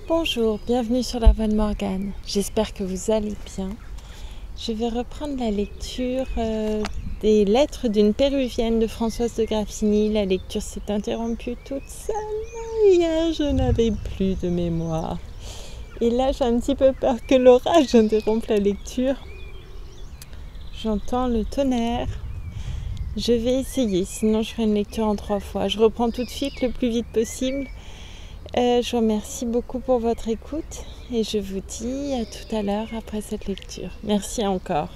Bonjour, bienvenue sur la Voix de Morgane. J'espère que vous allez bien. Je vais reprendre la lecture des lettres d'une péruvienne de Françoise de Graffigny. La lecture s'est interrompue toute seule. Hier, je n'avais plus de mémoire. Et là, j'ai un petit peu peur que l'orage interrompe la lecture. J'entends le tonnerre. Je vais essayer, sinon je ferai une lecture en 3 fois. Je reprends tout de suite, le plus vite possible. Je vous remercie beaucoup pour votre écoute et je vous dis à tout à l'heure après cette lecture. Merci encore.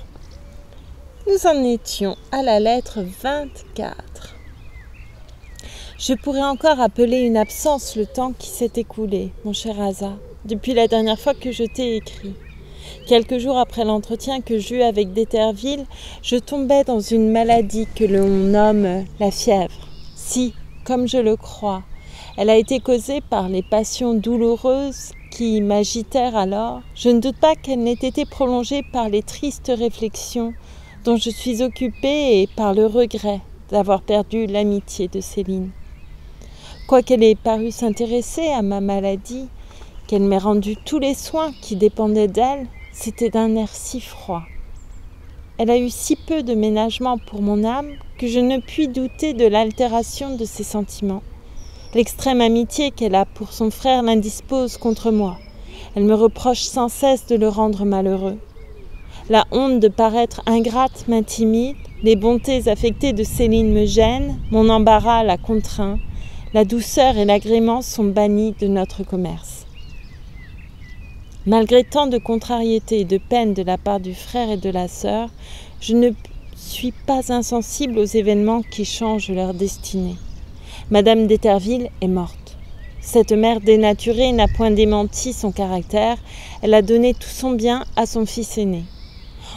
Nous en étions à la lettre 24. Je pourrais encore appeler une absence le temps qui s'est écoulé, mon cher Asa, depuis la dernière fois que je t'ai écrit. Quelques jours après l'entretien que j'eus avec d'Éterville, je tombais dans une maladie que l'on nomme la fièvre. Si, comme je le crois, elle a été causée par les passions douloureuses qui m'agitèrent alors. Je ne doute pas qu'elle n'ait été prolongée par les tristes réflexions dont je suis occupée et par le regret d'avoir perdu l'amitié de Céline. Quoiqu'elle ait paru s'intéresser à ma maladie, qu'elle m'ait rendu tous les soins qui dépendaient d'elle, c'était d'un air si froid. Elle a eu si peu de ménagement pour mon âme que je ne puis douter de l'altération de ses sentiments. L'extrême amitié qu'elle a pour son frère l'indispose contre moi. Elle me reproche sans cesse de le rendre malheureux. La honte de paraître ingrate m'intimide, les bontés affectées de Céline me gênent, mon embarras la contraint, la douceur et l'agrément sont bannis de notre commerce. Malgré tant de contrariétés et de peines de la part du frère et de la sœur, je ne suis pas insensible aux événements qui changent leur destinée. Madame d'Éterville est morte. Cette mère dénaturée n'a point démenti son caractère, elle a donné tout son bien à son fils aîné.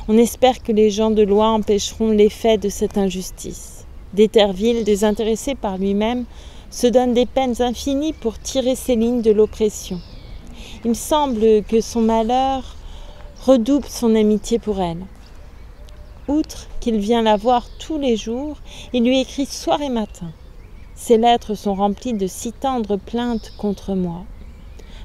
On espère que les gens de loi empêcheront l'effet de cette injustice. D'Éterville, désintéressé par lui-même, se donne des peines infinies pour tirer Céline de l'oppression. Il me semble que son malheur redouble son amitié pour elle. Outre qu'il vient la voir tous les jours, il lui écrit soir et matin. Ces lettres sont remplies de si tendres plaintes contre moi,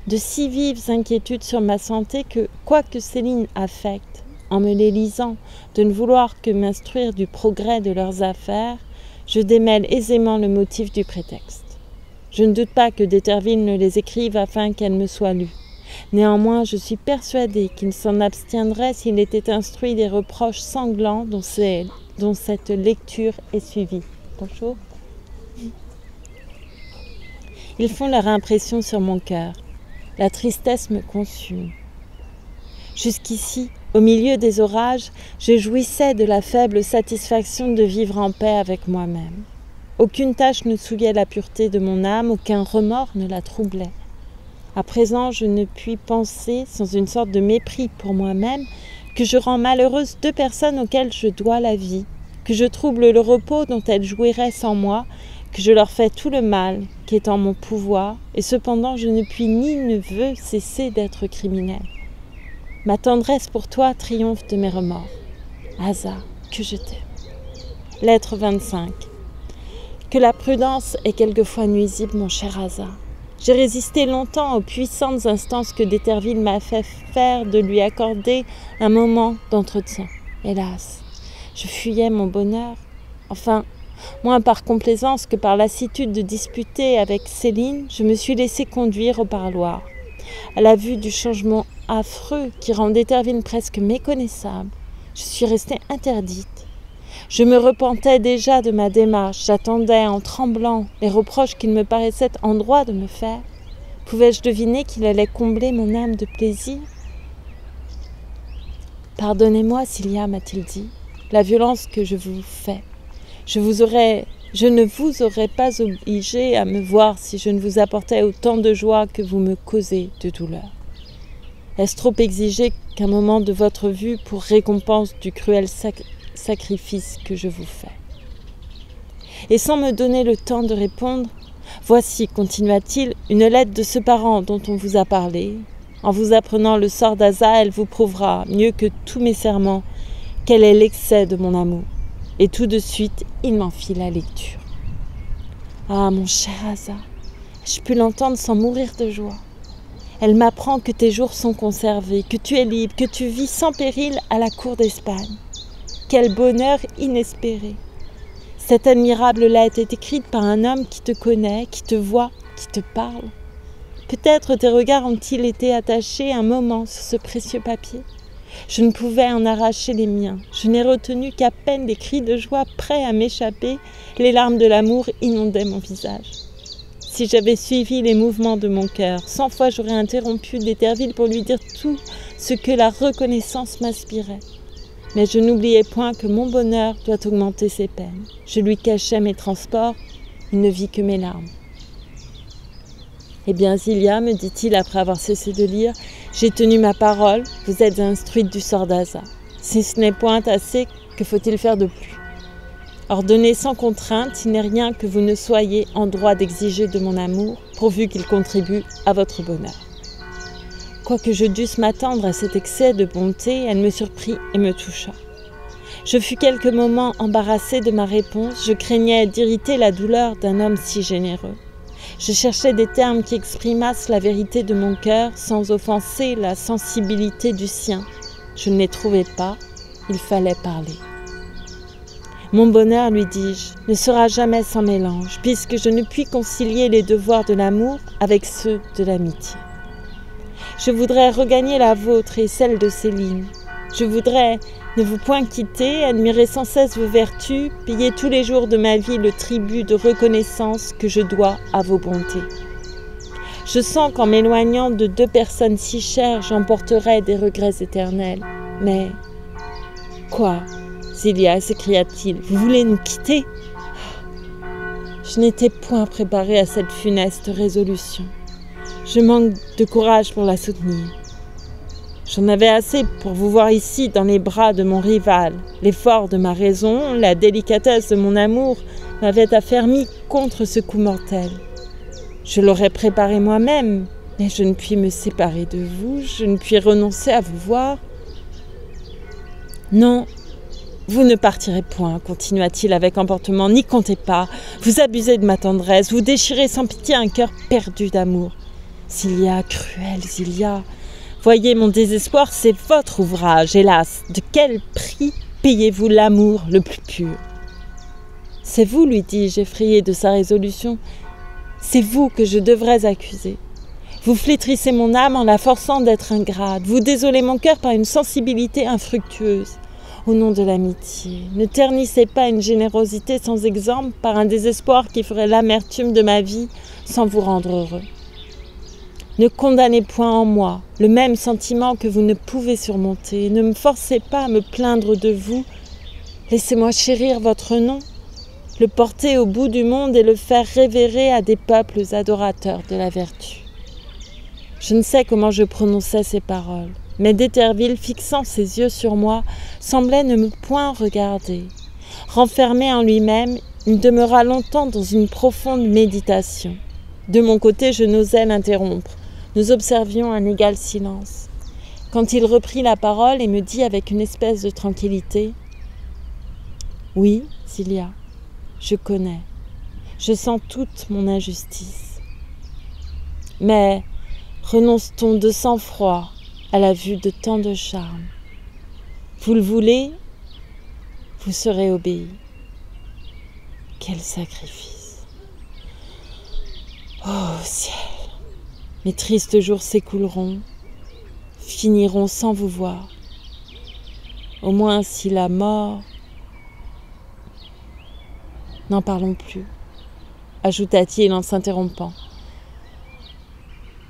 de si vives inquiétudes sur ma santé que, quoique Céline affecte, en me les lisant, de ne vouloir que m'instruire du progrès de leurs affaires, je démêle aisément le motif du prétexte. Je ne doute pas que d'Éterville ne les écrive afin qu'elles me soient lues. Néanmoins, je suis persuadée qu'il s'en abstiendrait s'il était instruit des reproches sanglants dont cette lecture est suivie. Bonjour. Ils font leur impression sur mon cœur. La tristesse me consume. Jusqu'ici, au milieu des orages, je jouissais de la faible satisfaction de vivre en paix avec moi-même. Aucune tache ne souillait la pureté de mon âme, aucun remords ne la troublait. À présent, je ne puis penser, sans une sorte de mépris pour moi-même, que je rends malheureuse 2 personnes auxquelles je dois la vie, que je trouble le repos dont elles jouiraient sans moi, que je leur fais tout le mal qui est en mon pouvoir, et cependant je ne puis ni ne veux cesser d'être criminelle. Ma tendresse pour toi triomphe de mes remords. Asa, que je t'aime. Lettre 25. Que la prudence est quelquefois nuisible, mon cher Asa. J'ai résisté longtemps aux puissantes instances que d'Éterville m'a fait faire de lui accorder un moment d'entretien. Hélas, je fuyais mon bonheur. Enfin, moins par complaisance que par lassitude de disputer avec Céline, je me suis laissé conduire au parloir. À la vue du changement affreux qui rend d'Éterville presque méconnaissable, je suis restée interdite. Je me repentais déjà de ma démarche, j'attendais en tremblant les reproches qu'il me paraissait en droit de me faire. Pouvais-je deviner qu'il allait combler mon âme de plaisir ? Pardonnez-moi, Cilia, m'a-t-il dit, la violence que je vous fais. Je ne vous aurais pas obligé à me voir si je ne vous apportais autant de joie que vous me causez de douleur. Est-ce trop exiger qu'un moment de votre vue pour récompense du cruel sacrifice que je vous fais ? Et sans me donner le temps de répondre, voici, continua-t-il, une lettre de ce parent dont on vous a parlé. En vous apprenant le sort d'Asa, elle vous prouvera, mieux que tous mes serments, quel est l'excès de mon amour. Et tout de suite, il m'en fit la lecture. Ah, mon cher Asa, je pus l'entendre sans mourir de joie. Elle m'apprend que tes jours sont conservés, que tu es libre, que tu vis sans péril à la cour d'Espagne. Quel bonheur inespéré! Cette admirable lettre est écrite par un homme qui te connaît, qui te voit, qui te parle. Peut-être tes regards ont-ils été attachés un moment sur ce précieux papier. Je ne pouvais en arracher les miens. Je n'ai retenu qu'à peine des cris de joie prêts à m'échapper. Les larmes de l'amour inondaient mon visage. Si j'avais suivi les mouvements de mon cœur, 100 fois j'aurais interrompu d'Éterville pour lui dire tout ce que la reconnaissance m'inspirait. Mais je n'oubliais point que mon bonheur doit augmenter ses peines. Je lui cachais mes transports, il ne vit que mes larmes. Eh bien, Zilia, me dit-il après avoir cessé de lire, j'ai tenu ma parole, vous êtes instruite du sort d'Asa. Si ce n'est point assez, que faut-il faire de plus? Ordonnez sans contrainte, il n'est rien que vous ne soyez en droit d'exiger de mon amour, pourvu qu'il contribue à votre bonheur. Quoique je dusse m'attendre à cet excès de bonté, elle me surprit et me toucha. Je fus quelques moments embarrassée de ma réponse, je craignais d'irriter la douleur d'un homme si généreux. Je cherchais des termes qui exprimassent la vérité de mon cœur sans offenser la sensibilité du sien. Je ne les trouvais pas, il fallait parler. Mon bonheur, lui dis-je, ne sera jamais sans mélange, puisque je ne puis concilier les devoirs de l'amour avec ceux de l'amitié. Je voudrais regagner la vôtre et celle de Céline. Je voudrais ne vous point quitter, admirer sans cesse vos vertus, payer tous les jours de ma vie le tribut de reconnaissance que je dois à vos bontés. Je sens qu'en m'éloignant de deux personnes si chères, j'emporterai des regrets éternels. Mais quoi, Zilia, s'écria-t-il, vous voulez nous quitter? Je n'étais point préparée à cette funeste résolution. Je manque de courage pour la soutenir. J'en avais assez pour vous voir ici dans les bras de mon rival. L'effort de ma raison, la délicatesse de mon amour m'avaient affermi contre ce coup mortel. Je l'aurais préparé moi-même, mais je ne puis me séparer de vous, je ne puis renoncer à vous voir. Non, vous ne partirez point, continua-t-il avec emportement, n'y comptez pas, vous abusez de ma tendresse, vous déchirez sans pitié un cœur perdu d'amour. Zilia, cruelle Zilia, voyez mon désespoir, c'est votre ouvrage, hélas, de quel prix payez-vous l'amour le plus pur? C'est vous, lui dis-je, effrayé de sa résolution, c'est vous que je devrais accuser. Vous flétrissez mon âme en la forçant d'être ingrate, vous désolez mon cœur par une sensibilité infructueuse. Au nom de l'amitié, ne ternissez pas une générosité sans exemple par un désespoir qui ferait l'amertume de ma vie sans vous rendre heureux. Ne condamnez point en moi le même sentiment que vous ne pouvez surmonter. Ne me forcez pas à me plaindre de vous. Laissez-moi chérir votre nom, le porter au bout du monde et le faire révérer à des peuples adorateurs de la vertu. Je ne sais comment je prononçais ces paroles, mais d'Éterville, fixant ses yeux sur moi, semblait ne me point regarder. Renfermé en lui-même, il demeura longtemps dans une profonde méditation. De mon côté, je n'osais l'interrompre. Nous observions un égal silence. Quand il reprit la parole et me dit avec une espèce de tranquillité « Oui, Zilia, je connais. Je sens toute mon injustice. Mais renonce-t-on de sang-froid à la vue de tant de charmes? Vous le voulez, vous serez obéi. Quel sacrifice! Oh ciel! Mes tristes jours s'écouleront, finiront sans vous voir. Au moins si la mort... N'en parlons plus, ajouta-t-il en s'interrompant.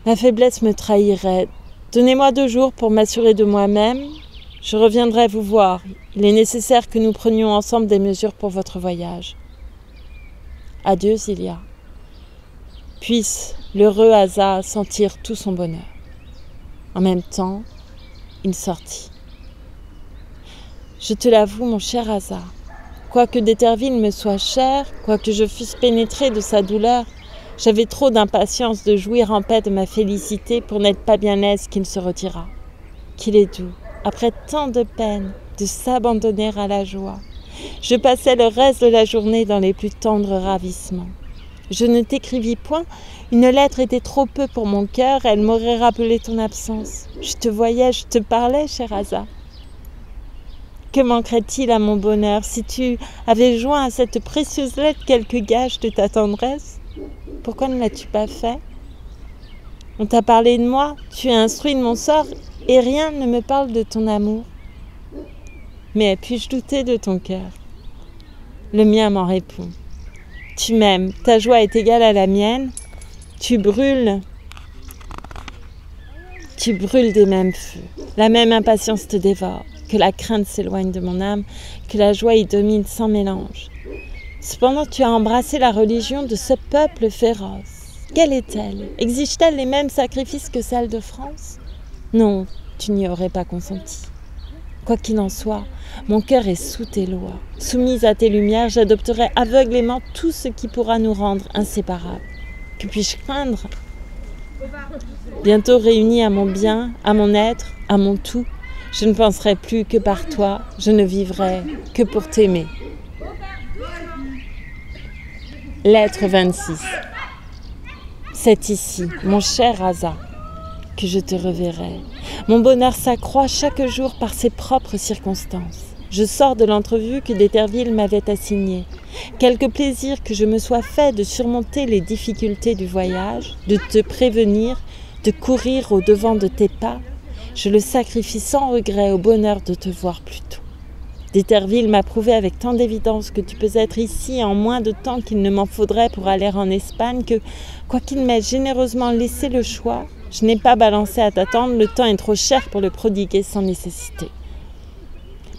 Ma faiblesse me trahirait. Donnez-moi 2 jours pour m'assurer de moi-même. Je reviendrai vous voir. Il est nécessaire que nous prenions ensemble des mesures pour votre voyage. Adieu, Zilia. Puisse l'heureux Asa sentir tout son bonheur. En même temps, il sortit. Je te l'avoue, mon cher Asa, quoique d'Éterville me soit cher, quoique je fusse pénétrée de sa douleur, j'avais trop d'impatience de jouir en paix de ma félicité pour n'être pas bien aise qu'il se retira. Qu'il est doux, après tant de peine, de s'abandonner à la joie. Je passais le reste de la journée dans les plus tendres ravissements. Je ne t'écrivis point. Une lettre était trop peu pour mon cœur, elle m'aurait rappelé ton absence. Je te voyais, je te parlais, Sherazade. Que manquerait-il à mon bonheur si tu avais joint à cette précieuse lettre quelques gages de ta tendresse? Pourquoi ne l'as-tu pas fait? On t'a parlé de moi, tu es instruit de mon sort, et rien ne me parle de ton amour. Mais puis-je douter de ton cœur? Le mien m'en répond. Tu m'aimes, ta joie est égale à la mienne, tu brûles des mêmes feux, la même impatience te dévore, que la crainte s'éloigne de mon âme, que la joie y domine sans mélange. Cependant, tu as embrassé la religion de ce peuple féroce. Quelle est-elle? Exige-t-elle les mêmes sacrifices que celle de France? Non, tu n'y aurais pas consenti. Quoi qu'il en soit, mon cœur est sous tes lois. Soumise à tes lumières, j'adopterai aveuglément tout ce qui pourra nous rendre inséparables. Que puis-je craindre? Bientôt réunie à mon bien, à mon être, à mon tout, je ne penserai plus que par toi, je ne vivrai que pour t'aimer. Lettre 26. C'est ici, mon cher Asa, que je te reverrai. Mon bonheur s'accroît chaque jour par ses propres circonstances. Je sors de l'entrevue que d'Éterville m'avait assignée. Quelque plaisir que je me sois fait de surmonter les difficultés du voyage, de te prévenir, de courir au-devant de tes pas, je le sacrifie sans regret au bonheur de te voir plus tôt. D'Éterville m'a prouvé avec tant d'évidence que tu peux être ici en moins de temps qu'il ne m'en faudrait pour aller en Espagne que, quoiqu'il m'ait généreusement laissé le choix, je n'ai pas balancé à t'attendre, le temps est trop cher pour le prodiguer sans nécessité.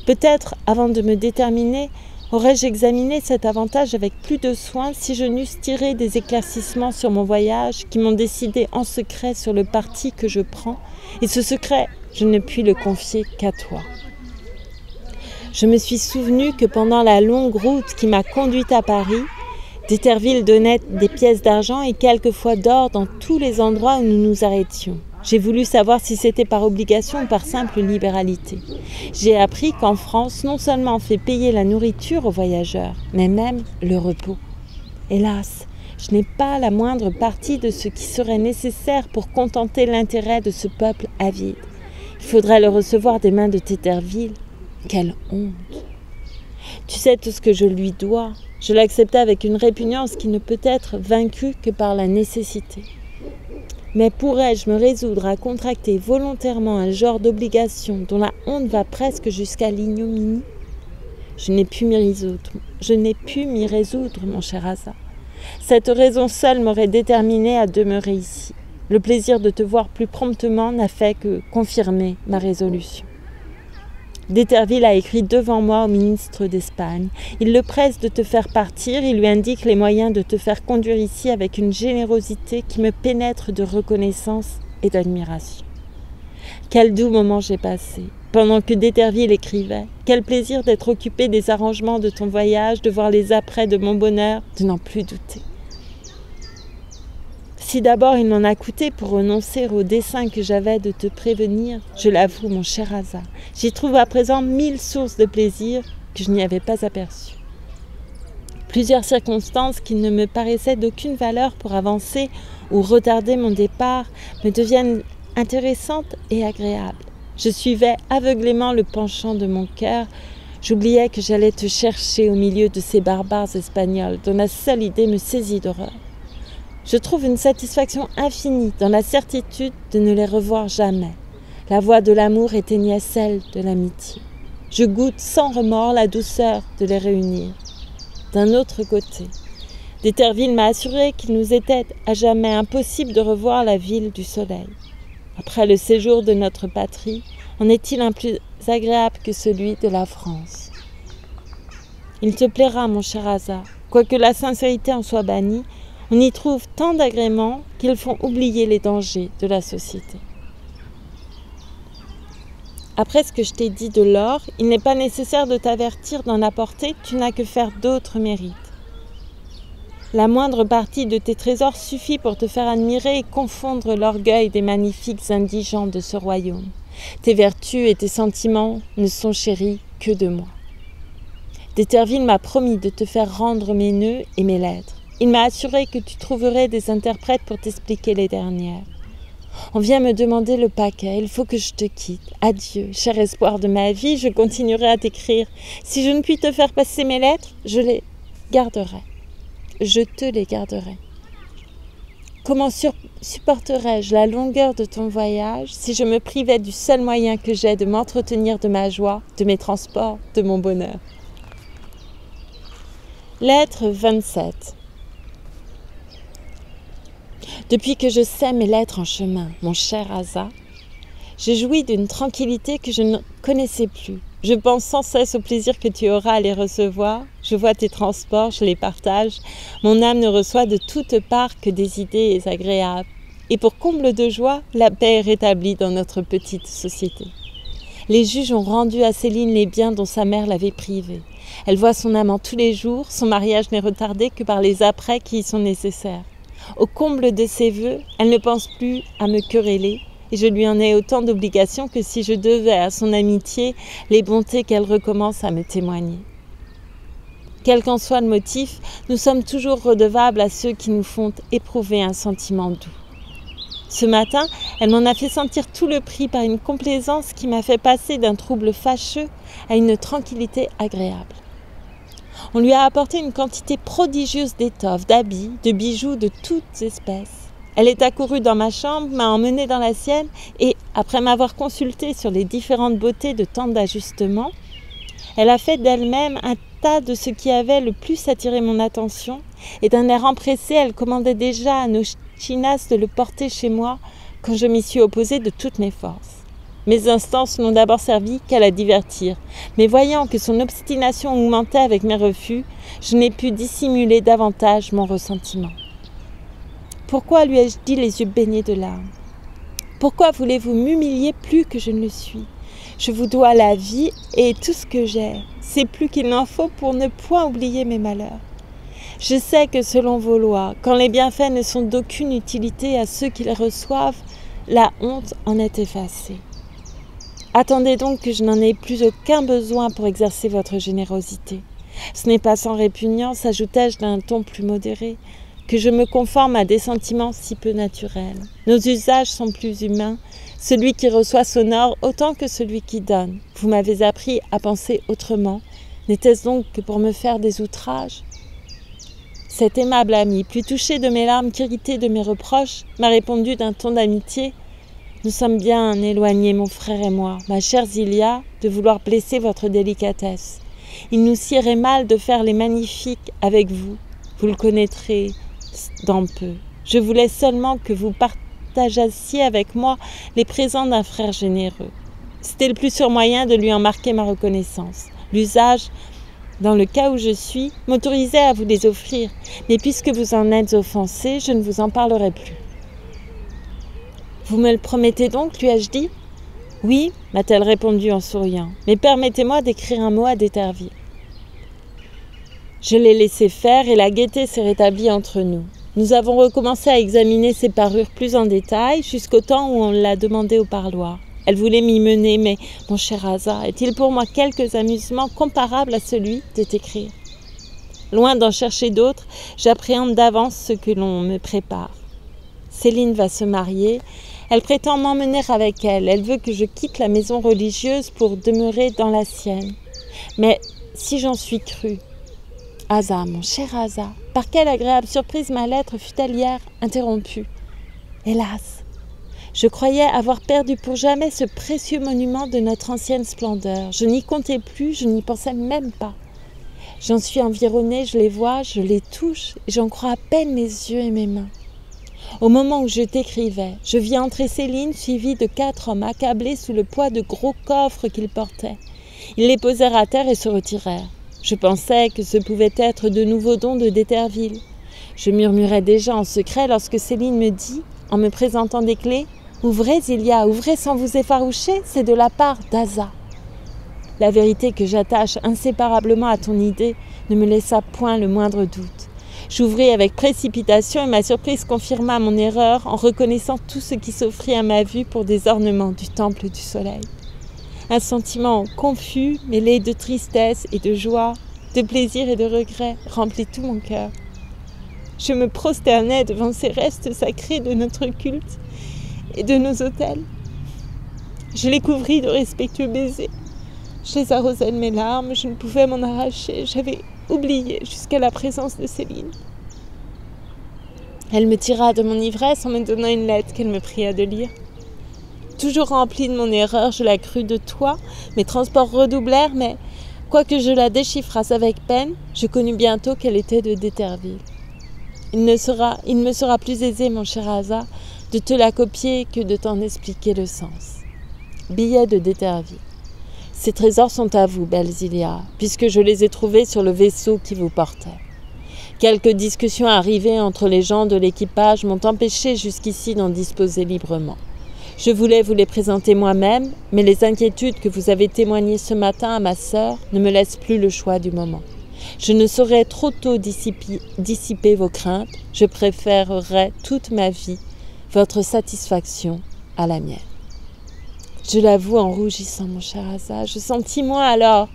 Peut-être, avant de me déterminer, aurais-je examiné cet avantage avec plus de soin si je n'eusse tiré des éclaircissements sur mon voyage qui m'ont décidé en secret sur le parti que je prends, et ce secret, je ne puis le confier qu'à toi. Je me suis souvenu que pendant la longue route qui m'a conduite à Paris, d'Éterville donnait des pièces d'argent et quelquefois d'or dans tous les endroits où nous nous arrêtions. J'ai voulu savoir si c'était par obligation ou par simple libéralité. J'ai appris qu'en France, non seulement on fait payer la nourriture aux voyageurs, mais même le repos. Hélas, je n'ai pas la moindre partie de ce qui serait nécessaire pour contenter l'intérêt de ce peuple avide. Il faudrait le recevoir des mains de d'Éterville. Quelle honte! Tu sais tout ce que je lui dois. Je l'acceptais avec une répugnance qui ne peut être vaincue que par la nécessité. Mais pourrais-je me résoudre à contracter volontairement un genre d'obligation dont la honte va presque jusqu'à l'ignominie? Je n'ai pu m'y résoudre, mon cher Asa. Cette raison seule m'aurait déterminé à demeurer ici. Le plaisir de te voir plus promptement n'a fait que confirmer ma résolution. D'Éterville a écrit devant moi au ministre d'Espagne. Il le presse de te faire partir, il lui indique les moyens de te faire conduire ici avec une générosité qui me pénètre de reconnaissance et d'admiration. Quel doux moment j'ai passé, pendant que d'Éterville écrivait. Quel plaisir d'être occupé des arrangements de ton voyage, de voir les apprêts de mon bonheur, de n'en plus douter. Si d'abord il m'en a coûté pour renoncer au dessein que j'avais de te prévenir, je l'avoue, mon cher Asa, j'y trouve à présent 1000 sources de plaisir que je n'y avais pas aperçues. Plusieurs circonstances qui ne me paraissaient d'aucune valeur pour avancer ou retarder mon départ me deviennent intéressantes et agréables. Je suivais aveuglément le penchant de mon cœur, j'oubliais que j'allais te chercher au milieu de ces barbares espagnols dont la seule idée me saisit d'horreur. Je trouve une satisfaction infinie dans la certitude de ne les revoir jamais. La voix de l'amour éteignait celle de l'amitié. Je goûte sans remords la douceur de les réunir. D'un autre côté, d'Éterville m'a assuré qu'il nous était à jamais impossible de revoir la ville du soleil. Après le séjour de notre patrie, en est-il un plus agréable que celui de la France? Il te plaira, mon cher Asa, quoique la sincérité en soit bannie, on y trouve tant d'agréments qu'ils font oublier les dangers de la société. Après ce que je t'ai dit de l'or, il n'est pas nécessaire de t'avertir d'en apporter, tu n'as que faire d'autres mérites. La moindre partie de tes trésors suffit pour te faire admirer et confondre l'orgueil des magnifiques indigents de ce royaume. Tes vertus et tes sentiments ne sont chéris que de moi. D'Éterville m'a promis de te faire rendre mes nœuds et mes lettres. Il m'a assuré que tu trouverais des interprètes pour t'expliquer les dernières. On vient me demander le paquet, il faut que je te quitte. Adieu, cher espoir de ma vie, je continuerai à t'écrire. Si je ne puis te faire passer mes lettres, je les garderai. Je te les garderai. Comment supporterais-je la longueur de ton voyage si je me privais du seul moyen que j'ai de m'entretenir de ma joie, de mes transports, de mon bonheur? Lettre 27. Depuis que je sais mes lettres en chemin, mon cher Asa, je jouis d'une tranquillité que je ne connaissais plus. Je pense sans cesse au plaisir que tu auras à les recevoir. Je vois tes transports, je les partage. Mon âme ne reçoit de toutes parts que des idées agréables. Et pour comble de joie, la paix est rétablie dans notre petite société. Les juges ont rendu à Céline les biens dont sa mère l'avait privée. Elle voit son amant tous les jours, son mariage n'est retardé que par les apprêts qui y sont nécessaires. Au comble de ses vœux, elle ne pense plus à me quereller, et je lui en ai autant d'obligations que si je devais à son amitié les bontés qu'elle recommence à me témoigner. Quel qu'en soit le motif, nous sommes toujours redevables à ceux qui nous font éprouver un sentiment doux. Ce matin, elle m'en a fait sentir tout le prix par une complaisance qui m'a fait passer d'un trouble fâcheux à une tranquillité agréable. On lui a apporté une quantité prodigieuse d'étoffes, d'habits, de bijoux de toutes espèces. Elle est accourue dans ma chambre, m'a emmenée dans la sienne et, après m'avoir consultée sur les différentes beautés de tant d'ajustements, elle a fait d'elle-même un tas de ce qui avait le plus attiré mon attention et d'un air empressé, elle commandait déjà à nos chinas de le porter chez moi quand je m'y suis opposée de toutes mes forces. Mes instances n'ont d'abord servi qu'à la divertir, mais voyant que son obstination augmentait avec mes refus, je n'ai pu dissimuler davantage mon ressentiment. Pourquoi lui ai-je dit les yeux baignés de larmes? Pourquoi voulez-vous m'humilier plus que je ne le suis? Je vous dois la vie et tout ce que j'ai. C'est plus qu'il n'en faut pour ne point oublier mes malheurs. Je sais que selon vos lois, quand les bienfaits ne sont d'aucune utilité à ceux qui les reçoivent, la honte en est effacée. Attendez donc que je n'en ai plus aucun besoin pour exercer votre générosité. Ce n'est pas sans répugnance, ajoutai-je d'un ton plus modéré, que je me conforme à des sentiments si peu naturels. Nos usages sont plus humains. Celui qui reçoit s'honore autant que celui qui donne. Vous m'avez appris à penser autrement. N'était-ce donc que pour me faire des outrages? Cet aimable ami, plus touché de mes larmes qu'irrité de mes reproches, m'a répondu d'un ton d'amitié. Nous sommes bien éloignés, mon frère et moi, ma chère Zilia, de vouloir blesser votre délicatesse. Il nous siérait mal de faire les magnifiques avec vous. Vous le connaîtrez dans peu. Je voulais seulement que vous partagissiez avec moi les présents d'un frère généreux. C'était le plus sûr moyen de lui en marquer ma reconnaissance. L'usage, dans le cas où je suis, m'autorisait à vous les offrir, mais puisque vous en êtes offensé, je ne vous en parlerai plus. Vous me le promettez donc, lui ai-je dit? Oui, m'a-t-elle répondu en souriant, mais permettez-moi d'écrire un mot à D'Eterville. Je l'ai laissé faire et la gaieté s'est rétablie entre nous. Nous avons recommencé à examiner ses parures plus en détail jusqu'au temps où on l'a demandé au parloir. Elle voulait m'y mener, mais, mon cher Asa, est-il pour moi quelques amusements comparables à celui de t'écrire? Loin d'en chercher d'autres, j'appréhende d'avance ce que l'on me prépare. Céline va se marier. Elle prétend m'emmener avec elle. Elle veut que je quitte la maison religieuse pour demeurer dans la sienne. Mais si j'en suis crue, Asa, mon cher Asa, par quelle agréable surprise ma lettre fut-elle hier interrompue. Hélas, je croyais avoir perdu pour jamais ce précieux monument de notre ancienne splendeur. Je n'y comptais plus, je n'y pensais même pas. J'en suis environnée, je les vois, je les touche, et j'en crois à peine mes yeux et mes mains. Au moment où je t'écrivais, je vis entrer Céline suivie de 4 hommes accablés sous le poids de gros coffres qu'ils portaient. Ils les posèrent à terre et se retirèrent. Je pensais que ce pouvait être de nouveaux dons de D'Eterville. Je murmurais déjà en secret lorsque Céline me dit, en me présentant des clés, « Ouvrez, Zilia, ouvrez sans vous effaroucher, c'est de la part d'Asa. » La vérité que j'attache inséparablement à ton idée ne me laissa point le moindre doute. J'ouvris avec précipitation et ma surprise confirma mon erreur en reconnaissant tout ce qui s'offrit à ma vue pour des ornements du temple du soleil. Un sentiment confus, mêlé de tristesse et de joie, de plaisir et de regret, remplit tout mon cœur. Je me prosternais devant ces restes sacrés de notre culte et de nos autels. Je les couvris de respectueux baisers. Je les arrosais de mes larmes, je ne pouvais m'en arracher. J'avais oublié jusqu'à la présence de Céline. Elle me tira de mon ivresse en me donnant une lettre qu'elle me pria de lire. Toujours remplie de mon erreur, je la crus de toi. Mes transports redoublèrent, mais quoique je la déchiffrasse avec peine, je connus bientôt qu'elle était de d'Éterville. Il me sera plus aisé, mon cher Asa, de te la copier que de t'en expliquer le sens. Billet de d'Éterville. Ces trésors sont à vous, belle Zilia, puisque je les ai trouvés sur le vaisseau qui vous portait. Quelques discussions arrivées entre les gens de l'équipage m'ont empêché jusqu'ici d'en disposer librement. Je voulais vous les présenter moi-même, mais les inquiétudes que vous avez témoignées ce matin à ma sœur ne me laissent plus le choix du moment. Je ne saurais trop tôt dissiper vos craintes, je préférerais toute ma vie votre satisfaction à la mienne. Je l'avoue en rougissant, mon cher Asa, je sentis moins alors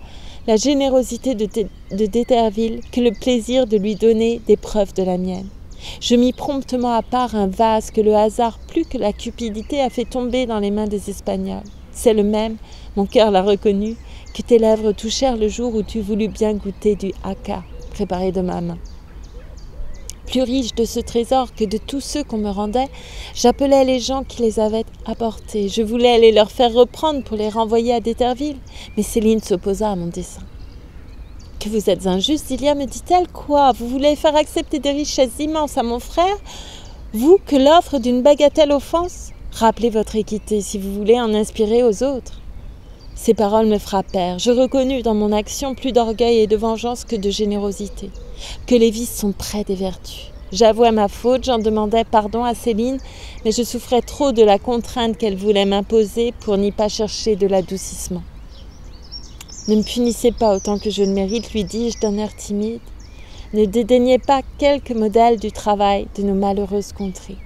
la générosité de d'Éterville que le plaisir de lui donner des preuves de la mienne. Je mis promptement à part un vase que le hasard plus que la cupidité a fait tomber dans les mains des Espagnols. C'est le même, mon cœur l'a reconnu, que tes lèvres touchèrent le jour où tu voulus bien goûter du haka préparé de ma main. Plus riche de ce trésor que de tous ceux qu'on me rendait, j'appelais les gens qui les avaient apportés. Je voulais les leur faire reprendre pour les renvoyer à d'Éterville, mais Céline s'opposa à mon dessein. « Que vous êtes injuste, Zilia, me dit-elle. Quoi, vous voulez faire accepter des richesses immenses à mon frère, vous que l'offre d'une bagatelle offense? Rappelez votre équité si vous voulez en inspirer aux autres. » Ces paroles me frappèrent. Je reconnus dans mon action plus d'orgueil et de vengeance que de générosité. Que les vices sont près des vertus. J'avouai ma faute, j'en demandai pardon à Céline, mais je souffrais trop de la contrainte qu'elle voulait m'imposer pour n'y pas chercher de l'adoucissement. Ne me punissez pas autant que je le mérite, lui dis-je d'un air timide. Ne dédaignez pas quelques modèles du travail de nos malheureuses contrées.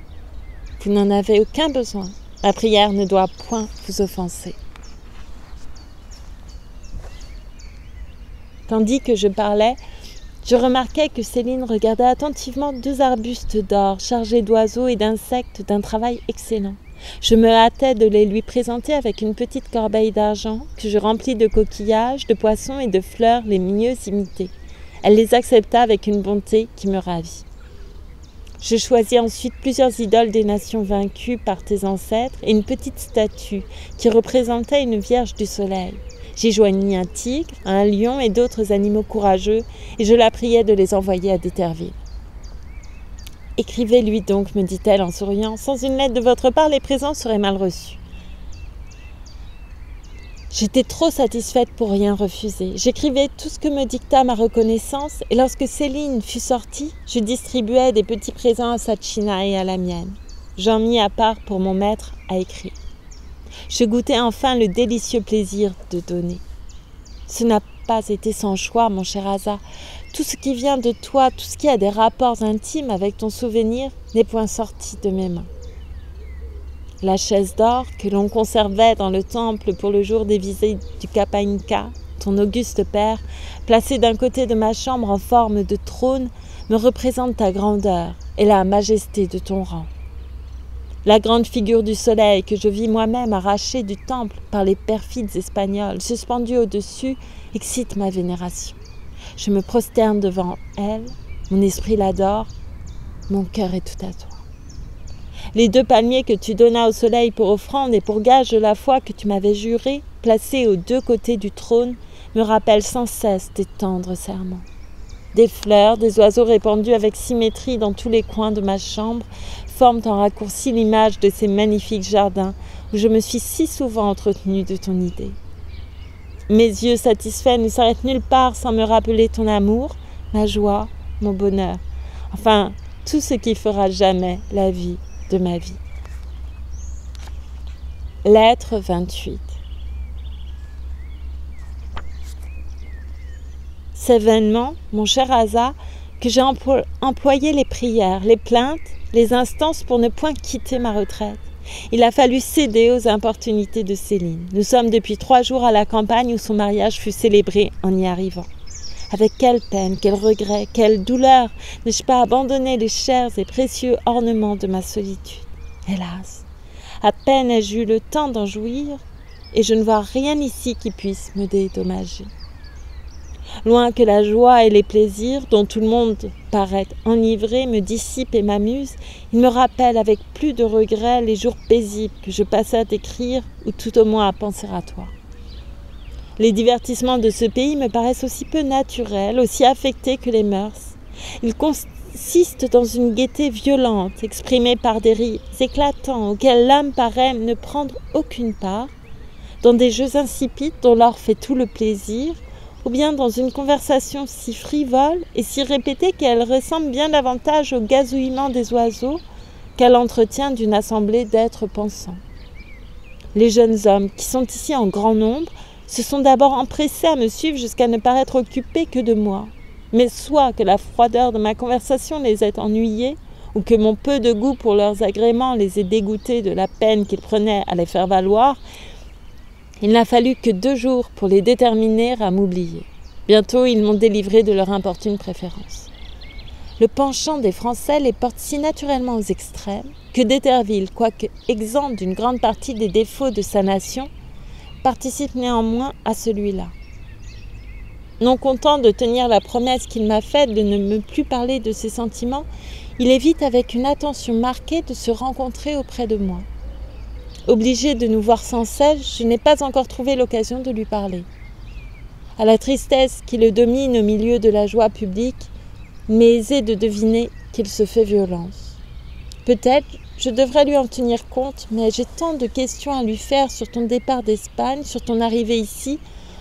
Vous n'en avez aucun besoin. Ma prière ne doit point vous offenser. Tandis que je parlais, je remarquai que Céline regardait attentivement 2 arbustes d'or chargés d'oiseaux et d'insectes d'un travail excellent. Je me hâtais de les lui présenter avec une petite corbeille d'argent que je remplis de coquillages, de poissons et de fleurs les mieux imitées. Elle les accepta avec une bonté qui me ravit. Je choisis ensuite plusieurs idoles des nations vaincues par tes ancêtres et une petite statue qui représentait une vierge du soleil. J'y joignis un tigre, un lion et d'autres animaux courageux, et je la priai de les envoyer à d'Éterville. « Écrivez-lui donc, me dit-elle en souriant, sans une lettre de votre part, les présents seraient mal reçus. » J'étais trop satisfaite pour rien refuser. J'écrivais tout ce que me dicta ma reconnaissance, et lorsque Céline fut sortie, je distribuai des petits présents à Sachina et à la mienne. J'en mis à part pour mon maître à écrire. Je goûtai enfin le délicieux plaisir de donner. Ce n'a pas été sans choix, mon cher Asa. Tout ce qui vient de toi, tout ce qui a des rapports intimes avec ton souvenir, n'est point sorti de mes mains. La chaise d'or que l'on conservait dans le temple pour le jour des visites du Kappa-Inca, ton auguste père, placée d'un côté de ma chambre en forme de trône, me représente ta grandeur et la majesté de ton rang. La grande figure du soleil que je vis moi-même arrachée du temple par les perfides Espagnols, suspendue au-dessus, excite ma vénération. Je me prosterne devant elle, mon esprit l'adore, mon cœur est tout à toi. Les 2 palmiers que tu donnas au soleil pour offrande et pour gage de la foi que tu m'avais juré, placés aux 2 côtés du trône, me rappellent sans cesse tes tendres serments. Des fleurs, des oiseaux répandus avec symétrie dans tous les coins de ma chambre forment en raccourci l'image de ces magnifiques jardins où je me suis si souvent entretenue de ton idée. Mes yeux satisfaits ne s'arrêtent nulle part sans me rappeler ton amour, ma joie, mon bonheur, enfin tout ce qui fera jamais la vie de ma vie. Lettre 28. C'est vainement, mon cher Asa, que j'ai employé les prières, les plaintes, les instances pour ne point quitter ma retraite. Il a fallu céder aux importunités de Céline. Nous sommes depuis 3 jours à la campagne où son mariage fut célébré en y arrivant. Avec quelle peine, quel regret, quelle douleur n'ai-je pas abandonné les chers et précieux ornements de ma solitude. Hélas, à peine ai-je eu le temps d'en jouir, et je ne vois rien ici qui puisse me dédommager. Loin que la joie et les plaisirs, dont tout le monde paraît enivré, me dissipent et m'amusent, ils me rappellent avec plus de regret les jours paisibles que je passais à t'écrire ou tout au moins à penser à toi. Les divertissements de ce pays me paraissent aussi peu naturels, aussi affectés que les mœurs. Ils consistent dans une gaieté violente, exprimée par des rires éclatants auxquels l'âme paraît ne prendre aucune part, dans des jeux insipides dont l'or fait tout le plaisir, ou bien dans une conversation si frivole et si répétée qu'elle ressemble bien davantage au gazouillement des oiseaux qu'à l'entretien d'une assemblée d'êtres pensants. Les jeunes hommes, qui sont ici en grand nombre, se sont d'abord empressés à me suivre jusqu'à ne paraître occupés que de moi. Mais soit que la froideur de ma conversation les ait ennuyés, ou que mon peu de goût pour leurs agréments les ait dégoûtés de la peine qu'ils prenaient à les faire valoir, il n'a fallu que 2 jours pour les déterminer à m'oublier. Bientôt, ils m'ont délivré de leur importune préférence. Le penchant des Français les porte si naturellement aux extrêmes que d'Éterville, quoique exempt d'une grande partie des défauts de sa nation, participe néanmoins à celui-là. Non content de tenir la promesse qu'il m'a faite de ne me plus parler de ses sentiments, il évite avec une attention marquée de se rencontrer auprès de moi. Obligé de nous voir sans cesse, je n'ai pas encore trouvé l'occasion de lui parler. À la tristesse qui le domine au milieu de la joie publique, il m'est aisé de deviner qu'il se fait violence. Peut-être je devrais lui en tenir compte, mais j'ai tant de questions à lui faire sur ton départ d'Espagne, sur ton arrivée ici,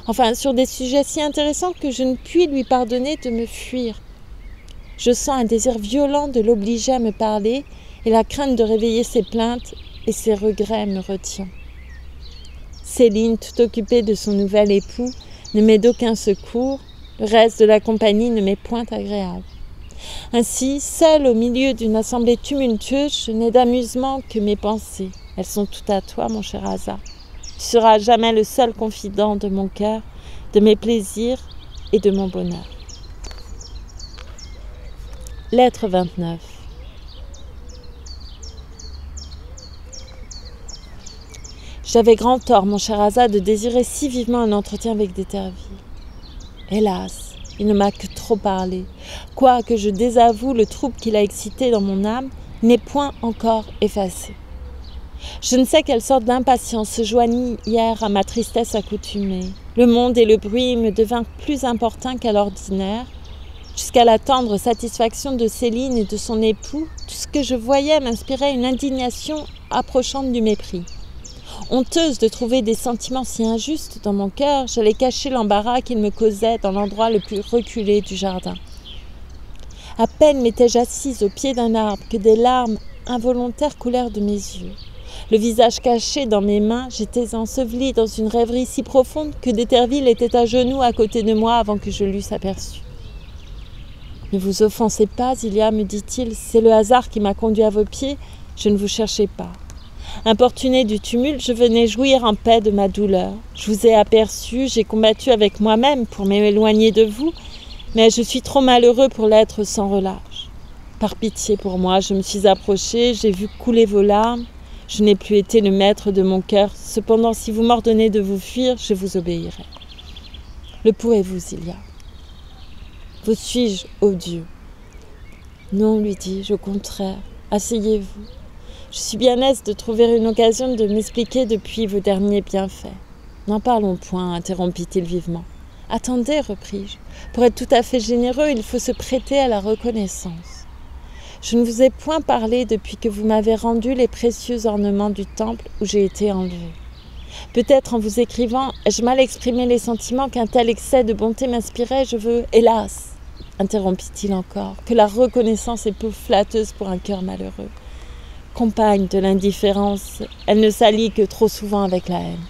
enfin sur des sujets si intéressants que je ne puis lui pardonner de me fuir. Je sens un désir violent de l'obliger à me parler et la crainte de réveiller ses plaintes et ses regrets me retient. Céline, tout occupée de son nouvel époux, ne m'est d'aucun secours, le reste de la compagnie ne m'est point agréable. Ainsi, seule au milieu d'une assemblée tumultueuse, je n'ai d'amusement que mes pensées. Elles sont toutes à toi, mon cher Asa. Tu seras jamais le seul confident de mon cœur, de mes plaisirs et de mon bonheur. Lettre 29. J'avais grand tort, mon cher Asa, de désirer si vivement un entretien avec d'Éterville. Hélas, il ne m'a que trop parlé. Quoique je désavoue le trouble qu'il a excité dans mon âme, il n'est point encore effacé. Je ne sais quelle sorte d'impatience se joignit hier à ma tristesse accoutumée. Le monde et le bruit me devinrent plus importants qu'à l'ordinaire. Jusqu'à la tendre satisfaction de Céline et de son époux, tout ce que je voyais m'inspirait une indignation approchante du mépris. Honteuse de trouver des sentiments si injustes dans mon cœur, j'allais cacher l'embarras qu'il me causait dans l'endroit le plus reculé du jardin. À peine m'étais-je assise au pied d'un arbre que des larmes involontaires coulèrent de mes yeux. Le visage caché dans mes mains, j'étais ensevelie dans une rêverie si profonde que d'Éterville était à genoux à côté de moi avant que je l'eusse aperçu. « Ne vous offensez pas, Ilia, me dit-il, c'est le hasard qui m'a conduit à vos pieds, je ne vous cherchais pas. Importunée du tumulte, je venais jouir en paix de ma douleur. Je vous ai aperçu, j'ai combattu avec moi-même pour m'éloigner de vous, mais je suis trop malheureux pour l'être sans relâche. Par pitié pour moi, je me suis approchée, j'ai vu couler vos larmes. Je n'ai plus été le maître de mon cœur. Cependant, si vous m'ordonnez de vous fuir, je vous obéirai. Le pourrez-vous, Ilia? Vous suis-je, ô Dieu? Non, lui dis-je, au contraire. Asseyez-vous. Je suis bien aise de trouver une occasion de m'expliquer depuis vos derniers bienfaits. N'en parlons point, interrompit-il vivement. Attendez, repris-je. Pour être tout à fait généreux, il faut se prêter à la reconnaissance. Je ne vous ai point parlé depuis que vous m'avez rendu les précieux ornements du temple où j'ai été enlevée. Peut-être en vous écrivant, ai-je mal exprimé les sentiments qu'un tel excès de bonté m'inspirait. Je veux, hélas, interrompit-il encore, que la reconnaissance est peu flatteuse pour un cœur malheureux. Compagne de l'indifférence, elle ne s'allie que trop souvent avec la haine.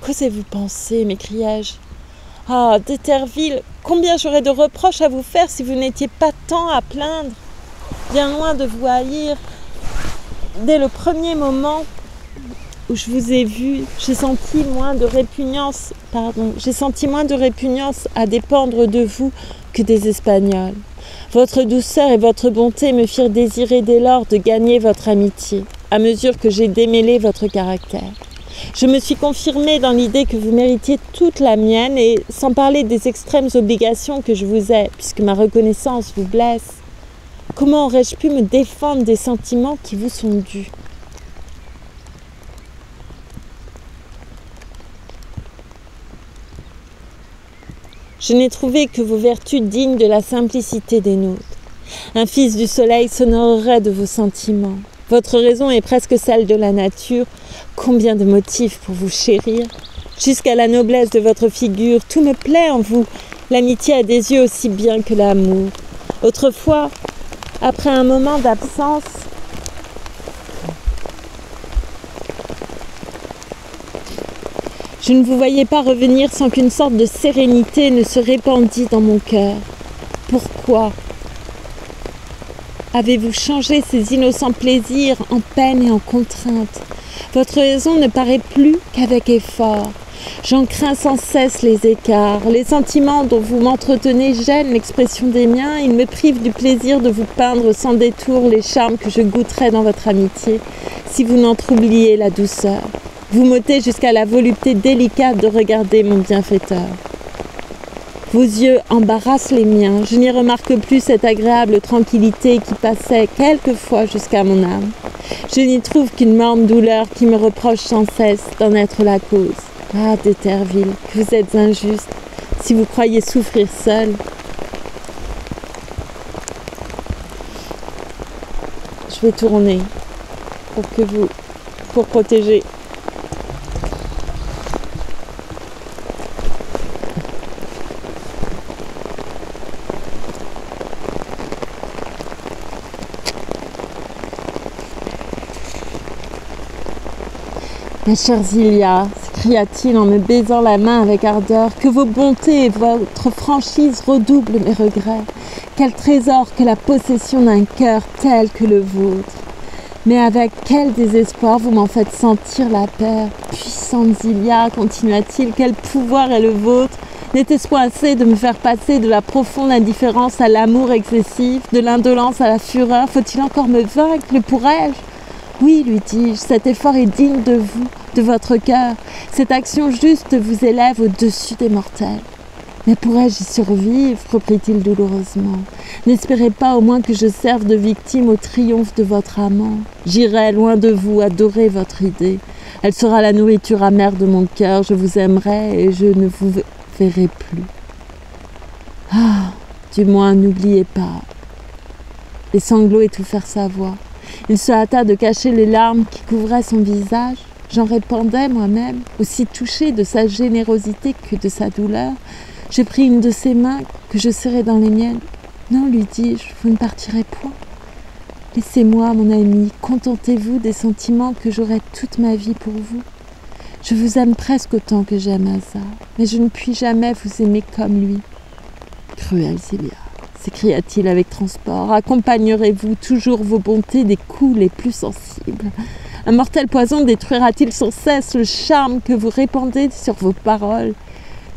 Qu'osez-vous penser, m'écriai-je. Ah, d'Éterville, combien j'aurais de reproches à vous faire si vous n'étiez pas tant à plaindre. Bien loin de vous haïr, dès le premier moment où je vous ai vu, j'ai senti moins de répugnance à dépendre de vous que des Espagnols. Votre douceur et votre bonté me firent désirer dès lors de gagner votre amitié, à mesure que j'ai démêlé votre caractère. Je me suis confirmée dans l'idée que vous méritiez toute la mienne, et sans parler des extrêmes obligations que je vous ai, puisque ma reconnaissance vous blesse, comment aurais-je pu me défendre des sentiments qui vous sont dus ? Je n'ai trouvé que vos vertus dignes de la simplicité des nôtres. Un fils du soleil s'honorerait de vos sentiments. Votre raison est presque celle de la nature. Combien de motifs pour vous chérir. Jusqu'à la noblesse de votre figure, tout me plaît en vous. L'amitié a des yeux aussi bien que l'amour. Autrefois, après un moment d'absence, je ne vous voyais pas revenir sans qu'une sorte de sérénité ne se répandît dans mon cœur. Pourquoi avez-vous changé ces innocents plaisirs en peine et en contrainte? Votre raison ne paraît plus qu'avec effort. J'en crains sans cesse les écarts. Les sentiments dont vous m'entretenez gênent l'expression des miens. Ils me privent du plaisir de vous peindre sans détour les charmes que je goûterais dans votre amitié, si vous n'en troubliez la douceur. Vous m'ôtez jusqu'à la volupté délicate de regarder mon bienfaiteur. Vos yeux embarrassent les miens. Je n'y remarque plus cette agréable tranquillité qui passait quelquefois jusqu'à mon âme. Je n'y trouve qu'une morne douleur qui me reproche sans cesse d'en être la cause. Ah, d'Éterville, que vous êtes injuste, si vous croyez souffrir seul. Je vais tourner pour protéger. Ma chère Zilia, s'écria-t-il en me baisant la main avec ardeur, que vos bontés et votre franchise redoublent mes regrets. Quel trésor que la possession d'un cœur tel que le vôtre. Mais avec quel désespoir vous m'en faites sentir la paix. Puissante Zilia, continua-t-il, quel pouvoir est le vôtre. N'était-ce pas assez de me faire passer de la profonde indifférence à l'amour excessif, de l'indolence à la fureur? Faut-il encore me vaincre? Le pourrais-je? Oui, lui dis-je, cet effort est digne de vous, de votre cœur. Cette action juste vous élève au-dessus des mortels. Mais pourrais-je y survivre? Reprit-il douloureusement. N'espérez pas au moins que je serve de victime au triomphe de votre amant. J'irai loin de vous adorer votre idée. Elle sera la nourriture amère de mon cœur. Je vous aimerai et je ne vous verrai plus. Ah, du moins, n'oubliez pas. Les sanglots étouffèrent sa voix. Il se hâta de cacher les larmes qui couvraient son visage. J'en répandais moi-même, aussi touchée de sa générosité que de sa douleur. Je pris une de ses mains que je serrai dans les miennes. « Non, lui dis-je, vous ne partirez point. Laissez-moi, mon ami, contentez-vous des sentiments que j'aurai toute ma vie pour vous. Je vous aime presque autant que j'aime Asa, mais je ne puis jamais vous aimer comme lui. » Cruelle Zilia, s'écria-t-il avec transport, accompagnerez-vous toujours vos bontés des coups les plus sensibles? Un mortel poison détruira-t-il sans cesse le charme que vous répandez sur vos paroles?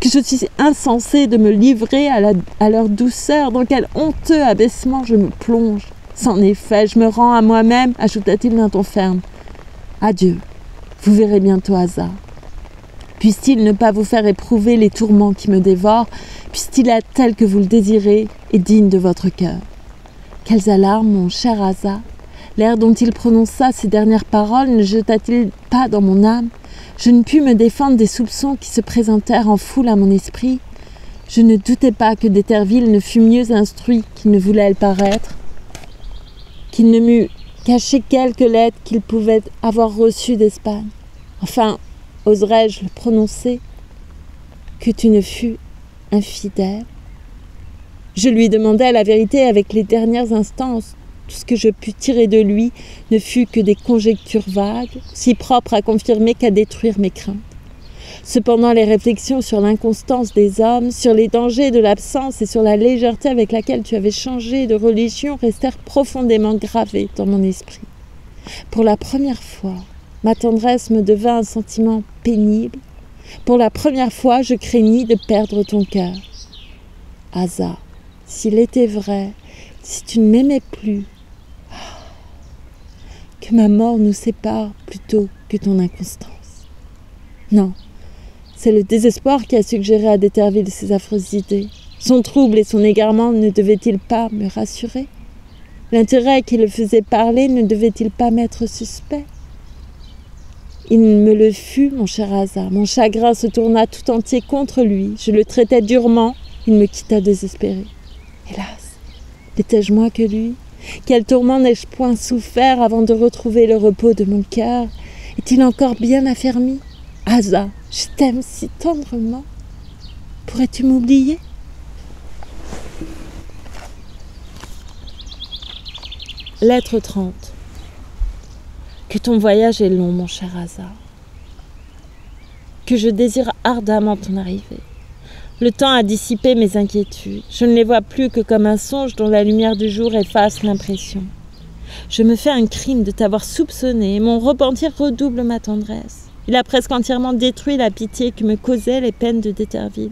Que je suis insensée de me livrer à leur douceur, dans quel honteux abaissement je me plonge. C'en est fait, je me rends à moi-même, ajouta-t-il d'un ton ferme. Adieu, vous verrez bientôt Asa. Puisse-t-il ne pas vous faire éprouver les tourments qui me dévorent, puisse-t-il être tel que vous le désirez et digne de votre cœur. Quelles alarmes, mon cher Asa! L'air dont il prononça ces dernières paroles ne jeta-t-il pas dans mon âme? Je ne pus me défendre des soupçons qui se présentèrent en foule à mon esprit. Je ne doutais pas que d'Éterville ne fût mieux instruit qu'il ne voulait le paraître, qu'il ne m'eût caché quelques lettres qu'il pouvait avoir reçues d'Espagne. Enfin, oserais-je le prononcer, que tu ne fus infidèle? Je lui demandai la vérité avec les dernières instances. Tout ce que je pus tirer de lui ne fut que des conjectures vagues, si propres à confirmer qu'à détruire mes craintes. Cependant, les réflexions sur l'inconstance des hommes, sur les dangers de l'absence et sur la légèreté avec laquelle tu avais changé de religion restèrent profondément gravées dans mon esprit. Pour la première fois, ma tendresse me devint un sentiment pénible. Pour la première fois, je craignis de perdre ton cœur. Asa, s'il était vrai, si tu ne m'aimais plus, que ma mort nous sépare plutôt que ton inconstance. Non, c'est le désespoir qui a suggéré à d'Eterville ces affreuses idées. Son trouble et son égarement ne devaient-ils pas me rassurer? L'intérêt qui le faisait parler ne devait-il pas m'être suspect? Il me le fut, mon cher Asa. Mon chagrin se tourna tout entier contre lui. Je le traitai durement. Il me quitta désespéré. Hélas, n'étais-je moins que lui? Quel tourment n'ai-je point souffert avant de retrouver le repos de mon cœur? Est-il encore bien affermi? Asa, je t'aime si tendrement. Pourrais-tu m'oublier? Lettre 30. Que ton voyage est long, mon cher Asa. Que je désire ardemment ton arrivée. Le temps a dissipé mes inquiétudes. Je ne les vois plus que comme un songe dont la lumière du jour efface l'impression. Je me fais un crime de t'avoir soupçonné et mon repentir redouble ma tendresse. Il a presque entièrement détruit la pitié que me causaient les peines de d'Eterville.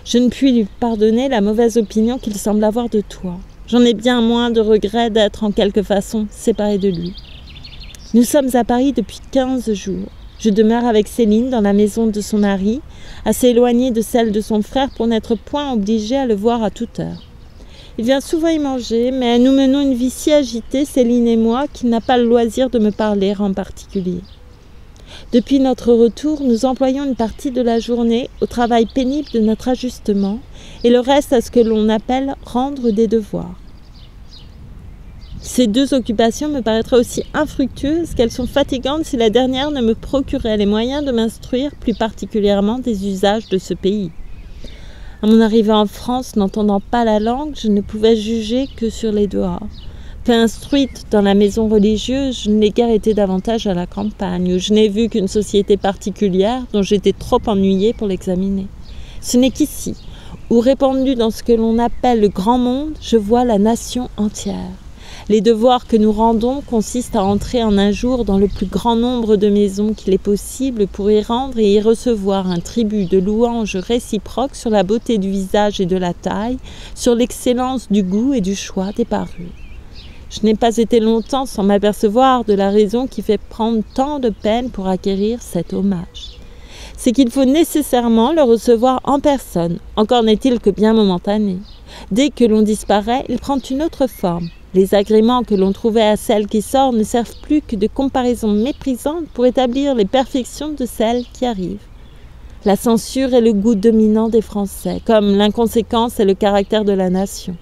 Je ne puis lui pardonner la mauvaise opinion qu'il semble avoir de toi. J'en ai bien moins de regret d'être en quelque façon séparée de lui. Nous sommes à Paris depuis 15 jours. Je demeure avec Céline dans la maison de son mari, assez éloignée de celle de son frère pour n'être point obligée à le voir à toute heure. Il vient souvent y manger, mais nous menons une vie si agitée, Céline et moi, qu'il n'a pas le loisir de me parler en particulier. Depuis notre retour, nous employons une partie de la journée au travail pénible de notre ajustement et le reste à ce que l'on appelle rendre des devoirs. Ces deux occupations me paraîtraient aussi infructueuses qu'elles sont fatigantes si la dernière ne me procurait les moyens de m'instruire plus particulièrement des usages de ce pays. À mon arrivée en France, n'entendant pas la langue, je ne pouvais juger que sur les dehors. Peu instruite dans la maison religieuse, je n'ai guère été davantage à la campagne, où je n'ai vu qu'une société particulière dont j'étais trop ennuyée pour l'examiner. Ce n'est qu'ici, où répandue dans ce que l'on appelle le grand monde, je vois la nation entière. Les devoirs que nous rendons consistent à entrer en un jour dans le plus grand nombre de maisons qu'il est possible pour y rendre et y recevoir un tribut de louanges réciproques sur la beauté du visage et de la taille, sur l'excellence du goût et du choix des parures. Je n'ai pas été longtemps sans m'apercevoir de la raison qui fait prendre tant de peine pour acquérir cet hommage. C'est qu'il faut nécessairement le recevoir en personne, encore n'est-il que bien momentané. Dès que l'on disparaît, il prend une autre forme. Les agréments que l'on trouvait à celle qui sort ne servent plus que de comparaison méprisante pour établir les perfections de celle qui arrive. La censure est le goût dominant des Français, comme l'inconséquence est le caractère de la nation.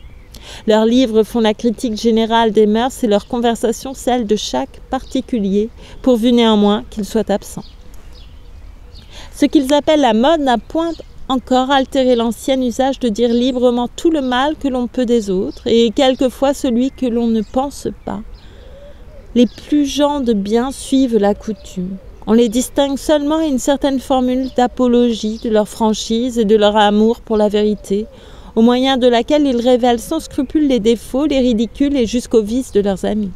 Leurs livres font la critique générale des mœurs et leurs conversations celle de chaque particulier, pourvu néanmoins qu'il soit absent. Ce qu'ils appellent la mode n'a point encore altéré l'ancien usage de dire librement tout le mal que l'on peut des autres, et quelquefois celui que l'on ne pense pas. Les plus gens de bien suivent la coutume. On les distingue seulement à une certaine formule d'apologie de leur franchise et de leur amour pour la vérité, au moyen de laquelle ils révèlent sans scrupule les défauts, les ridicules et jusqu'aux vices de leurs amis.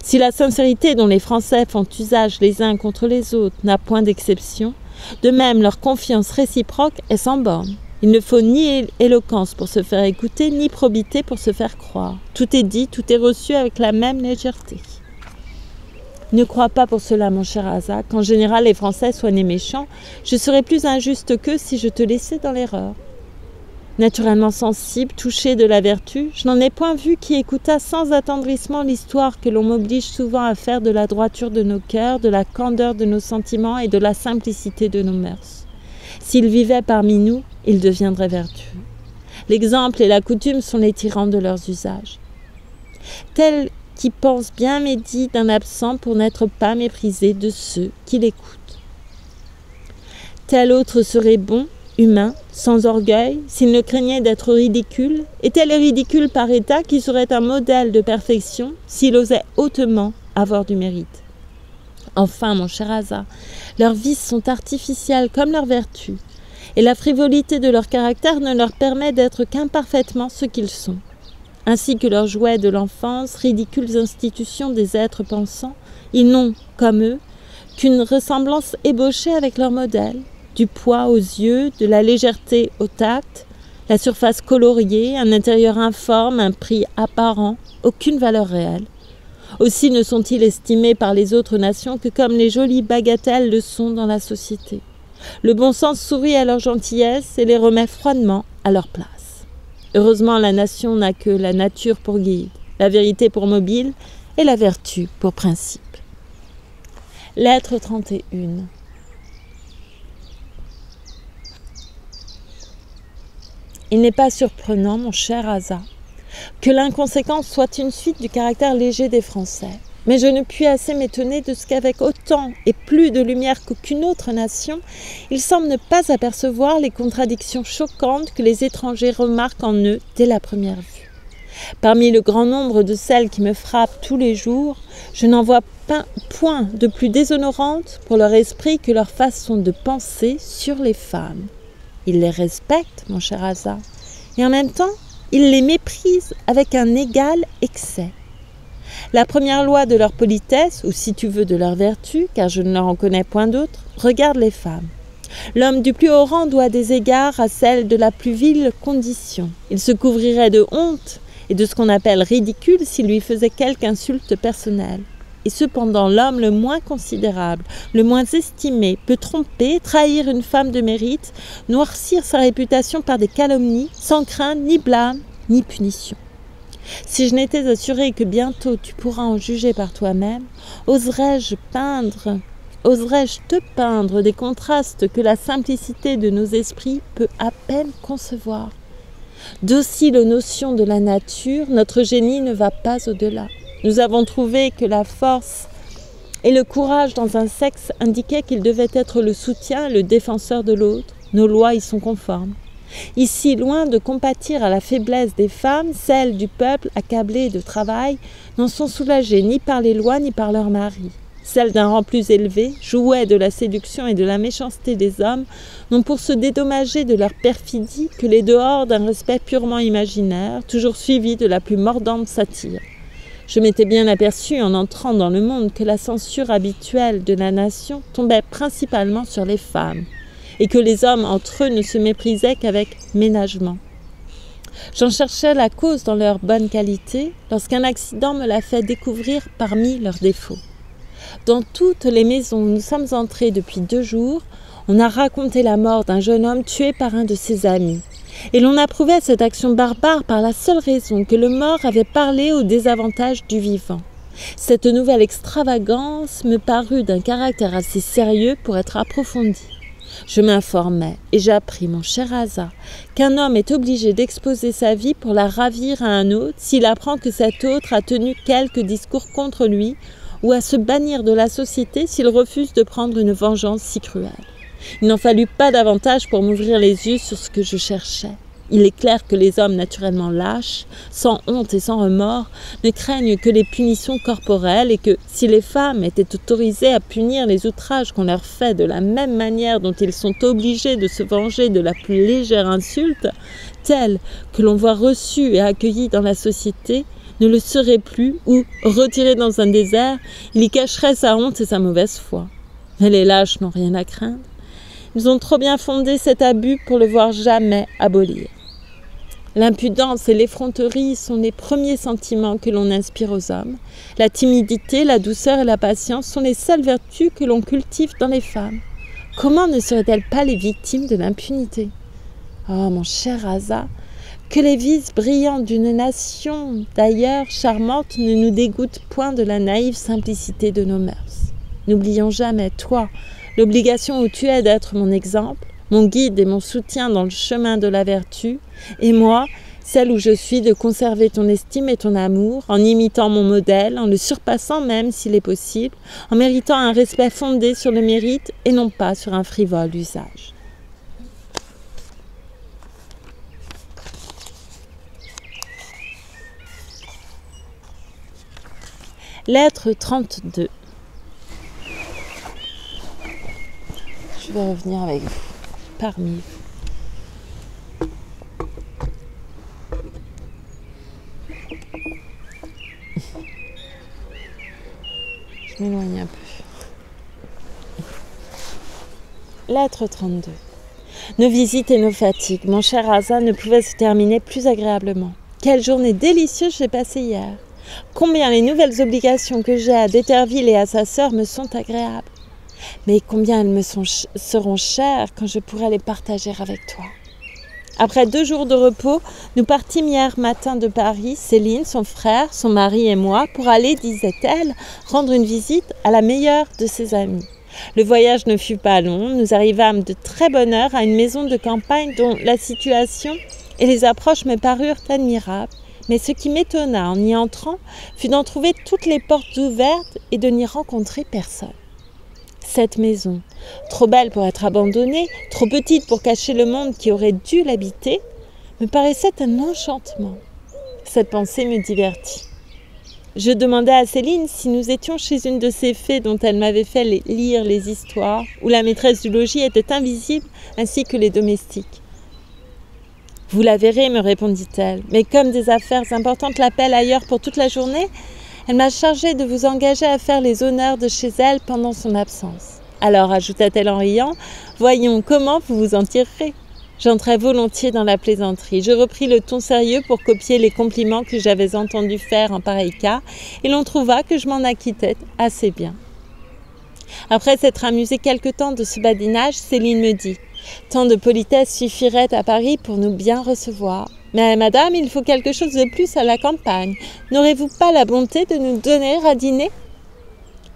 Si la sincérité dont les Français font usage les uns contre les autres n'a point d'exception, de même leur confiance réciproque est sans borne. Il ne faut ni éloquence pour se faire écouter, ni probité pour se faire croire. Tout est dit, tout est reçu avec la même légèreté. Ne crois pas pour cela, mon cher Asa, qu'en général les Français soient nés méchants. Je serais plus injuste qu'eux si je te laissais dans l'erreur. Naturellement sensible, touché de la vertu, je n'en ai point vu qui écoutât sans attendrissement l'histoire que l'on m'oblige souvent à faire de la droiture de nos cœurs, de la candeur de nos sentiments et de la simplicité de nos mœurs. S'il vivait parmi nous, il deviendrait vertueux. L'exemple et la coutume sont les tyrans de leurs usages. Tel qui pense bien médit d'un absent pour n'être pas méprisé de ceux qui l'écoutent. Tel autre serait bon, humain, sans orgueil, s'il ne craignait d'être ridicule, et tel est ridicule par état qui serait un modèle de perfection s'il osait hautement avoir du mérite. Enfin, mon cher Asa, leurs vices sont artificiels comme leurs vertus, et la frivolité de leur caractère ne leur permet d'être qu'imparfaitement ce qu'ils sont. Ainsi que leurs jouets de l'enfance, ridicules institutions des êtres pensants, ils n'ont, comme eux, qu'une ressemblance ébauchée avec leur modèle, du poids aux yeux, de la légèreté au tact, la surface coloriée, un intérieur informe, un prix apparent, aucune valeur réelle. Aussi ne sont-ils estimés par les autres nations que comme les jolies bagatelles le sont dans la société. Le bon sens sourit à leur gentillesse et les remet froidement à leur place. Heureusement, la nation n'a que la nature pour guide, la vérité pour mobile et la vertu pour principe. Lettre 31. Il n'est pas surprenant, mon cher Asa, que l'inconséquence soit une suite du caractère léger des Français. Mais je ne puis assez m'étonner de ce qu'avec autant et plus de lumière qu'aucune autre nation, ils semblent ne pas apercevoir les contradictions choquantes que les étrangers remarquent en eux dès la première vue. Parmi le grand nombre de celles qui me frappent tous les jours, je n'en vois point de plus déshonorante pour leur esprit que leur façon de penser sur les femmes. Ils les respectent, mon cher Asa, et en même temps, ils les méprisent avec un égal excès. La première loi de leur politesse, ou si tu veux de leur vertu, car je ne leur en connais point d'autre, regarde les femmes. L'homme du plus haut rang doit des égards à celle de la plus vile condition. Il se couvrirait de honte et de ce qu'on appelle ridicule s'il lui faisait quelque insulte personnelle. Et cependant, l'homme le moins considérable, le moins estimé, peut tromper, trahir une femme de mérite, noircir sa réputation par des calomnies, sans crainte ni blâme, ni punition. Si je n'étais assurée que bientôt tu pourras en juger par toi-même, oserais-je te peindre des contrastes que la simplicité de nos esprits peut à peine concevoir. Dociles aux notions de la nature, notre génie ne va pas au-delà. Nous avons trouvé que la force et le courage dans un sexe indiquaient qu'il devait être le soutien et le défenseur de l'autre. Nos lois y sont conformes. Ici, loin de compatir à la faiblesse des femmes, celles du peuple accablées de travail n'en sont soulagées ni par les lois ni par leurs maris. Celles d'un rang plus élevé, jouets de la séduction et de la méchanceté des hommes, n'ont pour se dédommager de leur perfidie que les dehors d'un respect purement imaginaire, toujours suivi de la plus mordante satire. Je m'étais bien aperçue en entrant dans le monde que la censure habituelle de la nation tombait principalement sur les femmes, et que les hommes entre eux ne se méprisaient qu'avec ménagement. J'en cherchais la cause dans leurs bonnes qualités, lorsqu'un accident me l'a fait découvrir parmi leurs défauts. Dans toutes les maisons où nous sommes entrés depuis 2 jours, on a raconté la mort d'un jeune homme tué par un de ses amis. Et l'on approuvait cette action barbare par la seule raison que le mort avait parlé au désavantage du vivant. Cette nouvelle extravagance me parut d'un caractère assez sérieux pour être approfondie. Je m'informai et j'appris, mon cher Asa, qu'un homme est obligé d'exposer sa vie pour la ravir à un autre s'il apprend que cet autre a tenu quelque discours contre lui ou à se bannir de la société s'il refuse de prendre une vengeance si cruelle. Il n'en fallut pas davantage pour m'ouvrir les yeux sur ce que je cherchais. Il est clair que les hommes naturellement lâches, sans honte et sans remords, ne craignent que les punitions corporelles et que, si les femmes étaient autorisées à punir les outrages qu'on leur fait de la même manière dont ils sont obligés de se venger de la plus légère insulte, telle que l'on voit reçue et accueillie dans la société, ne le serait plus ou, retiré dans un désert, il y cacherait sa honte et sa mauvaise foi. Mais les lâches n'ont rien à craindre. Ils ont trop bien fondé cet abus pour le voir jamais abolir. L'impudence et l'effronterie sont les premiers sentiments que l'on inspire aux hommes. La timidité, la douceur et la patience sont les seules vertus que l'on cultive dans les femmes. Comment ne seraient-elles pas les victimes de l'impunité ? Oh, mon cher Asa, que les vices brillants d'une nation, d'ailleurs charmante, ne nous dégoûtent point de la naïve simplicité de nos mœurs. N'oublions jamais, toi, l'obligation où tu es d'être mon exemple, mon guide et mon soutien dans le chemin de la vertu, et moi, celle où je suis de conserver ton estime et ton amour, en imitant mon modèle, en le surpassant même s'il est possible, en méritant un respect fondé sur le mérite et non pas sur un frivole usage. Lettre 32. Je vais revenir avec vous, parmi vous. Je m'éloigne un peu. Lettre 32. Nos visites et nos fatigues, mon cher Asa, ne pouvaient se terminer plus agréablement. Quelle journée délicieuse j'ai passée hier. Combien les nouvelles obligations que j'ai à d'Éterville et à sa sœur me sont agréables. Mais combien elles me seront chères quand je pourrai les partager avec toi. Après 2 jours de repos, nous partîmes hier matin de Paris, Céline, son frère, son mari et moi, pour aller, disait-elle, rendre une visite à la meilleure de ses amies. Le voyage ne fut pas long, nous arrivâmes de très bonne heure à une maison de campagne dont la situation et les approches me parurent admirables, mais ce qui m'étonna en y entrant fut d'en trouver toutes les portes ouvertes et de n'y rencontrer personne. Cette maison, trop belle pour être abandonnée, trop petite pour cacher le monde qui aurait dû l'habiter, me paraissait un enchantement. Cette pensée me divertit. Je demandai à Céline si nous étions chez une de ces fées dont elle m'avait fait lire les histoires, où la maîtresse du logis était invisible ainsi que les domestiques. « Vous la verrez, me répondit-elle, mais comme des affaires importantes l'appellent ailleurs pour toute la journée, elle m'a chargée de vous engager à faire les honneurs de chez elle pendant son absence. Alors, ajouta-t-elle en riant, voyons comment vous vous en tirerez. » J'entrai volontiers dans la plaisanterie. Je repris le ton sérieux pour copier les compliments que j'avais entendu faire en pareil cas, et l'on trouva que je m'en acquittais assez bien. Après s'être amusée quelque temps de ce badinage, Céline me dit « Tant de politesse suffirait à Paris pour nous bien recevoir. Mais madame, il faut quelque chose de plus à la campagne. N'aurez-vous pas la bonté de nous donner à dîner ?»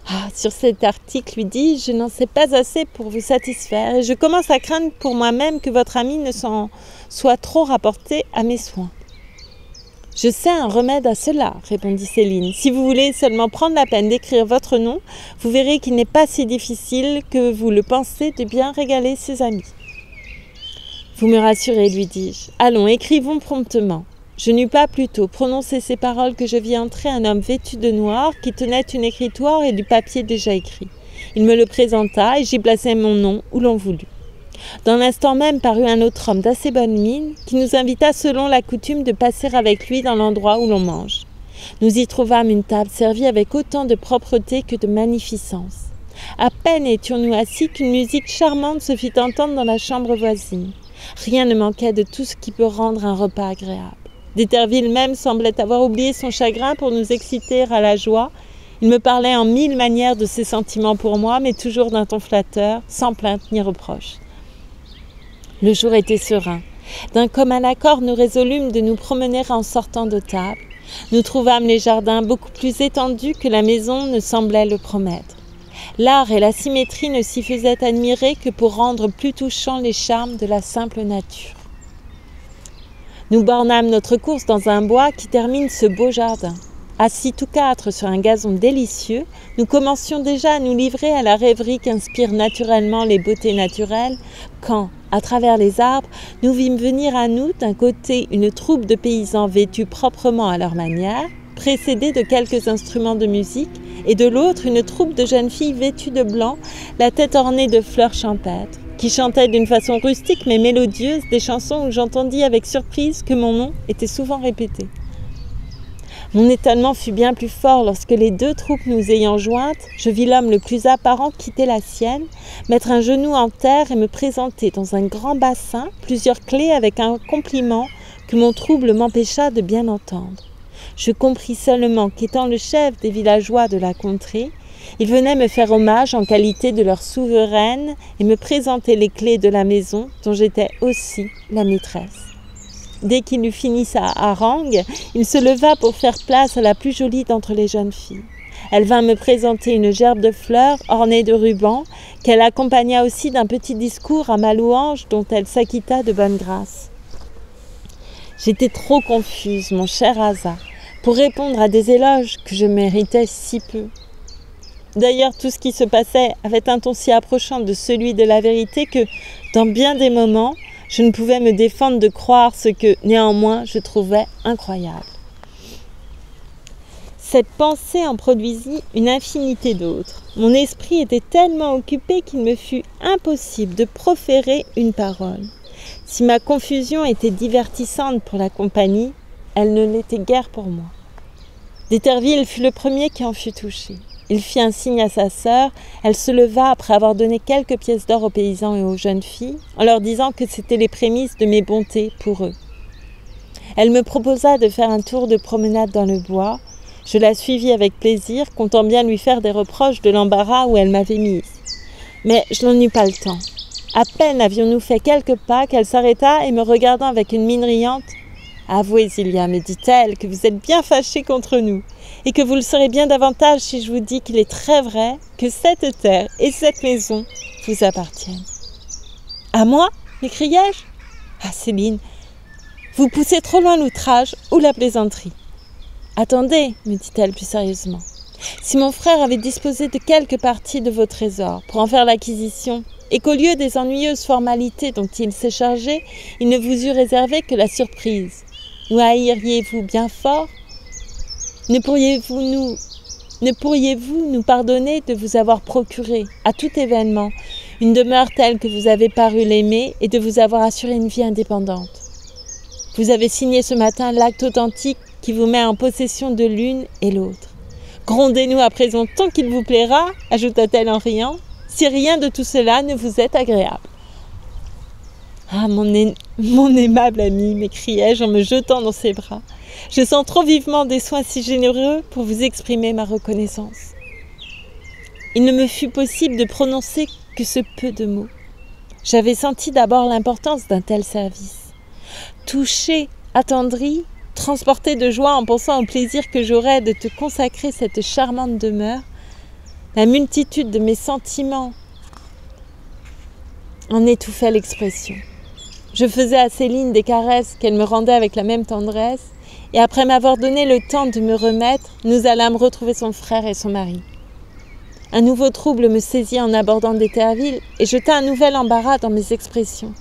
Ah, sur cet article, lui dis-je, je n'en sais pas assez pour vous satisfaire et je commence à craindre pour moi-même que votre ami ne s'en soit trop rapporté à mes soins. « Je sais un remède à cela, répondit Céline. Si vous voulez seulement prendre la peine d'écrire votre nom, vous verrez qu'il n'est pas si difficile que vous le pensez de bien régaler ses amis. Vous me rassurez, lui dis-je. Allons, écrivons promptement. Je n'eus pas plus tôt prononcé ces paroles que je vis entrer un homme vêtu de noir qui tenait une écritoire et du papier déjà écrit. Il me le présenta et j'y plaçai mon nom où l'on voulut. Dans l'instant même parut un autre homme d'assez bonne mine qui nous invita selon la coutume de passer avec lui dans l'endroit où l'on mange. Nous y trouvâmes une table servie avec autant de propreté que de magnificence. À peine étions-nous assis qu'une musique charmante se fit entendre dans la chambre voisine. Rien ne manquait de tout ce qui peut rendre un repas agréable. D'Éterville même semblait avoir oublié son chagrin pour nous exciter à la joie. Il me parlait en 1000 manières de ses sentiments pour moi, mais toujours d'un ton flatteur, sans plainte ni reproche. Le jour était serein. D'un commun accord, nous résolûmes de nous promener en sortant de table. Nous trouvâmes les jardins beaucoup plus étendus que la maison ne semblait le promettre. L'art et la symétrie ne s'y faisaient admirer que pour rendre plus touchants les charmes de la simple nature. Nous bornâmes notre course dans un bois qui termine ce beau jardin. Assis tous 4 sur un gazon délicieux, nous commencions déjà à nous livrer à la rêverie qu'inspirent naturellement les beautés naturelles, quand, à travers les arbres, nous vîmes venir à nous d'un côté une troupe de paysans vêtus proprement à leur manière, précédés de quelques instruments de musique, et de l'autre une troupe de jeunes filles vêtues de blanc, la tête ornée de fleurs champêtres, qui chantaient d'une façon rustique mais mélodieuse des chansons où j'entendis avec surprise que mon nom était souvent répété. Mon étonnement fut bien plus fort lorsque les 2 troupes nous ayant jointes, je vis l'homme le plus apparent quitter la sienne, mettre un genou en terre et me présenter dans un grand bassin plusieurs clés avec un compliment que mon trouble m'empêcha de bien entendre. Je compris seulement qu'étant le chef des villageois de la contrée, il venait me faire hommage en qualité de leur souveraine et me présenter les clés de la maison dont j'étais aussi la maîtresse. Dès qu'il eut fini sa harangue, il se leva pour faire place à la plus jolie d'entre les jeunes filles. Elle vint me présenter une gerbe de fleurs ornée de rubans qu'elle accompagna aussi d'un petit discours à ma louange dont elle s'acquitta de bonne grâce. J'étais trop confuse, mon cher Asa, pour répondre à des éloges que je méritais si peu. D'ailleurs, tout ce qui se passait avait un ton si approchant de celui de la vérité que, dans bien des moments, je ne pouvais me défendre de croire ce que, néanmoins, je trouvais incroyable. Cette pensée en produisit une infinité d'autres. Mon esprit était tellement occupé qu'il me fut impossible de proférer une parole. Si ma confusion était divertissante pour la compagnie, elle ne l'était guère pour moi. D'Éterville fut le premier qui en fut touché. Il fit un signe à sa sœur. Elle se leva après avoir donné quelques pièces d'or aux paysans et aux jeunes filles, en leur disant que c'était les prémices de mes bontés pour eux. Elle me proposa de faire un tour de promenade dans le bois. Je la suivis avec plaisir, comptant bien lui faire des reproches de l'embarras où elle m'avait mise. Mais je n'en eus pas le temps. À peine avions-nous fait quelques pas qu'elle s'arrêta et me regardant avec une mine riante. « Avouez, Zilia, me dit-elle, que vous êtes bien fâchée contre nous, et que vous le serez bien davantage si je vous dis qu'il est très vrai que cette terre et cette maison vous appartiennent. »« À moi ?» m'écriai-je. « Ah, Céline, vous poussez trop loin l'outrage ou la plaisanterie. »« Attendez, me dit-elle plus sérieusement. Si mon frère avait disposé de quelques parties de vos trésors pour en faire l'acquisition, et qu'au lieu des ennuyeuses formalités dont il s'est chargé, il ne vous eût réservé que la surprise, nous haïriez-vous bien fort? Ne pourriez-vous nous pardonner de vous avoir procuré, à tout événement, une demeure telle que vous avez paru l'aimer et de vous avoir assuré une vie indépendante? Vous avez signé ce matin l'acte authentique qui vous met en possession de l'une et l'autre. Grondez-nous à présent tant qu'il vous plaira, ajouta-t-elle en riant, si rien de tout cela ne vous est agréable. « Ah, mon aimable ami, m'écriai-je en me jetant dans ses bras. Je sens trop vivement des soins si généreux pour vous exprimer ma reconnaissance. » Il ne me fut possible de prononcer que ce peu de mots. J'avais senti d'abord l'importance d'un tel service. Touché, attendri, transporté de joie en pensant au plaisir que j'aurais de te consacrer cette charmante demeure, la multitude de mes sentiments en étouffait l'expression. Je faisais à Céline des caresses qu'elle me rendait avec la même tendresse, et après m'avoir donné le temps de me remettre, nous allâmes retrouver son frère et son mari. Un nouveau trouble me saisit en abordant d'Éterville et jeta un nouvel embarras dans mes expressions.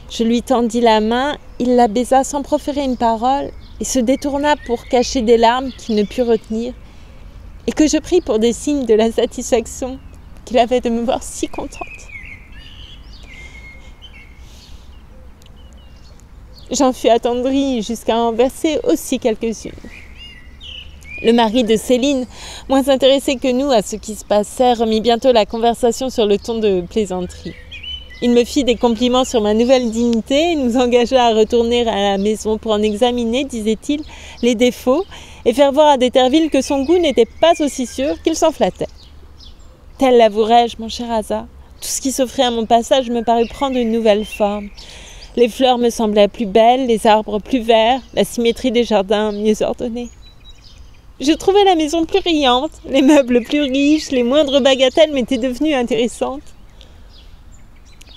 Je lui tendis la main, il la baisa sans proférer une parole et se détourna pour cacher des larmes qu'il ne put retenir et que je pris pour des signes de la satisfaction qu'il avait de me voir si contente. J'en fus attendrie jusqu'à en verser aussi quelques-unes. Le mari de Céline, moins intéressé que nous à ce qui se passait, remit bientôt la conversation sur le ton de plaisanterie. Il me fit des compliments sur ma nouvelle dignité et nous engagea à retourner à la maison pour en examiner, disait-il, les défauts et faire voir à d'Éterville que son goût n'était pas aussi sûr qu'il s'en flattait. Tel l'avouerai-je, mon cher Asa, tout ce qui s'offrait à mon passage me parut prendre une nouvelle forme. Les fleurs me semblaient plus belles, les arbres plus verts, la symétrie des jardins mieux ordonnée. Je trouvais la maison plus riante, les meubles plus riches, les moindres bagatelles m'étaient devenues intéressantes.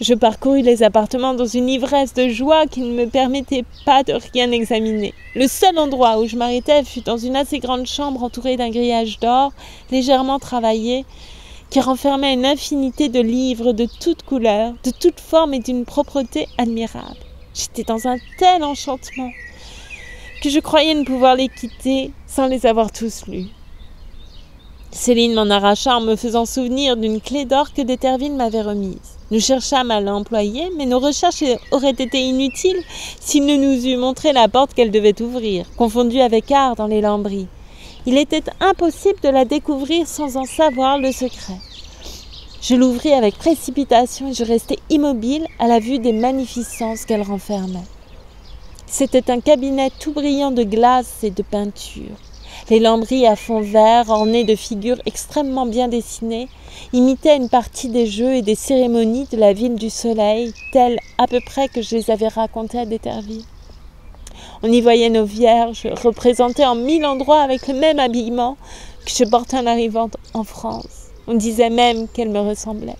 Je parcourus les appartements dans une ivresse de joie qui ne me permettait pas de rien examiner. Le seul endroit où je m'arrêtais fut dans une assez grande chambre entourée d'un grillage d'or, légèrement travaillé, qui renfermait une infinité de livres de toutes couleurs, de toutes formes et d'une propreté admirable. J'étais dans un tel enchantement que je croyais ne pouvoir les quitter sans les avoir tous lus. Céline m'en arracha en me faisant souvenir d'une clé d'or que d'Éterville m'avait remise. Nous cherchâmes à l'employer, mais nos recherches auraient été inutiles s'il ne nous eût montré la porte qu'elle devait ouvrir, confondue avec art dans les lambris. Il était impossible de la découvrir sans en savoir le secret. Je l'ouvris avec précipitation et je restai immobile à la vue des magnificences qu'elle renfermait. C'était un cabinet tout brillant de glace et de peinture. Les lambris à fond vert, ornés de figures extrêmement bien dessinées, imitaient une partie des jeux et des cérémonies de la ville du soleil, telles à peu près que je les avais racontées à d'Éterville. On y voyait nos vierges, représentées en 1000 endroits avec le même habillement que je portais en arrivant en France. On disait même qu'elles me ressemblaient.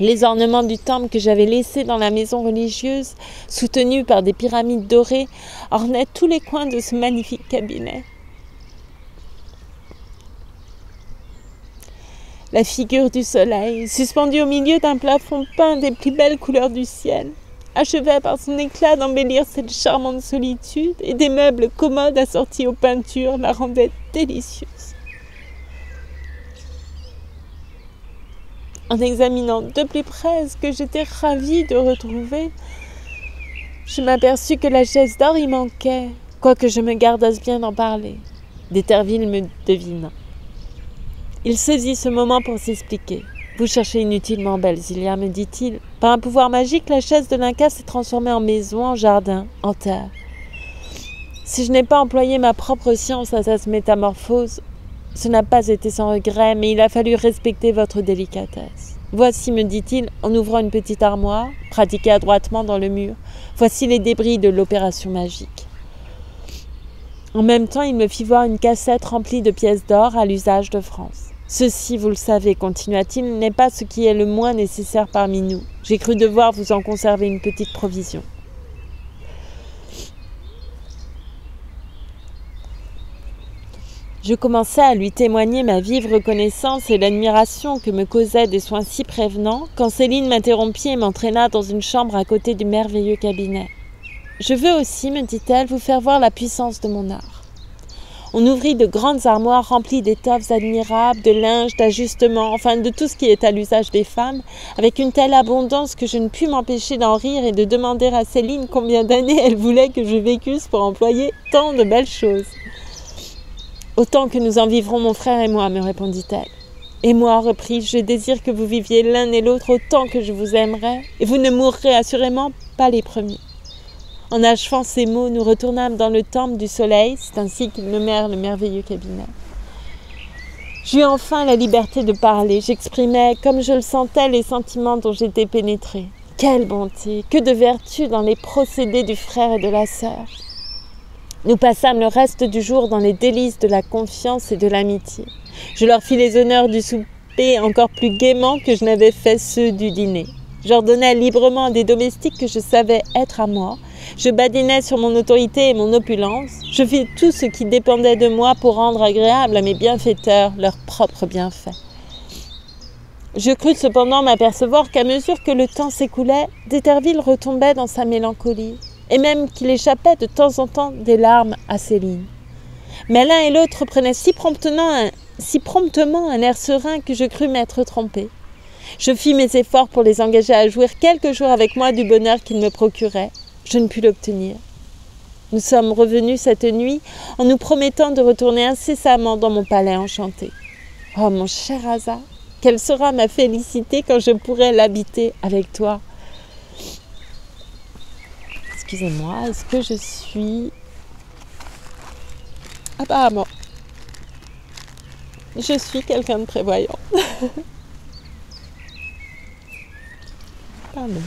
Les ornements du temple que j'avais laissés dans la maison religieuse, soutenus par des pyramides dorées, ornaient tous les coins de ce magnifique cabinet. La figure du soleil, suspendue au milieu d'un plafond peint des plus belles couleurs du ciel, achevait par son éclat d'embellir cette charmante solitude et des meubles commodes assortis aux peintures la rendaient délicieuse. En examinant de plus près ce que j'étais ravie de retrouver, je m'aperçus que la chaise d'or y manquait, quoique je me gardasse bien d'en parler. D'Éterville me devina. Il saisit ce moment pour s'expliquer. « Vous cherchez inutilement, Belzilia, me dit-il. Par un pouvoir magique, la chaise de l'Inca s'est transformée en maison, en jardin, en terre. Si je n'ai pas employé ma propre science à cette métamorphose, ce n'a pas été sans regret, mais il a fallu respecter votre délicatesse. Voici, me dit-il, en ouvrant une petite armoire, pratiquée adroitement dans le mur, voici les débris de l'opération magique. » En même temps, il me fit voir une cassette remplie de pièces d'or à l'usage de France. « Ceci, vous le savez, continua-t-il, n'est pas ce qui est le moins nécessaire parmi nous. J'ai cru devoir vous en conserver une petite provision. » Je commençais à lui témoigner ma vive reconnaissance et l'admiration que me causaient des soins si prévenants quand Céline m'interrompit et m'entraîna dans une chambre à côté du merveilleux cabinet. « Je veux aussi, me dit-elle, vous faire voir la puissance de mon art. » On ouvrit de grandes armoires remplies d'étoffes admirables, de linge, d'ajustements, enfin de tout ce qui est à l'usage des femmes, avec une telle abondance que je ne pus m'empêcher d'en rire et de demander à Céline combien d'années elle voulait que je vécusse pour employer tant de belles choses. « Autant que nous en vivrons mon frère et moi, me répondit-elle. « Et moi, repris-je, je désire que vous viviez l'un et l'autre autant que je vous aimerai, et vous ne mourrez assurément pas les premiers. » En achevant ces mots, nous retournâmes dans le temple du soleil, c'est ainsi qu'ils nommèrent le merveilleux cabinet. J'eus enfin la liberté de parler, j'exprimais, comme je le sentais, les sentiments dont j'étais pénétrée. Quelle bonté, que de vertu dans les procédés du frère et de la sœur. Nous passâmes le reste du jour dans les délices de la confiance et de l'amitié. Je leur fis les honneurs du souper encore plus gaiement que je n'avais fait ceux du dîner. J'ordonnais librement à des domestiques que je savais être à moi. Je badinais sur mon autorité et mon opulence. Je fis tout ce qui dépendait de moi pour rendre agréable à mes bienfaiteurs leurs propres bienfaits. Je crus cependant m'apercevoir qu'à mesure que le temps s'écoulait, d'Éterville retombait dans sa mélancolie, et même qu'il échappait de temps en temps des larmes à Céline. Mais l'un et l'autre prenaient si promptement un air serein que je crus m'être trompée. Je fis mes efforts pour les engager à jouir quelques jours avec moi du bonheur qu'ils me procuraient. Je ne pus l'obtenir. Nous sommes revenus cette nuit en nous promettant de retourner incessamment dans mon palais enchanté. Oh mon cher Asa, quelle sera ma félicité quand je pourrai l'habiter avec toi. Excusez-moi, est-ce que je suis... Apparemment, je suis quelqu'un de prévoyant. Pardon.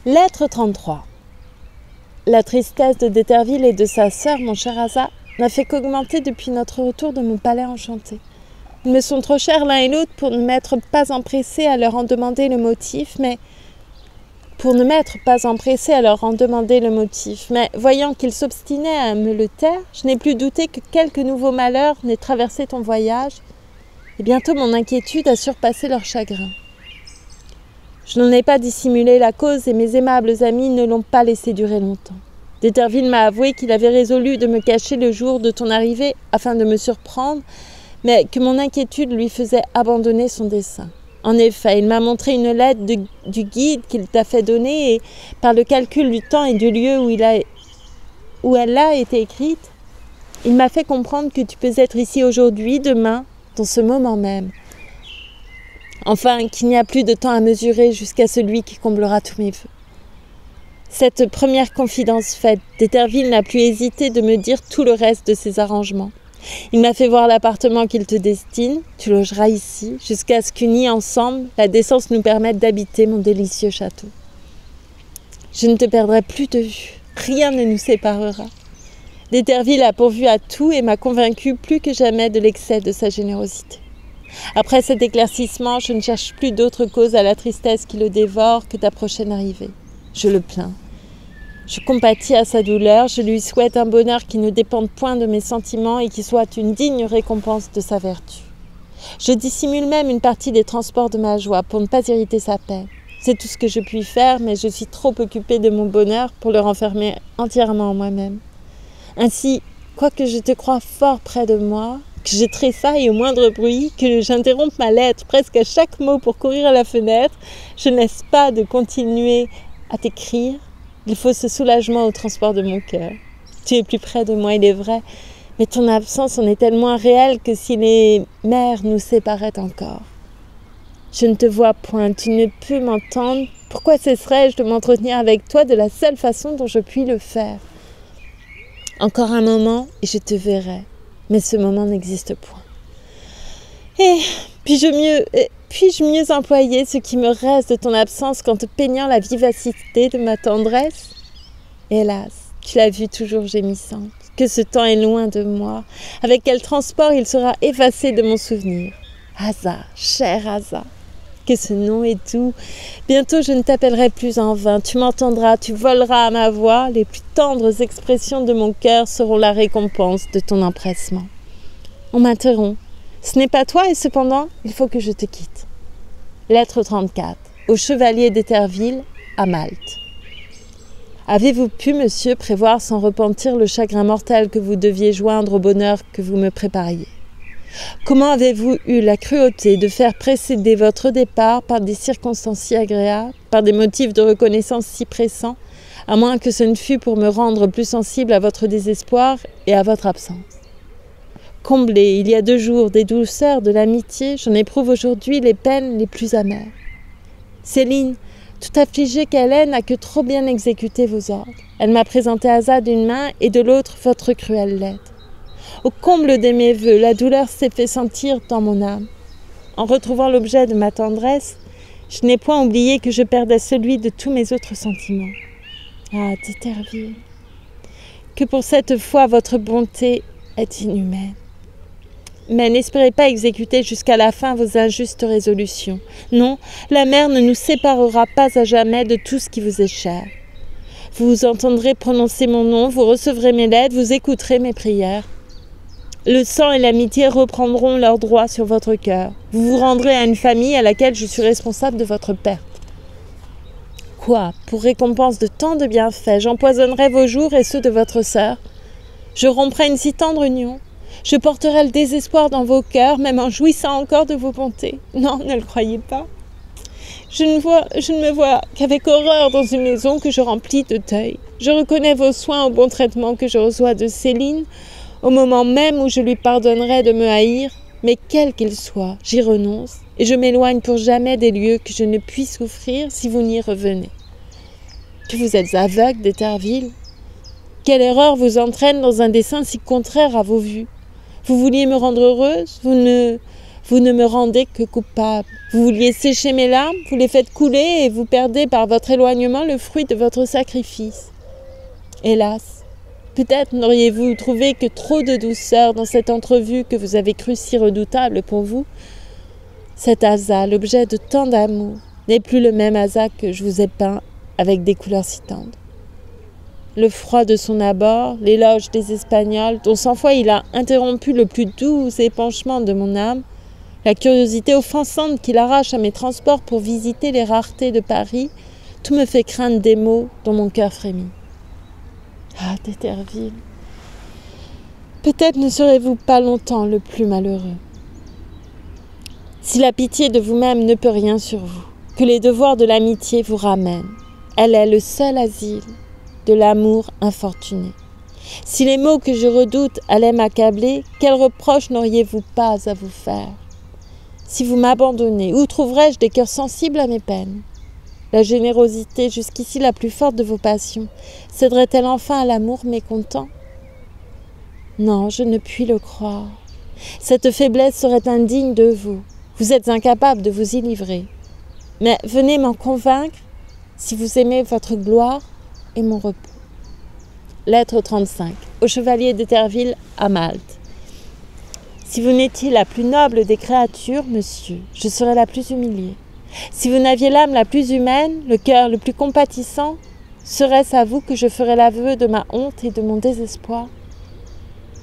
Lettre 33. La tristesse de d'Éterville et de sa sœur, mon cher Asa, n'a fait qu'augmenter depuis notre retour de mon palais enchanté. Ils me sont trop chers l'un et l'autre pour ne m'être pas empressée à leur en demander le motif, mais voyant qu'ils s'obstinaient à me le taire, je n'ai plus douté que quelque nouveau malheur n'ait traversé ton voyage, et bientôt mon inquiétude a surpassé leur chagrin. Je n'en ai pas dissimulé la cause et mes aimables amis ne l'ont pas laissé durer longtemps. D'Éterville m'a avoué qu'il avait résolu de me cacher le jour de ton arrivée afin de me surprendre, mais que mon inquiétude lui faisait abandonner son dessein. En effet, il m'a montré une lettre du guide qu'il t'a fait donner et par le calcul du temps et du lieu où elle a été écrite, il m'a fait comprendre que tu peux être ici aujourd'hui, demain, dans ce moment même. Enfin, qu'il n'y a plus de temps à mesurer jusqu'à celui qui comblera tous mes vœux. Cette première confidence faite, d'Éterville n'a plus hésité de me dire tout le reste de ses arrangements. Il m'a fait voir l'appartement qu'il te destine, tu logeras ici, jusqu'à ce qu'unis ensemble, la décence nous permette d'habiter mon délicieux château. Je ne te perdrai plus de vue, rien ne nous séparera. D'Éterville a pourvu à tout et m'a convaincu plus que jamais de l'excès de sa générosité. Après cet éclaircissement, je ne cherche plus d'autre cause à la tristesse qui le dévore que ta prochaine arrivée. Je le plains. Je compatis à sa douleur, je lui souhaite un bonheur qui ne dépende point de mes sentiments et qui soit une digne récompense de sa vertu. Je dissimule même une partie des transports de ma joie pour ne pas irriter sa peine. C'est tout ce que je puis faire, mais je suis trop occupée de mon bonheur pour le renfermer entièrement en moi-même. Ainsi, quoique je te croie fort près de moi, que je tressaille au moindre bruit, que j'interrompe ma lettre presque à chaque mot pour courir à la fenêtre, je ne laisse pas de continuer à t'écrire. Il faut ce soulagement au transport de mon cœur. Tu es plus près de moi, il est vrai, mais ton absence en est tellement réelle que si les mers nous séparaient encore. Je ne te vois point, tu ne peux m'entendre. Pourquoi cesserais-je de m'entretenir avec toi de la seule façon dont je puis le faire? Encore un moment et je te verrai, mais ce moment n'existe point. Et puis-je mieux employer ce qui me reste de ton absence qu'en te peignant la vivacité de ma tendresse? Hélas, tu l'as vue toujours gémissante, que ce temps est loin de moi, avec quel transport il sera effacé de mon souvenir. Asa, cher Asa, que ce nom est doux. Bientôt je ne t'appellerai plus en vain, tu m'entendras, tu voleras à ma voix, les plus tendres expressions de mon cœur seront la récompense de ton empressement. On m'interrompt. Ce n'est pas toi et cependant, il faut que je te quitte. Lettre 34. Au chevalier d'Éterville, à Malte. Avez-vous pu, monsieur, prévoir sans repentir le chagrin mortel que vous deviez joindre au bonheur que vous me prépariez? Comment avez-vous eu la cruauté de faire précéder votre départ par des circonstances si agréables, par des motifs de reconnaissance si pressants, à moins que ce ne fût pour me rendre plus sensible à votre désespoir et à votre absence? Comblé, il y a 2 jours, des douceurs de l'amitié, j'en éprouve aujourd'hui les peines les plus amères. Céline, tout affligée qu'elle est, n'a que trop bien exécuté vos ordres. Elle m'a présenté Asa d'une main et de l'autre votre cruelle lettre. Au comble de mes vœux, la douleur s'est fait sentir dans mon âme. En retrouvant l'objet de ma tendresse, je n'ai point oublié que je perdais celui de tous mes autres sentiments. Ah, d'Éterville, que pour cette fois votre bonté est inhumaine. Mais n'espérez pas exécuter jusqu'à la fin vos injustes résolutions. Non, la mer ne nous séparera pas à jamais de tout ce qui vous est cher. Vous entendrez prononcer mon nom, vous recevrez mes lettres, vous écouterez mes prières. Le sang et l'amitié reprendront leurs droits sur votre cœur. Vous vous rendrez à une famille à laquelle je suis responsable de votre perte. Quoi, pour récompense de tant de bienfaits, j'empoisonnerai vos jours et ceux de votre sœur? Je romprai une si tendre union? Je porterai le désespoir dans vos cœurs, même en jouissant encore de vos bontés? Non, ne le croyez pas. Je ne me vois qu'avec horreur dans une maison que je remplis de deuil. Je reconnais vos soins au bon traitement que je reçois de Céline, au moment même où je lui pardonnerai de me haïr, mais quel qu'il soit, j'y renonce, et je m'éloigne pour jamais des lieux que je ne puis souffrir si vous n'y revenez. Que vous êtes aveugle d'Éterville? Quelle erreur vous entraîne dans un dessein si contraire à vos vues? Vous vouliez me rendre heureuse, vous ne me rendez que coupable. Vous vouliez sécher mes larmes, vous les faites couler et vous perdez par votre éloignement le fruit de votre sacrifice. Hélas, peut-être n'auriez-vous trouvé que trop de douceur dans cette entrevue que vous avez crue si redoutable pour vous. Cet Asa, l'objet de tant d'amour, n'est plus le même Asa que je vous ai peint avec des couleurs si tendres. Le froid de son abord, l'éloge des Espagnols, dont 100 fois il a interrompu le plus doux épanchement de mon âme, la curiosité offensante qu'il arrache à mes transports pour visiter les raretés de Paris, tout me fait craindre des maux dont mon cœur frémit. Ah, d'Éterville, peut-être ne serez-vous pas longtemps le plus malheureux. Si la pitié de vous-même ne peut rien sur vous, que les devoirs de l'amitié vous ramènent, elle est le seul asile de l'amour infortuné. Si les maux que je redoute allaient m'accabler, quels reproches n'auriez-vous pas à vous faire? Si vous m'abandonnez, où trouverais-je des cœurs sensibles à mes peines? La générosité, jusqu'ici la plus forte de vos passions, céderait-elle enfin à l'amour mécontent? Non, je ne puis le croire. Cette faiblesse serait indigne de vous. Vous êtes incapable de vous y livrer. Mais venez m'en convaincre si vous aimez votre gloire et mon repos. Lettre 35. Au chevalier d'Éterville à Malte. Si vous n'étiez la plus noble des créatures, monsieur, je serais la plus humiliée. Si vous n'aviez l'âme la plus humaine, le cœur le plus compatissant, serait-ce à vous que je ferais l'aveu de ma honte et de mon désespoir?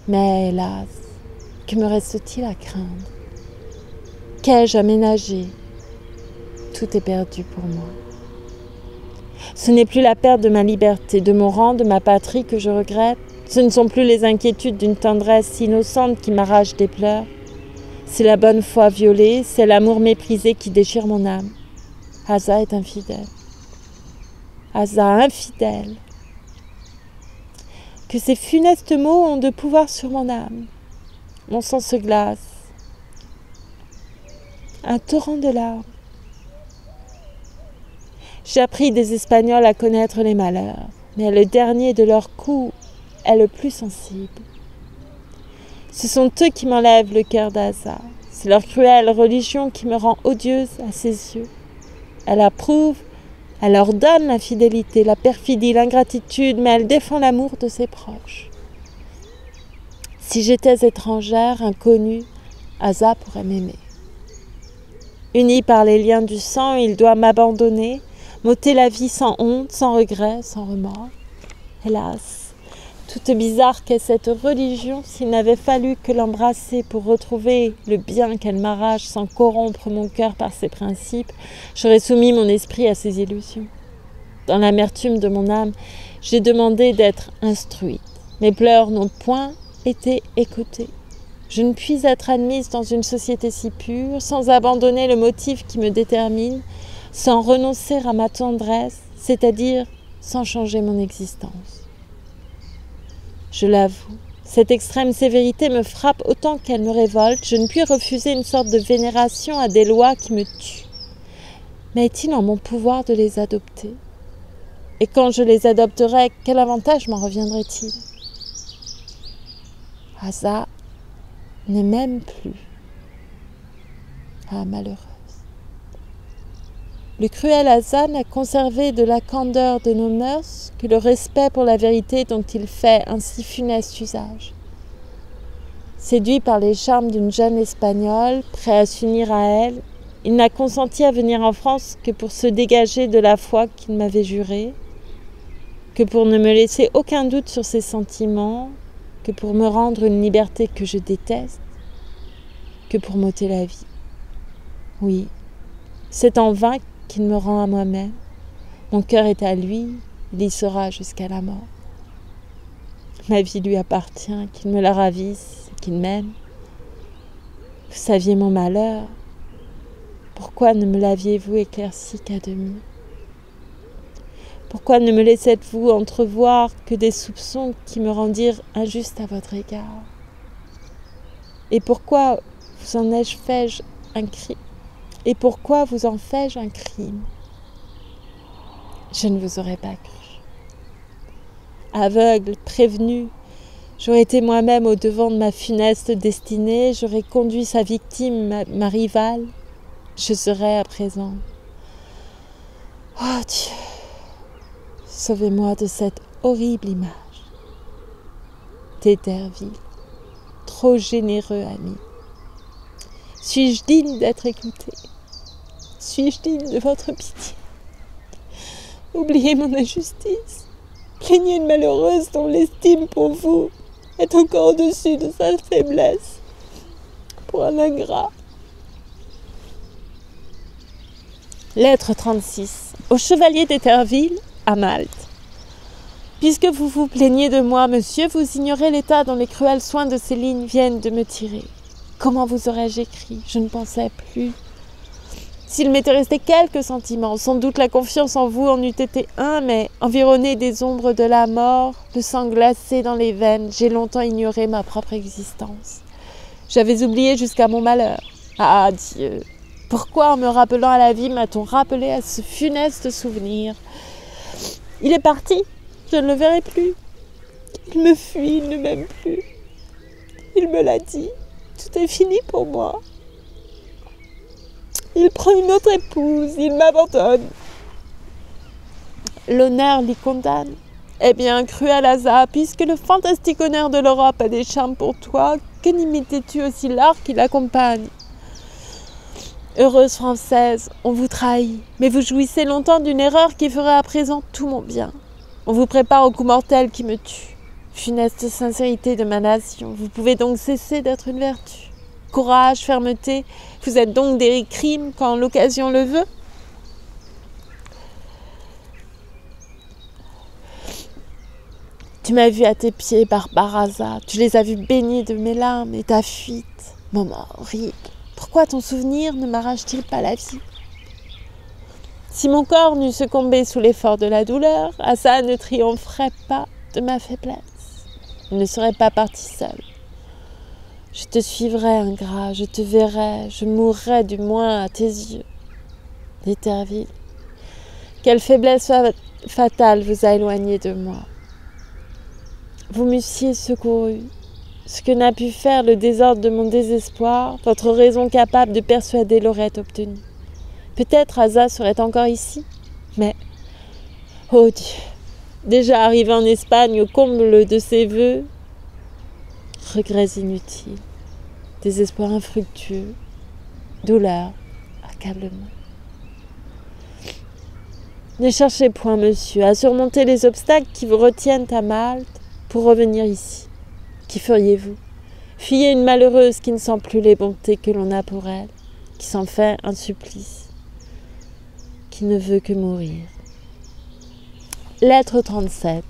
Mais hélas, que me reste-t-il à craindre? Qu'ai-je à ménager? tout est perdu pour moi. Ce n'est plus la perte de ma liberté, de mon rang, de ma patrie que je regrette. Ce ne sont plus les inquiétudes d'une tendresse innocente qui m'arrache des pleurs. C'est la bonne foi violée, c'est l'amour méprisé qui déchire mon âme. Asa est infidèle. Asa infidèle. Que ces funestes mots ont de pouvoir sur mon âme. Mon sang se glace. Un torrent de larmes. J'ai appris des Espagnols à connaître les malheurs, mais le dernier de leurs coups est le plus sensible. Ce sont eux qui m'enlèvent le cœur d'Asa. C'est leur cruelle religion qui me rend odieuse à ses yeux. Elle approuve, elle ordonne l'infidélité, la perfidie, l'ingratitude, mais elle défend l'amour de ses proches. Si j'étais étrangère, inconnue, Asa pourrait m'aimer. Uni par les liens du sang, il doit m'abandonner, m'ôter la vie sans honte, sans regret, sans remords. Hélas, toute bizarre qu'est cette religion, s'il n'avait fallu que l'embrasser pour retrouver le bien qu'elle m'arrache sans corrompre mon cœur par ses principes, j'aurais soumis mon esprit à ses illusions. Dans l'amertume de mon âme, j'ai demandé d'être instruite. Mes pleurs n'ont point été écoutés. Je ne puis être admise dans une société si pure, sans abandonner le motif qui me détermine, sans renoncer à ma tendresse, c'est-à-dire sans changer mon existence. Je l'avoue, cette extrême sévérité me frappe autant qu'elle me révolte. Je ne puis refuser une sorte de vénération à des lois qui me tuent. Mais est-il en mon pouvoir de les adopter? Et quand je les adopterai, quel avantage m'en reviendrait-il? Asa n'est même plus. Ah, malheureuse. Le cruel Asa n'a conservé de la candeur de nos mœurs que le respect pour la vérité dont il fait un si funeste usage. Séduit par les charmes d'une jeune Espagnole, prêt à s'unir à elle, il n'a consenti à venir en France que pour se dégager de la foi qu'il m'avait jurée, que pour ne me laisser aucun doute sur ses sentiments, que pour me rendre une liberté que je déteste, que pour m'ôter la vie. Oui, c'est en vain qu'il me rend à moi-même. Mon cœur est à lui, il y sera jusqu'à la mort. Ma vie lui appartient, qu'il me la ravisse, qu'il m'aime. Vous saviez mon malheur. Pourquoi ne me l'aviez-vous éclairci qu'à demi? Pourquoi ne me laissez-vous entrevoir que des soupçons qui me rendirent injuste à votre égard? Et pourquoi vous en ai-je fait un crime? Et pourquoi vous en fais-je un crime? Je ne vous aurais pas cru. Aveugle, prévenu, j'aurais été moi-même au devant de ma funeste destinée, j'aurais conduit sa victime, ma rivale. Je serais à présent. Oh Dieu, sauvez-moi de cette horrible image. D'Éderville, trop généreux ami. Suis-je digne d'être écoutée? Suis-je digne de votre pitié? Oubliez mon injustice. Plaignez une malheureuse dont l'estime pour vous est encore au-dessus de sa faiblesse. Pour un ingrat. Lettre 36. Au chevalier d'Éderville, à Malte. Puisque vous vous plaignez de moi, monsieur, vous ignorez l'état dont les cruels soins de ces lignes viennent de me tirer. Comment vous aurais-je écrit? Je ne pensais plus. S'il m'était resté quelques sentiments, sans doute la confiance en vous en eût été un, mais environné des ombres de la mort, le sang glacé dans les veines, j'ai longtemps ignoré ma propre existence. J'avais oublié jusqu'à mon malheur. Ah Dieu! Pourquoi, en me rappelant à la vie, m'a-t-on rappelé à ce funeste souvenir? Il est parti, je ne le verrai plus. Il me fuit, il ne m'aime plus. Il me l'a dit, tout est fini pour moi. Il prend une autre épouse, il m'abandonne. L'honneur l'y condamne. Eh bien, cruel hasard, puisque le fantastique honneur de l'Europe a des charmes pour toi, que n'imitais-tu aussi l'art qui l'accompagne? Heureuse Française, on vous trahit, mais vous jouissez longtemps d'une erreur qui ferait à présent tout mon bien. On vous prépare au coup mortel qui me tue. Funeste sincérité de ma nation, vous pouvez donc cesser d'être une vertu. Courage, fermeté, vous êtes donc des crimes quand l'occasion le veut? Tu m'as vu à tes pieds, Barbaraza. Tu les as vus baignés de mes larmes et ta fuite. Moment horrible. Pourquoi ton souvenir ne m'arrache-t-il pas la vie? Si mon corps n'eût succombé sous l'effort de la douleur, Asa ne triompherait pas de ma faiblesse. Il ne serait pas parti seul. Je te suivrai, ingrat, je te verrai, je mourrai du moins à tes yeux. D'Éterville, quelle faiblesse fatale vous a éloigné de moi. Vous m'eussiez secouru. Ce que n'a pu faire le désordre de mon désespoir, votre raison capable de persuader l'aurait obtenu. Peut-être Asa serait encore ici, mais, oh Dieu, déjà arrivé en Espagne au comble de ses vœux, regrets inutiles, désespoir infructueux, douleur, accablement. Ne cherchez point, monsieur, à surmonter les obstacles qui vous retiennent à Malte pour revenir ici. Qui feriez-vous? Fuyez une malheureuse qui ne sent plus les bontés que l'on a pour elle, qui s'en fait un supplice, qui ne veut que mourir. Lettre 37.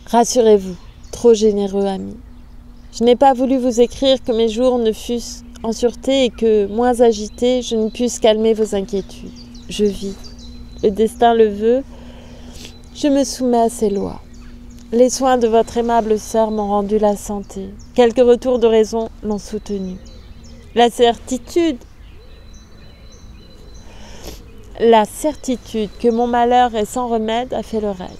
Rassurez-vous, trop généreux ami. Je n'ai pas voulu vous écrire que mes jours ne fussent en sûreté et que, moins agité, je ne puisse calmer vos inquiétudes. Je vis. Le destin le veut. Je me soumets à ses lois. Les soins de votre aimable sœur m'ont rendu la santé. Quelques retours de raison l'ont soutenue. La certitude que mon malheur est sans remède a fait le reste.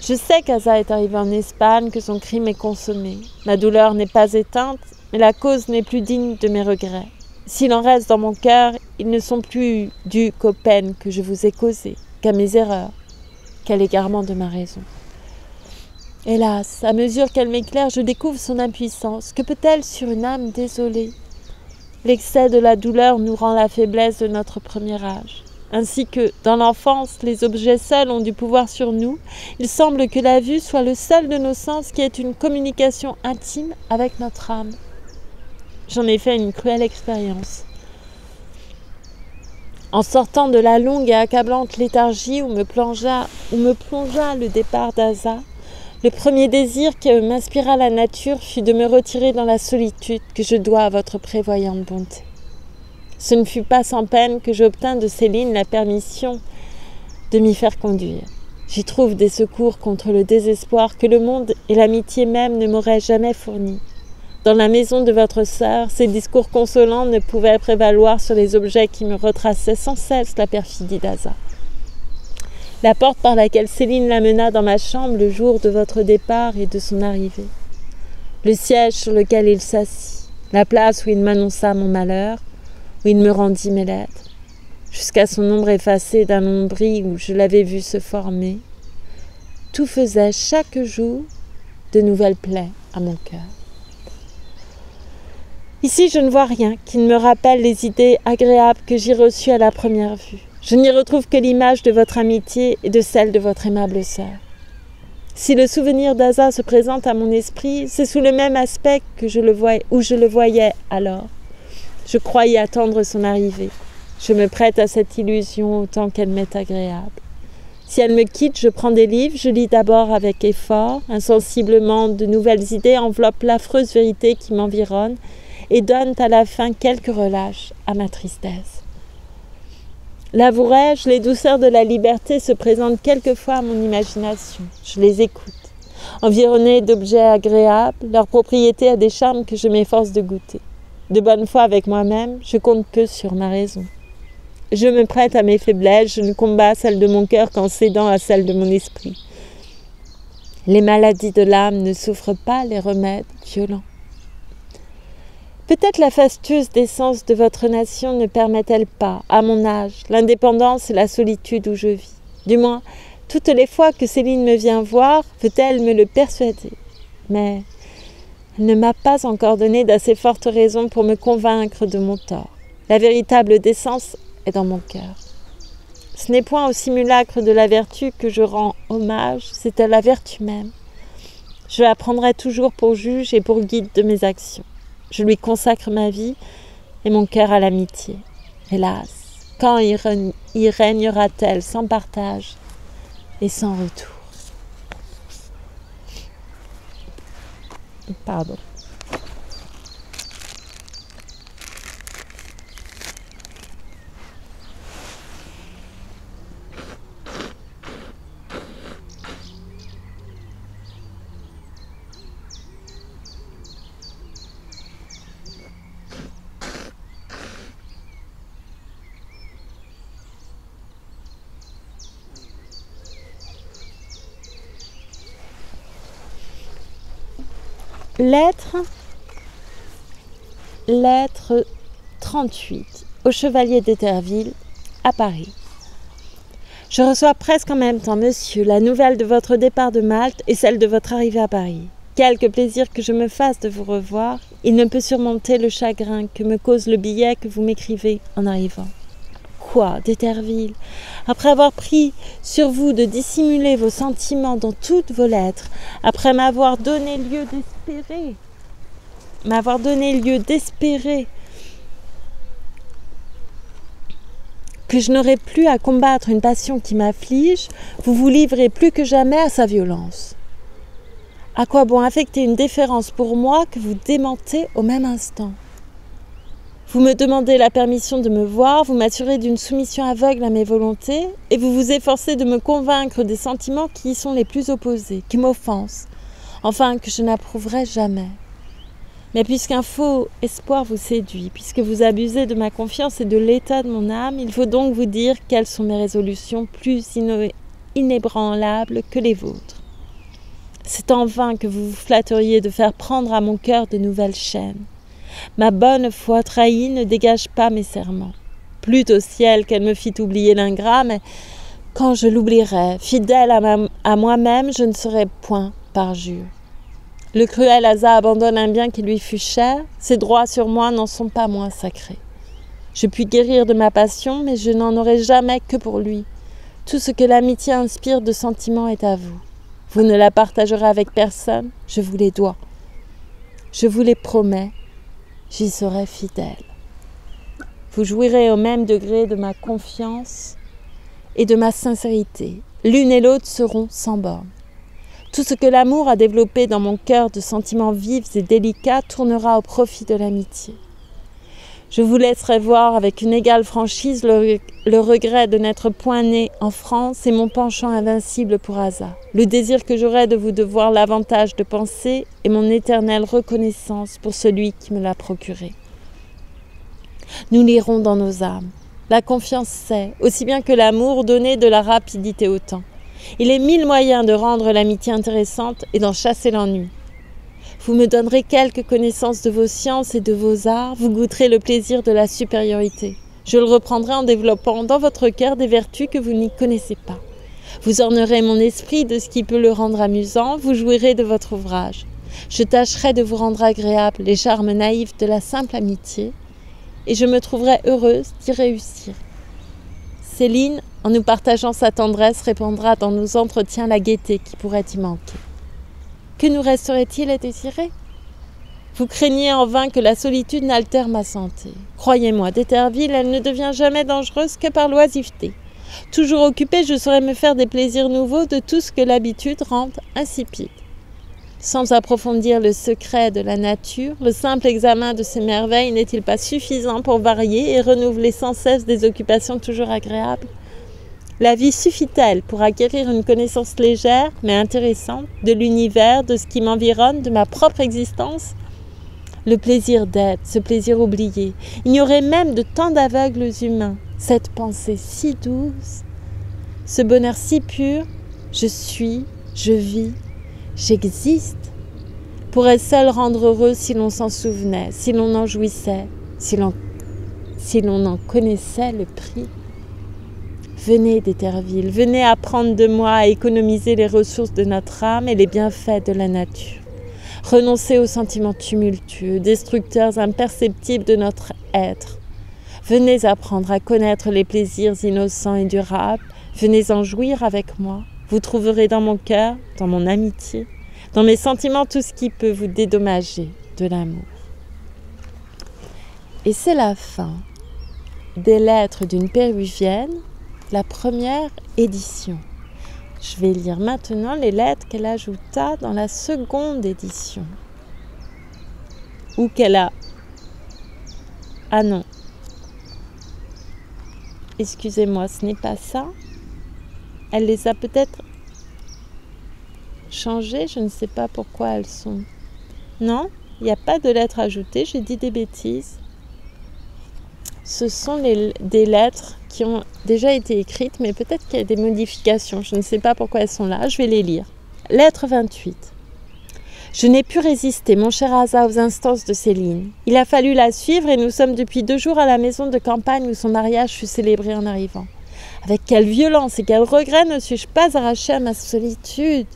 Je sais qu'Asa est arrivé en Espagne, que son crime est consommé. Ma douleur n'est pas éteinte, mais la cause n'est plus digne de mes regrets. S'il en reste dans mon cœur, ils ne sont plus dus qu'aux peines que je vous ai causées, qu'à mes erreurs, qu'à l'égarement de ma raison. Hélas, à mesure qu'elle m'éclaire, je découvre son impuissance. Que peut-elle sur une âme désolée? L'excès de la douleur nous rend la faiblesse de notre premier âge. Ainsi que, dans l'enfance, les objets seuls ont du pouvoir sur nous, il semble que la vue soit le seul de nos sens qui ait une communication intime avec notre âme. J'en ai fait une cruelle expérience. En sortant de la longue et accablante léthargie où me plongea le départ d'Asa, le premier désir que m'inspira la nature fut de me retirer dans la solitude que je dois à votre prévoyante bonté. Ce ne fut pas sans peine que j'obtins de Céline la permission de m'y faire conduire. J'y trouve des secours contre le désespoir que le monde et l'amitié même ne m'auraient jamais fourni. Dans la maison de votre sœur, ces discours consolants ne pouvaient prévaloir sur les objets qui me retraçaient sans cesse la perfidie d'Asa. La porte par laquelle Céline l'amena dans ma chambre le jour de votre départ et de son arrivée. Le siège sur lequel il s'assit, la place où il m'annonça mon malheur, où il me rendit mes lettres, jusqu'à son ombre effacée d'un lombris où je l'avais vu se former. Tout faisait chaque jour de nouvelles plaies à mon cœur. Ici, je ne vois rien qui ne me rappelle les idées agréables que j'y reçus à la première vue. Je n'y retrouve que l'image de votre amitié et de celle de votre aimable sœur. Si le souvenir d'Asa se présente à mon esprit, c'est sous le même aspect que je le voyais alors. Je crois y attendre son arrivée. Je me prête à cette illusion autant qu'elle m'est agréable. Si elle me quitte, je prends des livres, je lis d'abord avec effort, insensiblement de nouvelles idées enveloppent l'affreuse vérité qui m'environne et donnent à la fin quelques relâches à ma tristesse. L'avouerai-je, les douceurs de la liberté se présentent quelquefois à mon imagination. Je les écoute. Environnée d'objets agréables, leur propriété a des charmes que je m'efforce de goûter. De bonne foi avec moi-même, je compte peu sur ma raison. Je me prête à mes faiblesses, je ne combats celles de mon cœur qu'en cédant à celles de mon esprit. Les maladies de l'âme ne souffrent pas les remèdes violents. Peut-être la fastueuse décence de votre nation ne permet-elle pas, à mon âge, l'indépendance et la solitude où je vis. Du moins, toutes les fois que Céline me vient voir, veut-elle me le persuader. Mais elle ne m'a pas encore donné d'assez fortes raisons pour me convaincre de mon tort. La véritable décence est dans mon cœur. Ce n'est point au simulacre de la vertu que je rends hommage, c'est à la vertu même. Je la prendrai toujours pour juge et pour guide de mes actions. Je lui consacre ma vie et mon cœur à l'amitié. Hélas, quand y régnera-t-elle sans partage et sans retour. Pardon. Lettre 38 au Chevalier d'Éterville à Paris. Je reçois presque en même temps, monsieur, la nouvelle de votre départ de Malte et celle de votre arrivée à Paris. Quelque plaisir que je me fasse de vous revoir, il ne peut surmonter le chagrin que me cause le billet que vous m'écrivez en arrivant. Quoi, d'Éterville? Après avoir pris sur vous de dissimuler vos sentiments dans toutes vos lettres, après m'avoir donné lieu d'espérer que je n'aurai plus à combattre une passion qui m'afflige, vous vous livrez plus que jamais à sa violence. À quoi bon affecter une déférence pour moi que vous démentez au même instant? Vous me demandez la permission de me voir, vous m'assurez d'une soumission aveugle à mes volontés, et vous vous efforcez de me convaincre des sentiments qui y sont les plus opposés, qui m'offensent, enfin que je n'approuverai jamais. Mais puisqu'un faux espoir vous séduit, puisque vous abusez de ma confiance et de l'état de mon âme, il faut donc vous dire quelles sont mes résolutions plus inébranlables que les vôtres. C'est en vain que vous vous flatteriez de faire prendre à mon cœur de nouvelles chaînes. Ma bonne foi trahie ne dégage pas mes serments. Plût au ciel qu'elle me fît oublier l'ingrat, mais quand je l'oublierai, fidèle à moi-même, je ne serai point parjure. Le cruel hasard abandonne un bien qui lui fut cher, ses droits sur moi n'en sont pas moins sacrés. Je puis guérir de ma passion, mais je n'en aurai jamais que pour lui. Tout ce que l'amitié inspire de sentiments est à vous. Vous ne la partagerez avec personne, je vous les dois. Je vous les promets, j'y serai fidèle. Vous jouirez au même degré de ma confiance et de ma sincérité. L'une et l'autre seront sans bornes. Tout ce que l'amour a développé dans mon cœur de sentiments vifs et délicats tournera au profit de l'amitié. Je vous laisserai voir avec une égale franchise le regret de n'être point né en France et mon penchant invincible pour hasard, le désir que j'aurai de vous devoir l'avantage de penser et mon éternelle reconnaissance pour celui qui me l'a procuré. Nous lirons dans nos âmes. La confiance sait, aussi bien que l'amour, donner de la rapidité au temps. Il est 1000 moyens de rendre l'amitié intéressante et d'en chasser l'ennui. Vous me donnerez quelques connaissances de vos sciences et de vos arts, vous goûterez le plaisir de la supériorité. Je le reprendrai en développant dans votre cœur des vertus que vous n'y connaissez pas. Vous ornerez mon esprit de ce qui peut le rendre amusant, vous jouirez de votre ouvrage. Je tâcherai de vous rendre agréable les charmes naïfs de la simple amitié, et je me trouverai heureuse d'y réussir. Céline, en nous partageant sa tendresse, répandra dans nos entretiens la gaieté qui pourrait y manquer. Que nous resterait-il à désirer? Vous craignez en vain que la solitude n'altère ma santé. Croyez-moi, d'Éterville, elle ne devient jamais dangereuse que par l'oisiveté. Toujours occupée, je saurais me faire des plaisirs nouveaux de tout ce que l'habitude rend insipide. Sans approfondir le secret de la nature, le simple examen de ces merveilles n'est-il pas suffisant pour varier et renouveler sans cesse des occupations toujours agréables? La vie suffit-elle pour acquérir une connaissance légère, mais intéressante, de l'univers, de ce qui m'environne, de ma propre existence? Le plaisir d'être, ce plaisir oublié, ignoré même de tant d'aveugles humains, cette pensée si douce, ce bonheur si pur, je suis, je vis, j'existe, pourrait seul rendre heureux si l'on s'en souvenait, si l'on en jouissait, si l'on en connaissait le prix. Venez d'Éterville, venez apprendre de moi à économiser les ressources de notre âme et les bienfaits de la nature. Renoncez aux sentiments tumultueux, destructeurs imperceptibles de notre être. Venez apprendre à connaître les plaisirs innocents et durables. Venez en jouir avec moi. Vous trouverez dans mon cœur, dans mon amitié, dans mes sentiments tout ce qui peut vous dédommager de l'amour. Et c'est la fin des lettres d'une péruvienne, la première édition. Je vais lire maintenant les lettres qu'elle ajouta dans la seconde édition. Ou qu'elle a... Ah non. Excusez-moi, ce n'est pas ça. Elle les a peut-être changées, je ne sais pas pourquoi elles sont... Non, il n'y a pas de lettres ajoutées, j'ai dit des bêtises. Ce sont des lettres qui ont déjà été écrites, mais peut-être qu'il y a des modifications. Je ne sais pas pourquoi elles sont là, je vais les lire. Lettre 28. Je n'ai pu résister, mon cher Asa, aux instances de Céline. Il a fallu la suivre et nous sommes depuis 2 jours à la maison de campagne où son mariage fut célébré en arrivant. Avec quelle violence et quel regret ne suis-je pas arrachée à ma solitude.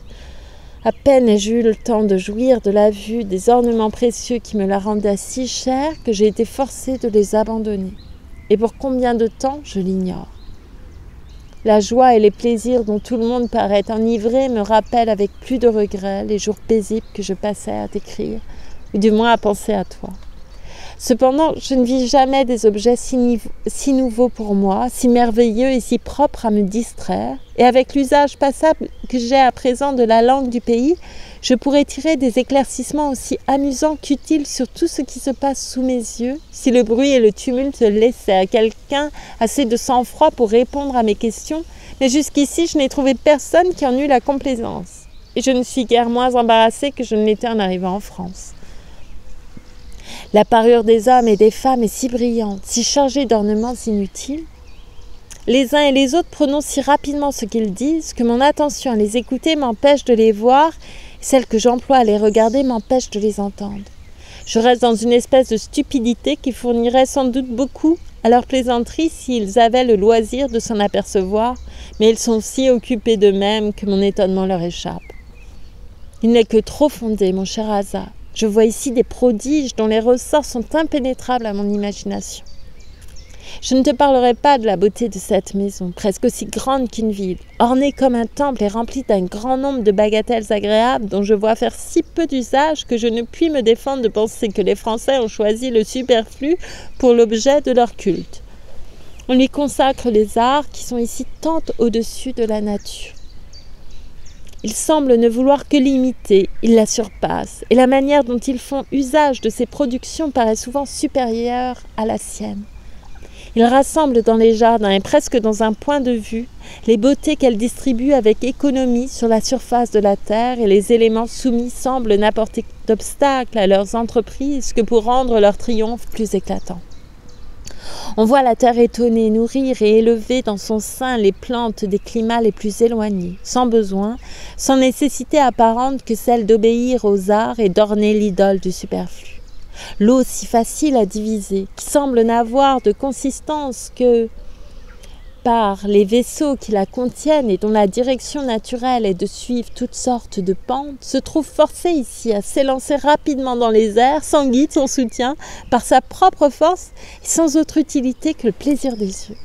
À peine ai-je eu le temps de jouir de la vue des ornements précieux qui me la rendaient si chère que j'ai été forcée de les abandonner. Et pour combien de temps, je l'ignore. La joie et les plaisirs dont tout le monde paraît enivré me rappellent avec plus de regret les jours paisibles que je passais à t'écrire, ou du moins à penser à toi. Cependant, je ne vis jamais des objets si nouveaux pour moi, si merveilleux et si propres à me distraire, et avec l'usage passable que j'ai à présent de la langue du pays, je pourrais tirer des éclaircissements aussi amusants qu'utiles sur tout ce qui se passe sous mes yeux, si le bruit et le tumulte laissaient à quelqu'un assez de sang-froid pour répondre à mes questions, mais jusqu'ici je n'ai trouvé personne qui en eût la complaisance, et je ne suis guère moins embarrassée que je ne l'étais en arrivant en France. La parure des hommes et des femmes est si brillante, si chargée d'ornements inutiles. Les uns et les autres prononcent si rapidement ce qu'ils disent que mon attention à les écouter m'empêche de les voir et celle que j'emploie à les regarder m'empêche de les entendre. Je reste dans une espèce de stupidité qui fournirait sans doute beaucoup à leurs plaisanteries s'ils avaient le loisir de s'en apercevoir, mais ils sont si occupés d'eux-mêmes que mon étonnement leur échappe. Il n'est que trop fondé, mon cher Asa. Je vois ici des prodiges dont les ressorts sont impénétrables à mon imagination. Je ne te parlerai pas de la beauté de cette maison, presque aussi grande qu'une ville, ornée comme un temple et remplie d'un grand nombre de bagatelles agréables dont je vois faire si peu d'usage que je ne puis me défendre de penser que les Français ont choisi le superflu pour l'objet de leur culte. On lui consacre les arts qui sont ici tant au-dessus de la nature. Ils semblent ne vouloir que l'imiter, ils la surpassent, et la manière dont ils font usage de ces productions paraît souvent supérieure à la sienne. Ils rassemblent dans les jardins et presque dans un point de vue les beautés qu'elles distribuent avec économie sur la surface de la terre et les éléments soumis semblent n'apporter d'obstacle à leurs entreprises que pour rendre leur triomphe plus éclatant. On voit la terre étonnée, nourrir et élever dans son sein les plantes des climats les plus éloignés, sans besoin, sans nécessité apparente que celle d'obéir aux arts et d'orner l'idole du superflu. L'eau si facile à diviser, qui semble n'avoir de consistance que par les vaisseaux qui la contiennent et dont la direction naturelle est de suivre toutes sortes de pentes, se trouve forcée ici à s'élancer rapidement dans les airs, sans guide, sans soutien, par sa propre force et sans autre utilité que le plaisir des yeux.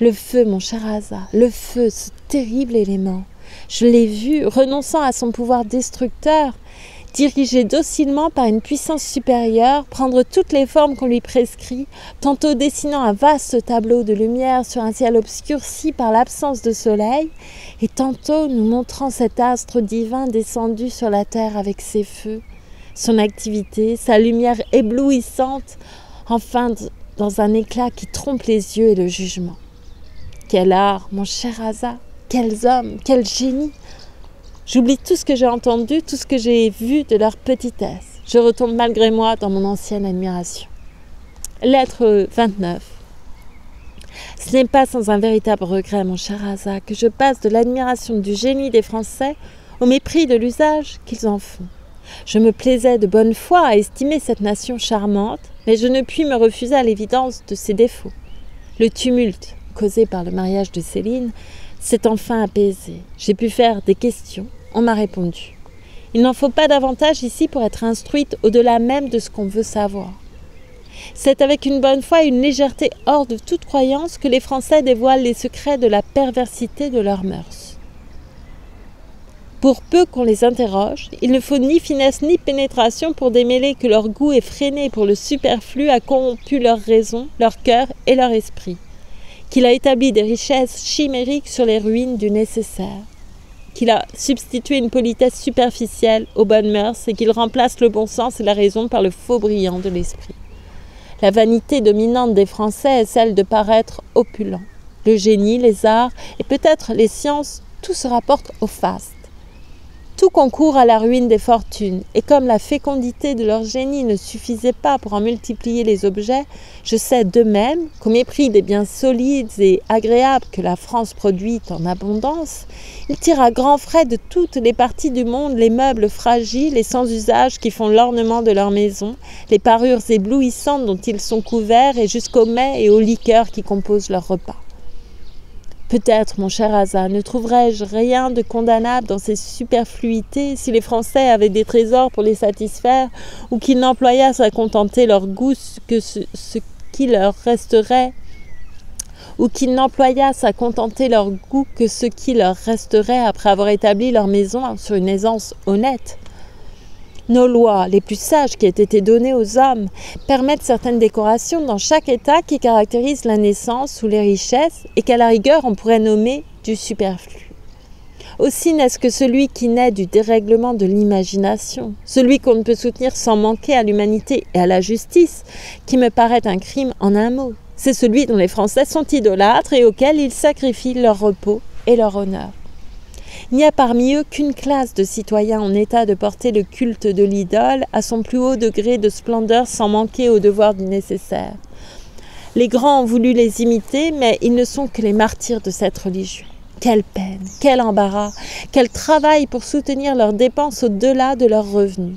Le feu, mon cher Asa, le feu, ce terrible élément, je l'ai vu, renonçant à son pouvoir destructeur, dirigé docilement par une puissance supérieure, prendre toutes les formes qu'on lui prescrit, tantôt dessinant un vaste tableau de lumière sur un ciel obscurci par l'absence de soleil, et tantôt nous montrant cet astre divin descendu sur la terre avec ses feux, son activité, sa lumière éblouissante, enfin dans un éclat qui trompe les yeux et le jugement. Quel art, mon cher Asa, quels hommes, quel génie! J'oublie tout ce que j'ai entendu, tout ce que j'ai vu de leur petitesse. Je retombe malgré moi dans mon ancienne admiration. Lettre 29. Ce n'est pas sans un véritable regret, mon cher Asa, que je passe de l'admiration du génie des Français au mépris de l'usage qu'ils en font. Je me plaisais de bonne foi à estimer cette nation charmante, mais je ne puis me refuser à l'évidence de ses défauts. Le tumulte, causé par le mariage de Céline, s'est enfin apaisé. J'ai pu faire des questions. On m'a répondu. Il n'en faut pas davantage ici pour être instruite au-delà même de ce qu'on veut savoir. C'est avec une bonne foi et une légèreté hors de toute croyance que les Français dévoilent les secrets de la perversité de leurs mœurs. Pour peu qu'on les interroge, il ne faut ni finesse ni pénétration pour démêler que leur goût effréné pour le superflu a corrompu leur raison, leur cœur et leur esprit, qu'il a établi des richesses chimériques sur les ruines du nécessaire, qu'il a substitué une politesse superficielle aux bonnes mœurs et qu'il remplace le bon sens et la raison par le faux brillant de l'esprit. La vanité dominante des Français est celle de paraître opulents. Le génie, les arts et peut-être les sciences, tout se rapporte au faste. Tout concourt à la ruine des fortunes, et comme la fécondité de leur génie ne suffisait pas pour en multiplier les objets, je sais d'eux-mêmes qu'au mépris des biens solides et agréables que la France produit en abondance, ils tirent à grands frais de toutes les parties du monde les meubles fragiles et sans usage qui font l'ornement de leur maison, les parures éblouissantes dont ils sont couverts et jusqu'aux mets et aux liqueurs qui composent leur repas. Peut-être, mon cher Asa, ne trouverais-je rien de condamnable dans ces superfluités si les Français avaient des trésors pour les satisfaire ou qu'ils n'employassent à contenter leur goût que ce qui leur resterait après avoir établi leur maison sur une aisance honnête. Nos lois, les plus sages qui aient été données aux hommes, permettent certaines décorations dans chaque état qui caractérisent la naissance ou les richesses et qu'à la rigueur on pourrait nommer du superflu. Aussi n'est-ce que celui qui naît du dérèglement de l'imagination, celui qu'on ne peut soutenir sans manquer à l'humanité et à la justice, qui me paraît un crime en un mot. C'est celui dont les Français sont idolâtres et auquel ils sacrifient leur repos et leur honneur. Il n'y a parmi eux qu'une classe de citoyens en état de porter le culte de l'idole à son plus haut degré de splendeur sans manquer au devoir du nécessaire. Les grands ont voulu les imiter, mais ils ne sont que les martyrs de cette religion. Quelle peine, quel embarras, quel travail pour soutenir leurs dépenses au-delà de leurs revenus.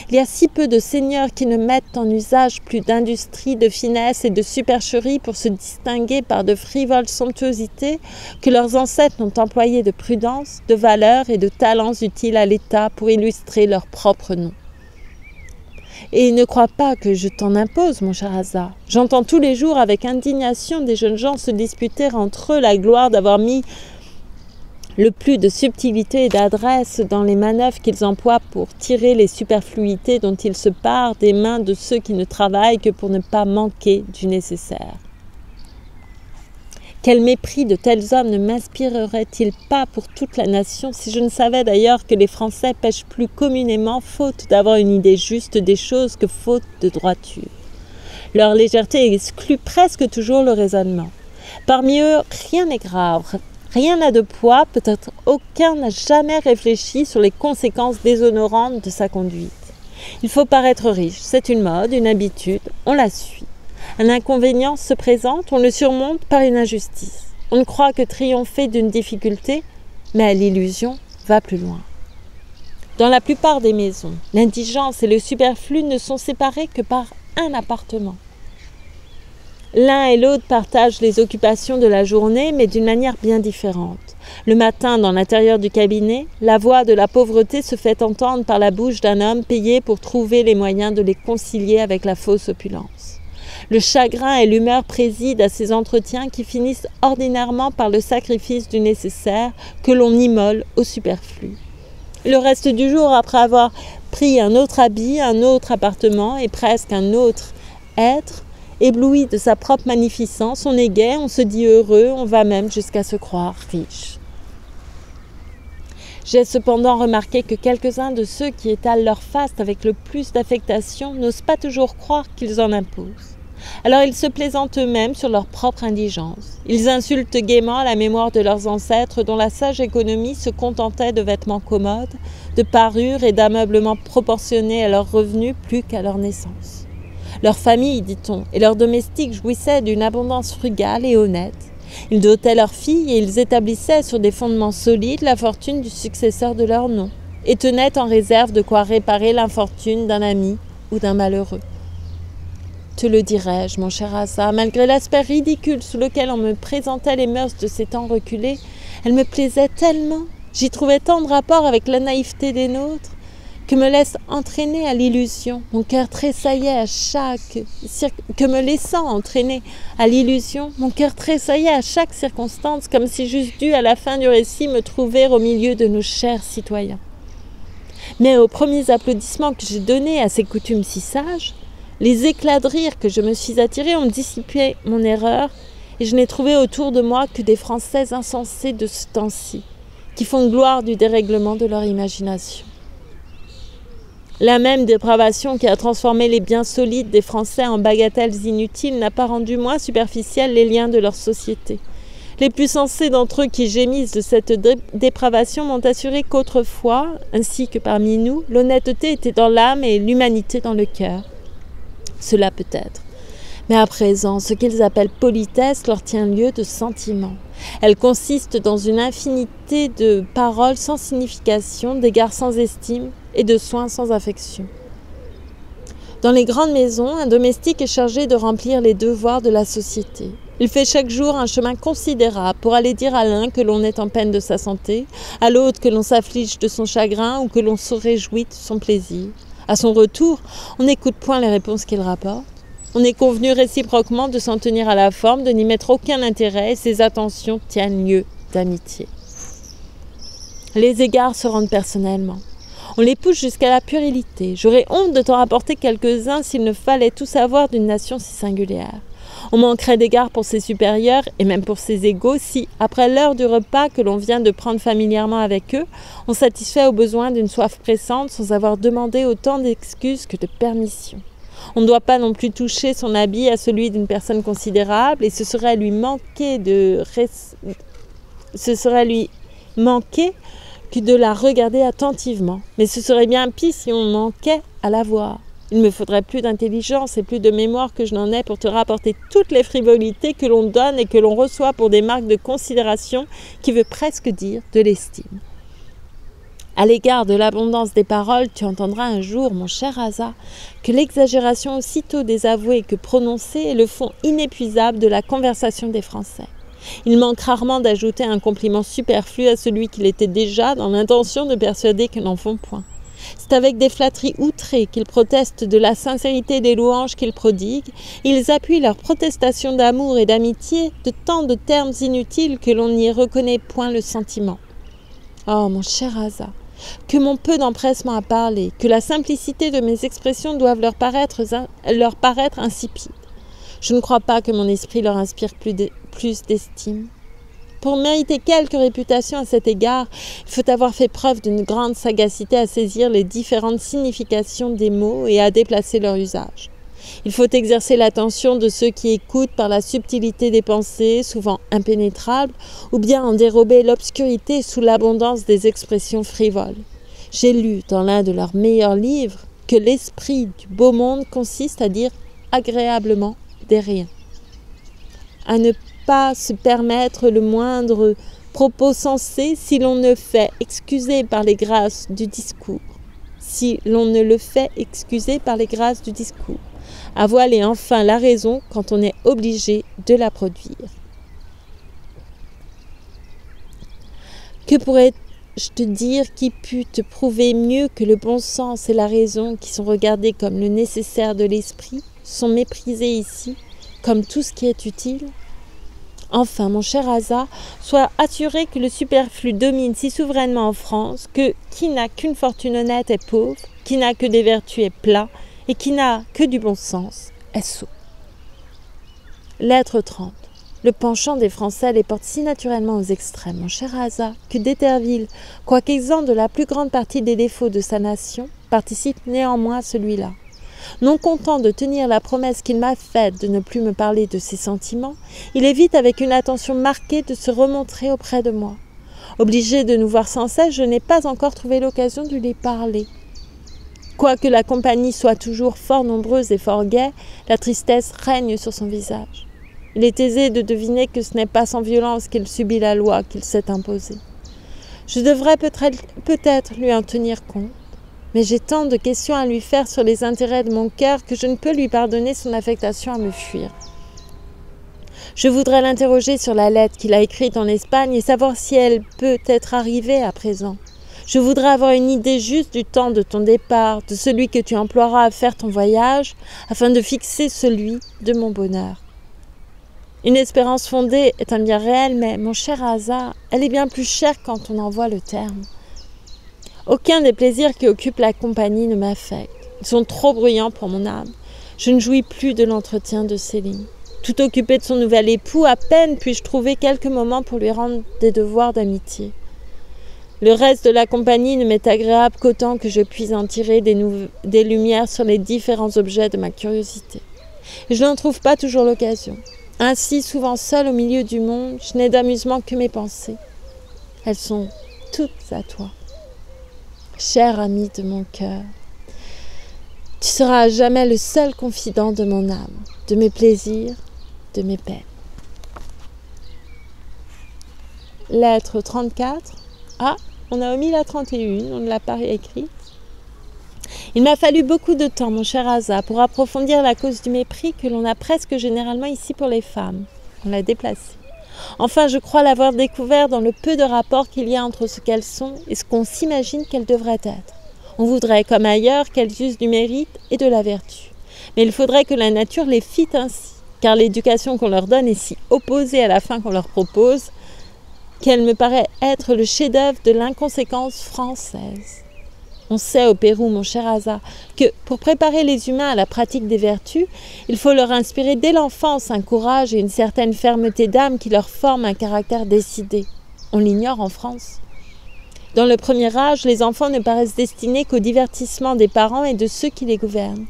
Il y a si peu de seigneurs qui ne mettent en usage plus d'industrie, de finesse et de supercherie pour se distinguer par de frivoles somptuosités que leurs ancêtres n'ont employé de prudence, de valeur et de talents utiles à l'État pour illustrer leur propre nom. Et ne crois pas que je t'en impose, mon cher Asa. J'entends tous les jours avec indignation des jeunes gens se disputer entre eux la gloire d'avoir mis le plus de subtilité et d'adresse dans les manœuvres qu'ils emploient pour tirer les superfluités dont ils se parent des mains de ceux qui ne travaillent que pour ne pas manquer du nécessaire. Quel mépris de tels hommes ne m'inspirerait-il pas pour toute la nation si je ne savais d'ailleurs que les Français pêchent plus communément faute d'avoir une idée juste des choses que faute de droiture. Leur légèreté exclut presque toujours le raisonnement. Parmi eux, rien n'est grave. Rien n'a de poids, peut-être aucun n'a jamais réfléchi sur les conséquences déshonorantes de sa conduite. Il faut paraître riche, c'est une mode, une habitude, on la suit. Un inconvénient se présente, on le surmonte par une injustice. On ne croit que triompher d'une difficulté, mais l'illusion va plus loin. Dans la plupart des maisons, l'indigence et le superflu ne sont séparés que par un appartement. L'un et l'autre partagent les occupations de la journée, mais d'une manière bien différente. Le matin, dans l'intérieur du cabinet, la voix de la pauvreté se fait entendre par la bouche d'un homme payé pour trouver les moyens de les concilier avec la fausse opulence. Le chagrin et l'humeur président à ces entretiens qui finissent ordinairement par le sacrifice du nécessaire que l'on immole au superflu. Le reste du jour, après avoir pris un autre habit, un autre appartement et presque un autre être, ébloui de sa propre magnificence, on est gai, on se dit heureux, on va même jusqu'à se croire riche. J'ai cependant remarqué que quelques-uns de ceux qui étalent leur faste avec le plus d'affectation n'osent pas toujours croire qu'ils en imposent. Alors ils se plaisantent eux-mêmes sur leur propre indigence. Ils insultent gaiement la mémoire de leurs ancêtres dont la sage économie se contentait de vêtements commodes, de parures et d'ameublements proportionnés à leurs revenus plus qu'à leur naissance. Leur famille, dit-on, et leurs domestiques jouissaient d'une abondance frugale et honnête. Ils dotaient leurs filles et ils établissaient sur des fondements solides la fortune du successeur de leur nom, et tenaient en réserve de quoi réparer l'infortune d'un ami ou d'un malheureux. Te le dirais-je, mon cher Asa, malgré l'aspect ridicule sous lequel on me présentait les mœurs de ces temps reculés, elle me plaisait tellement, j'y trouvais tant de rapport avec la naïveté des nôtres, que me laisse entraîner à l'illusion. Mon cœur tressaillait à chaque circonstance, comme si j'eusse dû à la fin du récit me trouver au milieu de nos chers citoyens. Mais aux premiers applaudissements que j'ai donnés à ces coutumes si sages, les éclats de rire que je me suis attirés ont dissipé mon erreur, et je n'ai trouvé autour de moi que des Français insensés de ce temps-ci, qui font gloire du dérèglement de leur imagination. La même dépravation qui a transformé les biens solides des Français en bagatelles inutiles n'a pas rendu moins superficiels les liens de leur société. Les plus sensés d'entre eux qui gémissent de cette dépravation m'ont assuré qu'autrefois, ainsi que parmi nous, l'honnêteté était dans l'âme et l'humanité dans le cœur. Cela peut-être. Mais à présent, ce qu'ils appellent politesse leur tient lieu de sentiment. Elle consiste dans une infinité de paroles sans signification, d'égards sans estime et de soins sans affection. Dans les grandes maisons, un domestique est chargé de remplir les devoirs de la société. Il fait chaque jour un chemin considérable pour aller dire à l'un que l'on est en peine de sa santé, à l'autre que l'on s'afflige de son chagrin ou que l'on se réjouit de son plaisir. À son retour, on n'écoute point les réponses qu'il rapporte. On est convenu réciproquement de s'en tenir à la forme, de n'y mettre aucun intérêt et ses attentions tiennent lieu d'amitié. Les égards se rendent personnellement. On les pousse jusqu'à la puérilité. J'aurais honte de t'en rapporter quelques-uns s'il ne fallait tout savoir d'une nation si singulière. On manquerait d'égard pour ses supérieurs et même pour ses égaux si, après l'heure du repas que l'on vient de prendre familièrement avec eux, on satisfait aux besoins d'une soif pressante sans avoir demandé autant d'excuses que de permission. On ne doit pas non plus toucher son habit à celui d'une personne considérable et ce serait lui manquer que de la regarder attentivement. Mais ce serait bien pis si on manquait à la voir. Il me faudrait plus d'intelligence et plus de mémoire que je n'en ai pour te rapporter toutes les frivolités que l'on donne et que l'on reçoit pour des marques de considération qui veut presque dire de l'estime. À l'égard de l'abondance des paroles, tu entendras un jour, mon cher Asa, que l'exagération aussitôt désavouée que prononcée est le fond inépuisable de la conversation des Français. Il manque rarement d'ajouter un compliment superflu à celui qu'il était déjà dans l'intention de persuader qu'ils n'en font point. C'est avec des flatteries outrées qu'ils protestent de la sincérité des louanges qu'ils prodiguent. Ils appuient leurs protestations d'amour et d'amitié de tant de termes inutiles que l'on n'y reconnaît point le sentiment. Oh, mon cher Asa, que mon peu d'empressement à parler, que la simplicité de mes expressions doivent leur paraître insipides. Je ne crois pas que mon esprit leur inspire plus d'estime. Pour mériter quelque réputation à cet égard, il faut avoir fait preuve d'une grande sagacité à saisir les différentes significations des mots et à déplacer leur usage. Il faut exercer l'attention de ceux qui écoutent par la subtilité des pensées, souvent impénétrables, ou bien en dérober l'obscurité sous l'abondance des expressions frivoles. J'ai lu dans l'un de leurs meilleurs livres que l'esprit du beau monde consiste à dire agréablement des riens. À ne pas se permettre le moindre propos sensé si l'on ne fait excuser par les grâces du discours. Avouer enfin la raison quand on est obligé de la produire. Que pourrais-je te dire qui pût te prouver mieux que le bon sens et la raison, qui sont regardés comme le nécessaire de l'esprit, sont méprisés ici, comme tout ce qui est utile? Enfin, mon cher Asa, sois assuré que le superflu domine si souverainement en France que qui n'a qu'une fortune honnête est pauvre, qui n'a que des vertus est plat, et qui n'a que du bon sens est sot. Lettre 30. Le penchant des Français les porte si naturellement aux extrêmes, mon cher Asa, que d'Éterville, quoique exempt de la plus grande partie des défauts de sa nation, participe néanmoins à celui-là. Non content de tenir la promesse qu'il m'a faite de ne plus me parler de ses sentiments, il évite avec une attention marquée de se remontrer auprès de moi. Obligé de nous voir sans cesse, je n'ai pas encore trouvé l'occasion de lui parler. Quoique la compagnie soit toujours fort nombreuse et fort gaie, la tristesse règne sur son visage. Il est aisé de deviner que ce n'est pas sans violence qu'il subit la loi qu'il s'est imposée. Je devrais peut-être lui en tenir compte. Mais j'ai tant de questions à lui faire sur les intérêts de mon cœur que je ne peux lui pardonner son affectation à me fuir. Je voudrais l'interroger sur la lettre qu'il a écrite en Espagne et savoir si elle peut être arrivée à présent. Je voudrais avoir une idée juste du temps de ton départ, de celui que tu emploieras à faire ton voyage, afin de fixer celui de mon bonheur. Une espérance fondée est un bien réel, mais, mon cher Asa, elle est bien plus chère quand on en voit le terme. Aucun des plaisirs qui occupent la compagnie ne m'affecte. Ils sont trop bruyants pour mon âme. Je ne jouis plus de l'entretien de Céline. Tout occupé de son nouvel époux, à peine puis-je trouver quelques moments pour lui rendre des devoirs d'amitié. Le reste de la compagnie ne m'est agréable qu'autant que je puisse en tirer des lumières sur les différents objets de ma curiosité. Et je n'en trouve pas toujours l'occasion. Ainsi, souvent seule au milieu du monde, je n'ai d'amusement que mes pensées. Elles sont toutes à toi. Cher ami de mon cœur, tu seras à jamais le seul confident de mon âme, de mes plaisirs, de mes peines. Lettre 34. Ah, on a omis la 31, on ne l'a pas réécrite. Il m'a fallu beaucoup de temps, mon cher Asa, pour approfondir la cause du mépris que l'on a presque généralement ici pour les femmes. On l'a déplacée. Enfin, je crois l'avoir découvert dans le peu de rapport qu'il y a entre ce qu'elles sont et ce qu'on s'imagine qu'elles devraient être. On voudrait, comme ailleurs, qu'elles usent du mérite et de la vertu. Mais il faudrait que la nature les fît ainsi, car l'éducation qu'on leur donne est si opposée à la fin qu'on leur propose, qu'elle me paraît être le chef-d'œuvre de l'inconséquence française. On sait au Pérou, mon cher Asa, que pour préparer les humains à la pratique des vertus, il faut leur inspirer dès l'enfance un courage et une certaine fermeté d'âme qui leur forment un caractère décidé. On l'ignore en France. Dans le premier âge, les enfants ne paraissent destinés qu'au divertissement des parents et de ceux qui les gouvernent.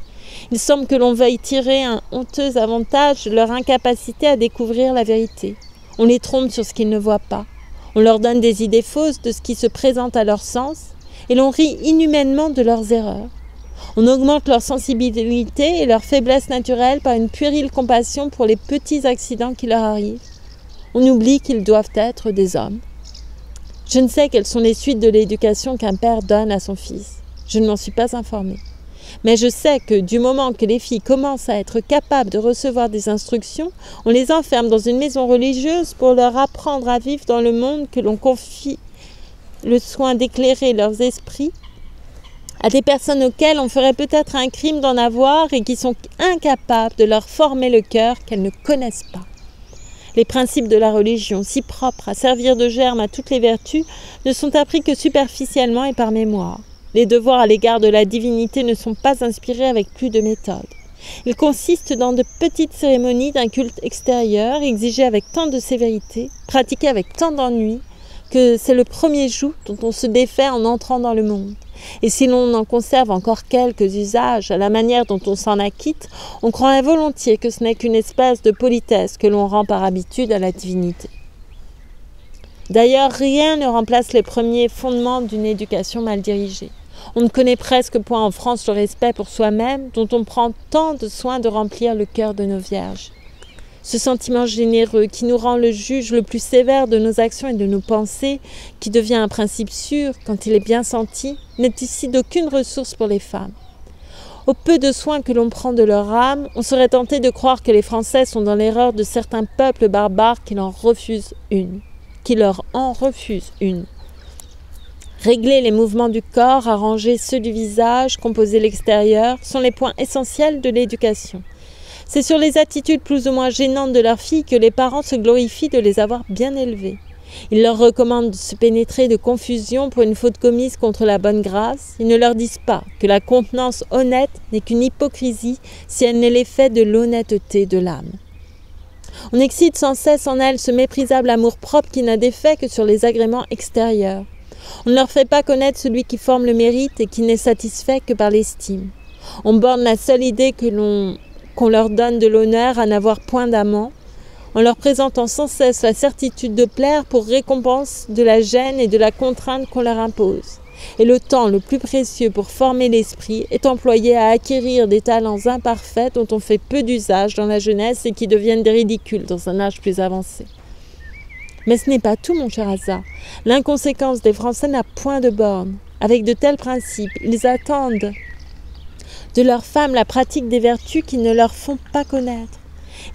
Il semble que l'on veuille tirer un honteux avantage de leur incapacité à découvrir la vérité. On les trompe sur ce qu'ils ne voient pas. On leur donne des idées fausses de ce qui se présente à leur sens, et l'on rit inhumainement de leurs erreurs. On augmente leur sensibilité et leur faiblesse naturelle par une puérile compassion pour les petits accidents qui leur arrivent. On oublie qu'ils doivent être des hommes. Je ne sais quelles sont les suites de l'éducation qu'un père donne à son fils. Je ne m'en suis pas informée. Mais je sais que du moment que les filles commencent à être capables de recevoir des instructions, on les enferme dans une maison religieuse pour leur apprendre à vivre dans le monde que l'on confie le soin d'éclairer leurs esprits à des personnes auxquelles on ferait peut-être un crime d'en avoir et qui sont incapables de leur former le cœur qu'elles ne connaissent pas. Les principes de la religion, si propres à servir de germe à toutes les vertus, ne sont appris que superficiellement et par mémoire. Les devoirs à l'égard de la divinité ne sont pas inspirés avec plus de méthode. Ils consistent dans de petites cérémonies d'un culte extérieur, exigées avec tant de sévérité, pratiquées avec tant d'ennui, que c'est le premier joug dont on se défait en entrant dans le monde. Et si l'on en conserve encore quelques usages à la manière dont on s'en acquitte, on croirait volontiers que ce n'est qu'une espèce de politesse que l'on rend par habitude à la divinité. D'ailleurs, rien ne remplace les premiers fondements d'une éducation mal dirigée. On ne connaît presque point en France le respect pour soi-même dont on prend tant de soin de remplir le cœur de nos vierges. Ce sentiment généreux qui nous rend le juge le plus sévère de nos actions et de nos pensées, qui devient un principe sûr quand il est bien senti, n'est ici d'aucune ressource pour les femmes. Au peu de soin que l'on prend de leur âme, on serait tenté de croire que les Français sont dans l'erreur de certains peuples barbares qui leur en refusent une. Régler les mouvements du corps, arranger ceux du visage, composer l'extérieur, sont les points essentiels de l'éducation. C'est sur les attitudes plus ou moins gênantes de leurs filles que les parents se glorifient de les avoir bien élevées. Ils leur recommandent de se pénétrer de confusion pour une faute commise contre la bonne grâce. Ils ne leur disent pas que la contenance honnête n'est qu'une hypocrisie si elle n'est l'effet de l'honnêteté de l'âme. On excite sans cesse en elles ce méprisable amour-propre qui n'a d'effet que sur les agréments extérieurs. On ne leur fait pas connaître celui qui forme le mérite et qui n'est satisfait que par l'estime. On borne la seule idée qu'on leur donne de l'honneur à n'avoir point d'amant, en leur présentant sans cesse la certitude de plaire pour récompense de la gêne et de la contrainte qu'on leur impose. Et le temps le plus précieux pour former l'esprit est employé à acquérir des talents imparfaits dont on fait peu d'usage dans la jeunesse et qui deviennent des ridicules dans un âge plus avancé. Mais ce n'est pas tout, mon cher Asa. L'inconséquence des Français n'a point de borne. Avec de tels principes, ils attendent de leurs femmes la pratique des vertus qu'ils ne leur font pas connaître.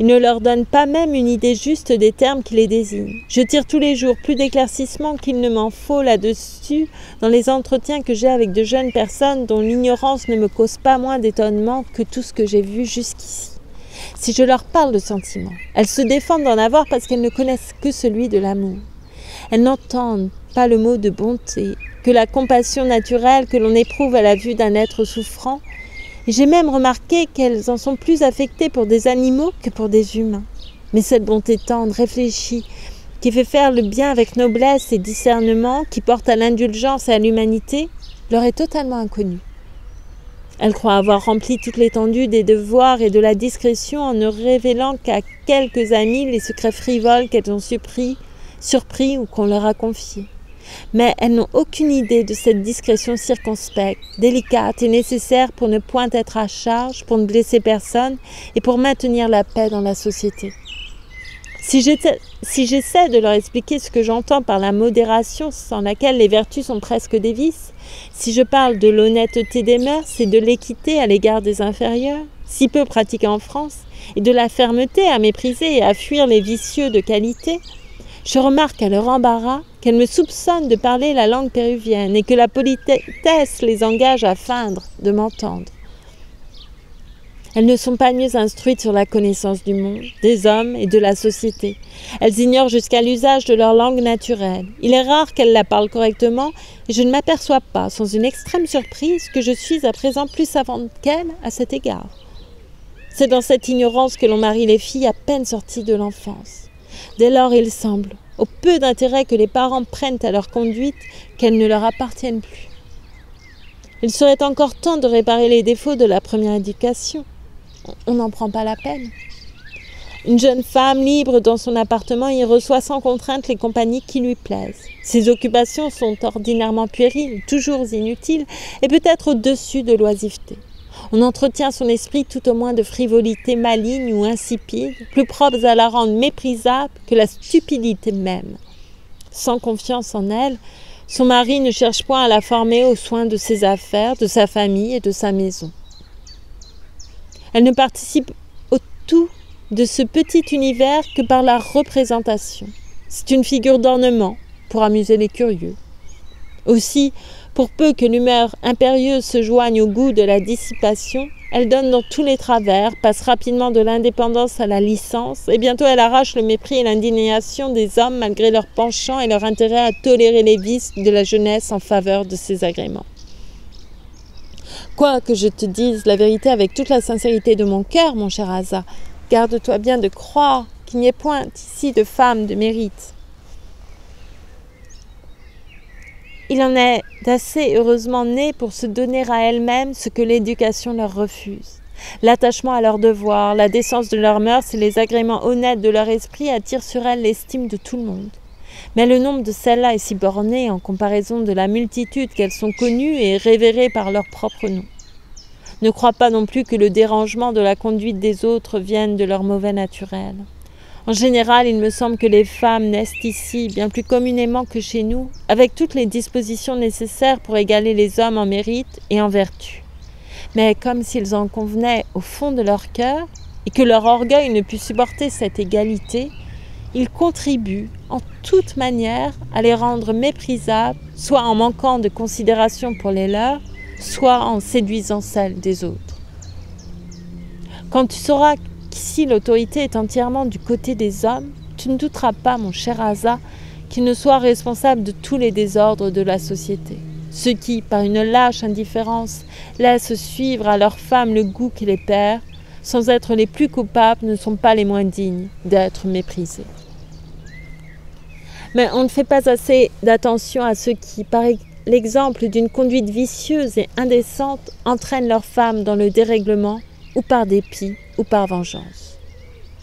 Ils ne leur donnent pas même une idée juste des termes qui les désignent. Je tire tous les jours plus d'éclaircissements qu'il ne m'en faut là-dessus dans les entretiens que j'ai avec de jeunes personnes dont l'ignorance ne me cause pas moins d'étonnement que tout ce que j'ai vu jusqu'ici. Si je leur parle de sentiments, elles se défendent d'en avoir parce qu'elles ne connaissent que celui de l'amour. Elles n'entendent pas le mot de bonté, que la compassion naturelle que l'on éprouve à la vue d'un être souffrant. Et j'ai même remarqué qu'elles en sont plus affectées pour des animaux que pour des humains. Mais cette bonté tendre, réfléchie, qui fait faire le bien avec noblesse et discernement, qui porte à l'indulgence et à l'humanité, leur est totalement inconnue. Elles croient avoir rempli toute l'étendue des devoirs et de la discrétion en ne révélant qu'à quelques amis les secrets frivoles qu'elles ont surpris ou qu'on leur a confiés. Mais elles n'ont aucune idée de cette discrétion circonspecte, délicate et nécessaire pour ne point être à charge, pour ne blesser personne et pour maintenir la paix dans la société. Si j'essaie de leur expliquer ce que j'entends par la modération sans laquelle les vertus sont presque des vices, si je parle de l'honnêteté des mœurs et de l'équité à l'égard des inférieurs, si peu pratiquée en France, et de la fermeté à mépriser et à fuir les vicieux de qualité, je remarque à leur embarras qu'elles me soupçonnent de parler la langue péruvienne et que la politesse les engage à feindre de m'entendre. Elles ne sont pas mieux instruites sur la connaissance du monde, des hommes et de la société. Elles ignorent jusqu'à l'usage de leur langue naturelle. Il est rare qu'elles la parlent correctement et je ne m'aperçois pas, sans une extrême surprise, que je suis à présent plus savante qu'elles à cet égard. C'est dans cette ignorance que l'on marie les filles à peine sorties de l'enfance. Dès lors, il semble, au peu d'intérêt que les parents prennent à leur conduite, qu'elles ne leur appartiennent plus. Il serait encore temps de réparer les défauts de la première éducation. On n'en prend pas la peine. Une jeune femme libre dans son appartement y reçoit sans contrainte les compagnies qui lui plaisent. Ses occupations sont ordinairement puériles, toujours inutiles et peut-être au-dessus de l'oisiveté. On entretient son esprit tout au moins de frivolité maligne ou insipide, plus propres à la rendre méprisable que la stupidité même. Sans confiance en elle, son mari ne cherche point à la former aux soins de ses affaires, de sa famille et de sa maison. Elle ne participe au tout de ce petit univers que par la représentation. C'est une figure d'ornement pour amuser les curieux. Aussi, pour peu que l'humeur impérieuse se joigne au goût de la dissipation, elle donne dans tous les travers, passe rapidement de l'indépendance à la licence, et bientôt elle arrache le mépris et l'indignation des hommes malgré leur penchant et leur intérêt à tolérer les vices de la jeunesse en faveur de ses agréments. Quoi que je te dise la vérité avec toute la sincérité de mon cœur, mon cher Asa, garde-toi bien de croire qu'il n'y ait point ici de femme de mérite. Il en est d'assez heureusement nées pour se donner à elles-mêmes ce que l'éducation leur refuse. L'attachement à leurs devoirs, la décence de leurs mœurs et les agréments honnêtes de leur esprit attirent sur elles l'estime de tout le monde. Mais le nombre de celles-là est si borné en comparaison de la multitude qu'elles sont connues et révérées par leur propre nom. Ne crois pas non plus que le dérangement de la conduite des autres vienne de leur mauvais naturel. En général, il me semble que les femmes naissent ici, bien plus communément que chez nous, avec toutes les dispositions nécessaires pour égaler les hommes en mérite et en vertu. Mais comme s'ils en convenaient au fond de leur cœur, et que leur orgueil ne put supporter cette égalité, ils contribuent en toute manière à les rendre méprisables, soit en manquant de considération pour les leurs, soit en séduisant celles des autres. Quand tu sauras qu'ici l'autorité est entièrement du côté des hommes, tu ne douteras pas, mon cher Asa, qu'ils ne soient responsables de tous les désordres de la société. Ceux qui, par une lâche indifférence, laissent suivre à leurs femmes le goût qui les perd, sans être les plus coupables, ne sont pas les moins dignes d'être méprisés. Mais on ne fait pas assez d'attention à ceux qui, par l'exemple d'une conduite vicieuse et indécente, entraînent leurs femmes dans le dérèglement, ou par dépit, ou par vengeance.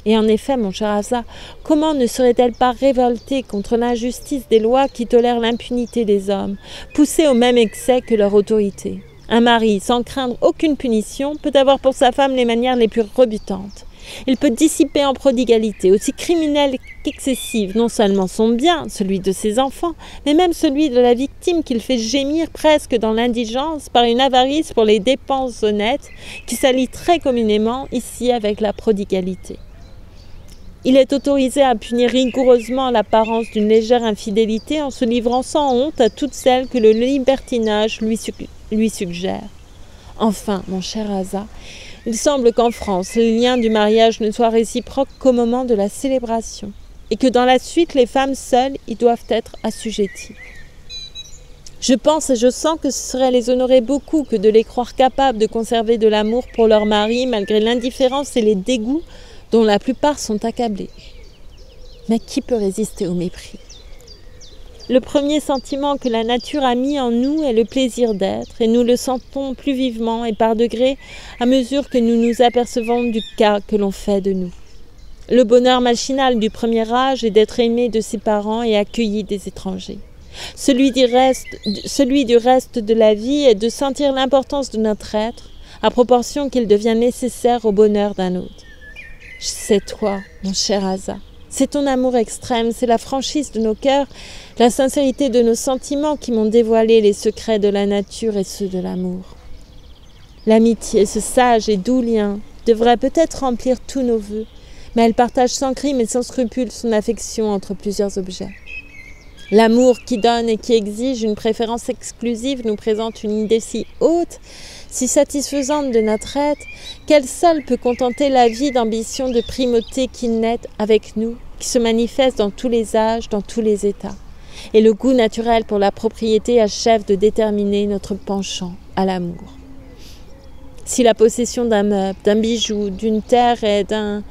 Et en effet, mon cher Asa, comment ne serait-elle pas révoltée contre l'injustice des lois qui tolèrent l'impunité des hommes, poussée au même excès que leur autorité? Un mari, sans craindre aucune punition, peut avoir pour sa femme les manières les plus rebutantes. Il peut dissiper en prodigalité, aussi criminelle qu'excessive, non seulement son bien, celui de ses enfants, mais même celui de la victime qu'il fait gémir presque dans l'indigence par une avarice pour les dépenses honnêtes qui s'allie très communément ici avec la prodigalité. Il est autorisé à punir rigoureusement l'apparence d'une légère infidélité en se livrant sans honte à toutes celles que le libertinage lui suggère. Enfin, mon cher Asa, il semble qu'en France, les liens du mariage ne soient réciproques qu'au moment de la célébration, et que dans la suite, les femmes seules y doivent être assujetties. Je pense et je sens que ce serait les honorer beaucoup que de les croire capables de conserver de l'amour pour leur mari, malgré l'indifférence et les dégoûts dont la plupart sont accablés. Mais qui peut résister au mépris? Le premier sentiment que la nature a mis en nous est le plaisir d'être, et nous le sentons plus vivement et par degrés à mesure que nous nous apercevons du cas que l'on fait de nous. Le bonheur machinal du premier âge est d'être aimé de ses parents et accueilli des étrangers. Celui du reste de la vie est de sentir l'importance de notre être, à proportion qu'il devient nécessaire au bonheur d'un autre. C'est toi, mon cher Asa. C'est ton amour extrême, c'est la franchise de nos cœurs, la sincérité de nos sentiments qui m'ont dévoilé les secrets de la nature et ceux de l'amour. L'amitié, ce sage et doux lien, devrait peut-être remplir tous nos vœux, mais elle partage sans crime et sans scrupule son affection entre plusieurs objets. L'amour qui donne et qui exige une préférence exclusive nous présente une idée si haute, si satisfaisante de notre être, qu'elle seule peut contenter la vie d'ambition de primauté qui naît avec nous, qui se manifeste dans tous les âges, dans tous les états. Et le goût naturel pour la propriété achève de déterminer notre penchant à l'amour. Si la possession d'un meuble, d'un bijou, d'une terre est un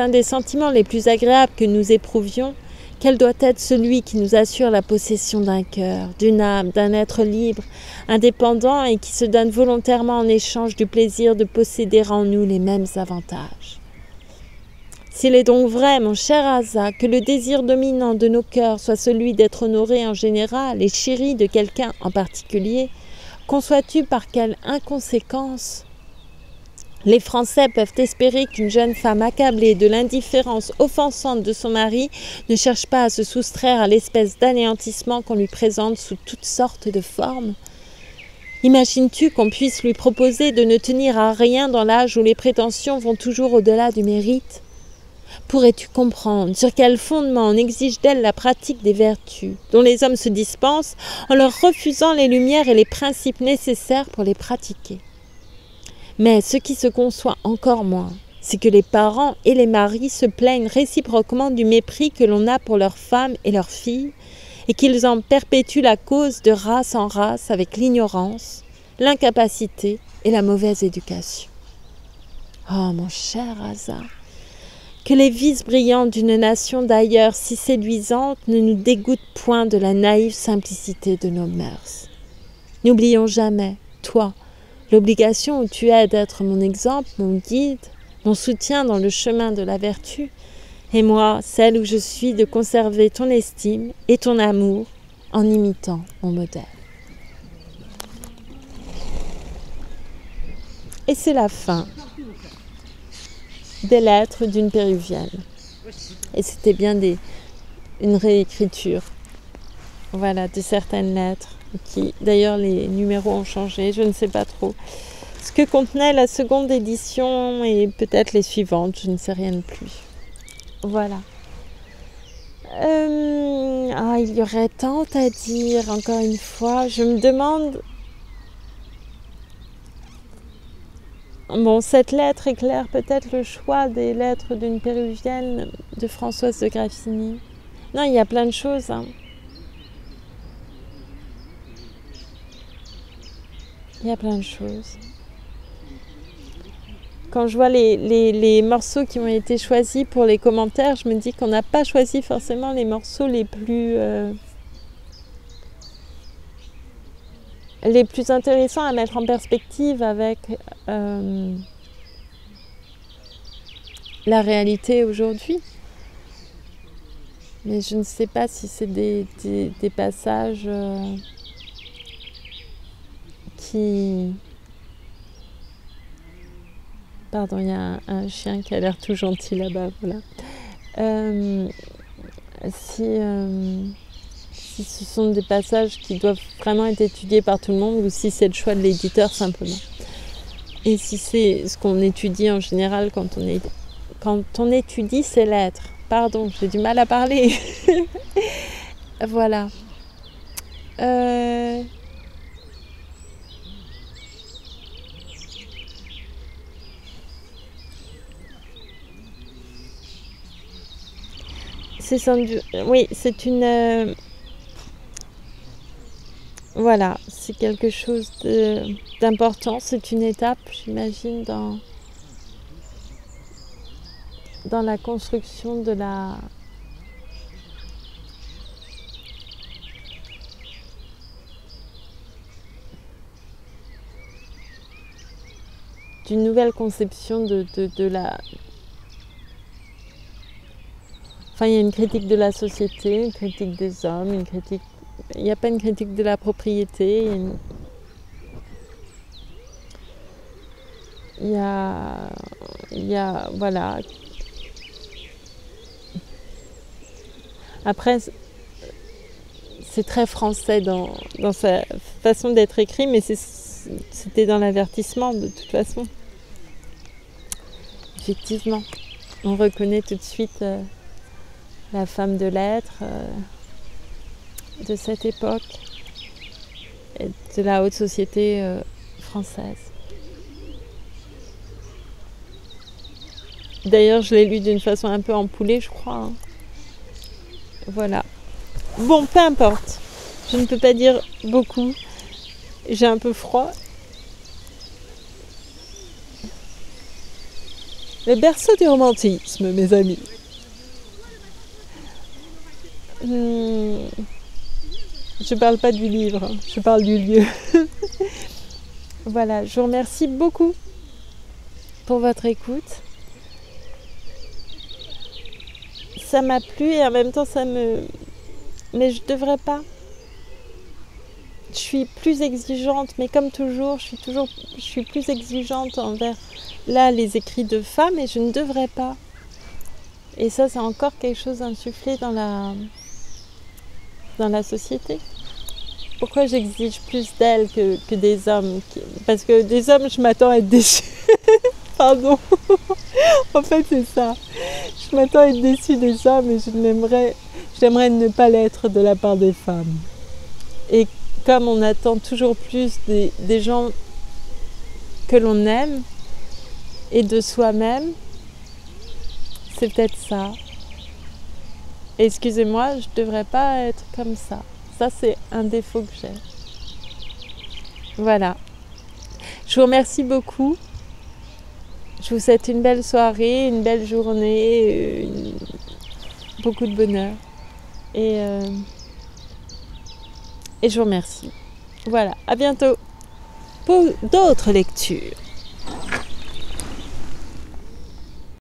des sentiments les plus agréables que nous éprouvions, quel doit être celui qui nous assure la possession d'un cœur, d'une âme, d'un être libre, indépendant et qui se donne volontairement en échange du plaisir de posséder en nous les mêmes avantages. S'il est donc vrai, mon cher Asa, que le désir dominant de nos cœurs soit celui d'être honoré en général et chéri de quelqu'un en particulier, conçois-tu par quelle inconséquence les Français peuvent espérer qu'une jeune femme accablée de l'indifférence offensante de son mari ne cherche pas à se soustraire à l'espèce d'anéantissement qu'on lui présente sous toutes sortes de formes? Imagines-tu qu'on puisse lui proposer de ne tenir à rien dans l'âge où les prétentions vont toujours au-delà du mérite? Pourrais-tu comprendre sur quel fondement on exige d'elle la pratique des vertus, dont les hommes se dispensent en leur refusant les lumières et les principes nécessaires pour les pratiquer? Mais ce qui se conçoit encore moins, c'est que les parents et les maris se plaignent réciproquement du mépris que l'on a pour leurs femmes et leurs filles, et qu'ils en perpétuent la cause de race en race avec l'ignorance, l'incapacité et la mauvaise éducation. Oh, mon cher Asa, que les vices brillants d'une nation d'ailleurs si séduisante ne nous dégoûtent point de la naïve simplicité de nos mœurs. N'oublions jamais, toi, l'obligation où tu es d'être mon exemple, mon guide, mon soutien dans le chemin de la vertu, et moi, celle où je suis de conserver ton estime et ton amour en imitant mon modèle. Et c'est la fin des lettres d'une péruvienne. Et c'était bien une réécriture, voilà, de certaines lettres. D'ailleurs, les numéros ont changé, je ne sais pas trop ce que contenait la seconde édition et peut-être les suivantes, je ne sais rien de plus. Voilà. Il y aurait tant à dire, encore une fois. Je me demande... Bon, cette lettre éclaire peut-être le choix des lettres d'une péruvienne de Françoise de Graffigny. Non, il y a plein de choses, hein. Il y a plein de choses. Quand je vois les morceaux qui ont été choisis pour les commentaires, je me dis qu'on n'a pas choisi forcément les morceaux les plus intéressants à mettre en perspective avec la réalité aujourd'hui. Mais je ne sais pas si c'est des passages qui... Pardon, il y a un chien qui a l'air tout gentil là-bas, voilà. Si ce sont des passages qui doivent vraiment être étudiés par tout le monde ou si c'est le choix de l'éditeur simplement. Et si c'est ce qu'on étudie en général quand on étudie ces lettres. Pardon, j'ai du mal à parler. Voilà. Oui, c'est une... Voilà, c'est quelque chose d'important. C'est une étape, j'imagine, dans dans la construction d'une nouvelle conception de la... Enfin, il y a une critique de la société, une critique des hommes, une critique... Il n'y a pas une critique de la propriété, il y a... Voilà. Après, c'est très français dans sa façon d'être écrit, mais c'était dans l'avertissement de toute façon. Effectivement, on reconnaît tout de suite la femme de lettres de cette époque et de la haute société française. D'ailleurs, je l'ai lu d'une façon un peu empoulée, je crois. Hein. Voilà. Bon, peu importe. Je ne peux pas dire beaucoup. J'ai un peu froid. Le berceau du romantisme, mes amis. Je parle pas du livre, hein, je parle du lieu. Voilà, je vous remercie beaucoup pour votre écoute. Ça m'a plu et en même temps mais je devrais pas. Je suis plus exigeante, mais comme toujours, je suis plus exigeante envers les écrits de femmes et je ne devrais pas. Et ça, c'est encore quelque chose insufflé dans la société. Pourquoi j'exige plus d'elles que des hommes? Parce que des hommes, je m'attends à être déçue. Pardon. En fait, c'est ça. Je m'attends à être déçue des hommes et j'aimerais ne pas l'être de la part des femmes. Et comme on attend toujours plus des gens que l'on aime et de soi-même, c'est peut-être ça. Et excusez-moi, je ne devrais pas être comme ça. Ça, c'est un défaut que j'ai. Voilà. Je vous remercie beaucoup. Je vous souhaite une belle soirée, une belle journée, beaucoup de bonheur. Et je vous remercie. Voilà, à bientôt pour d'autres lectures.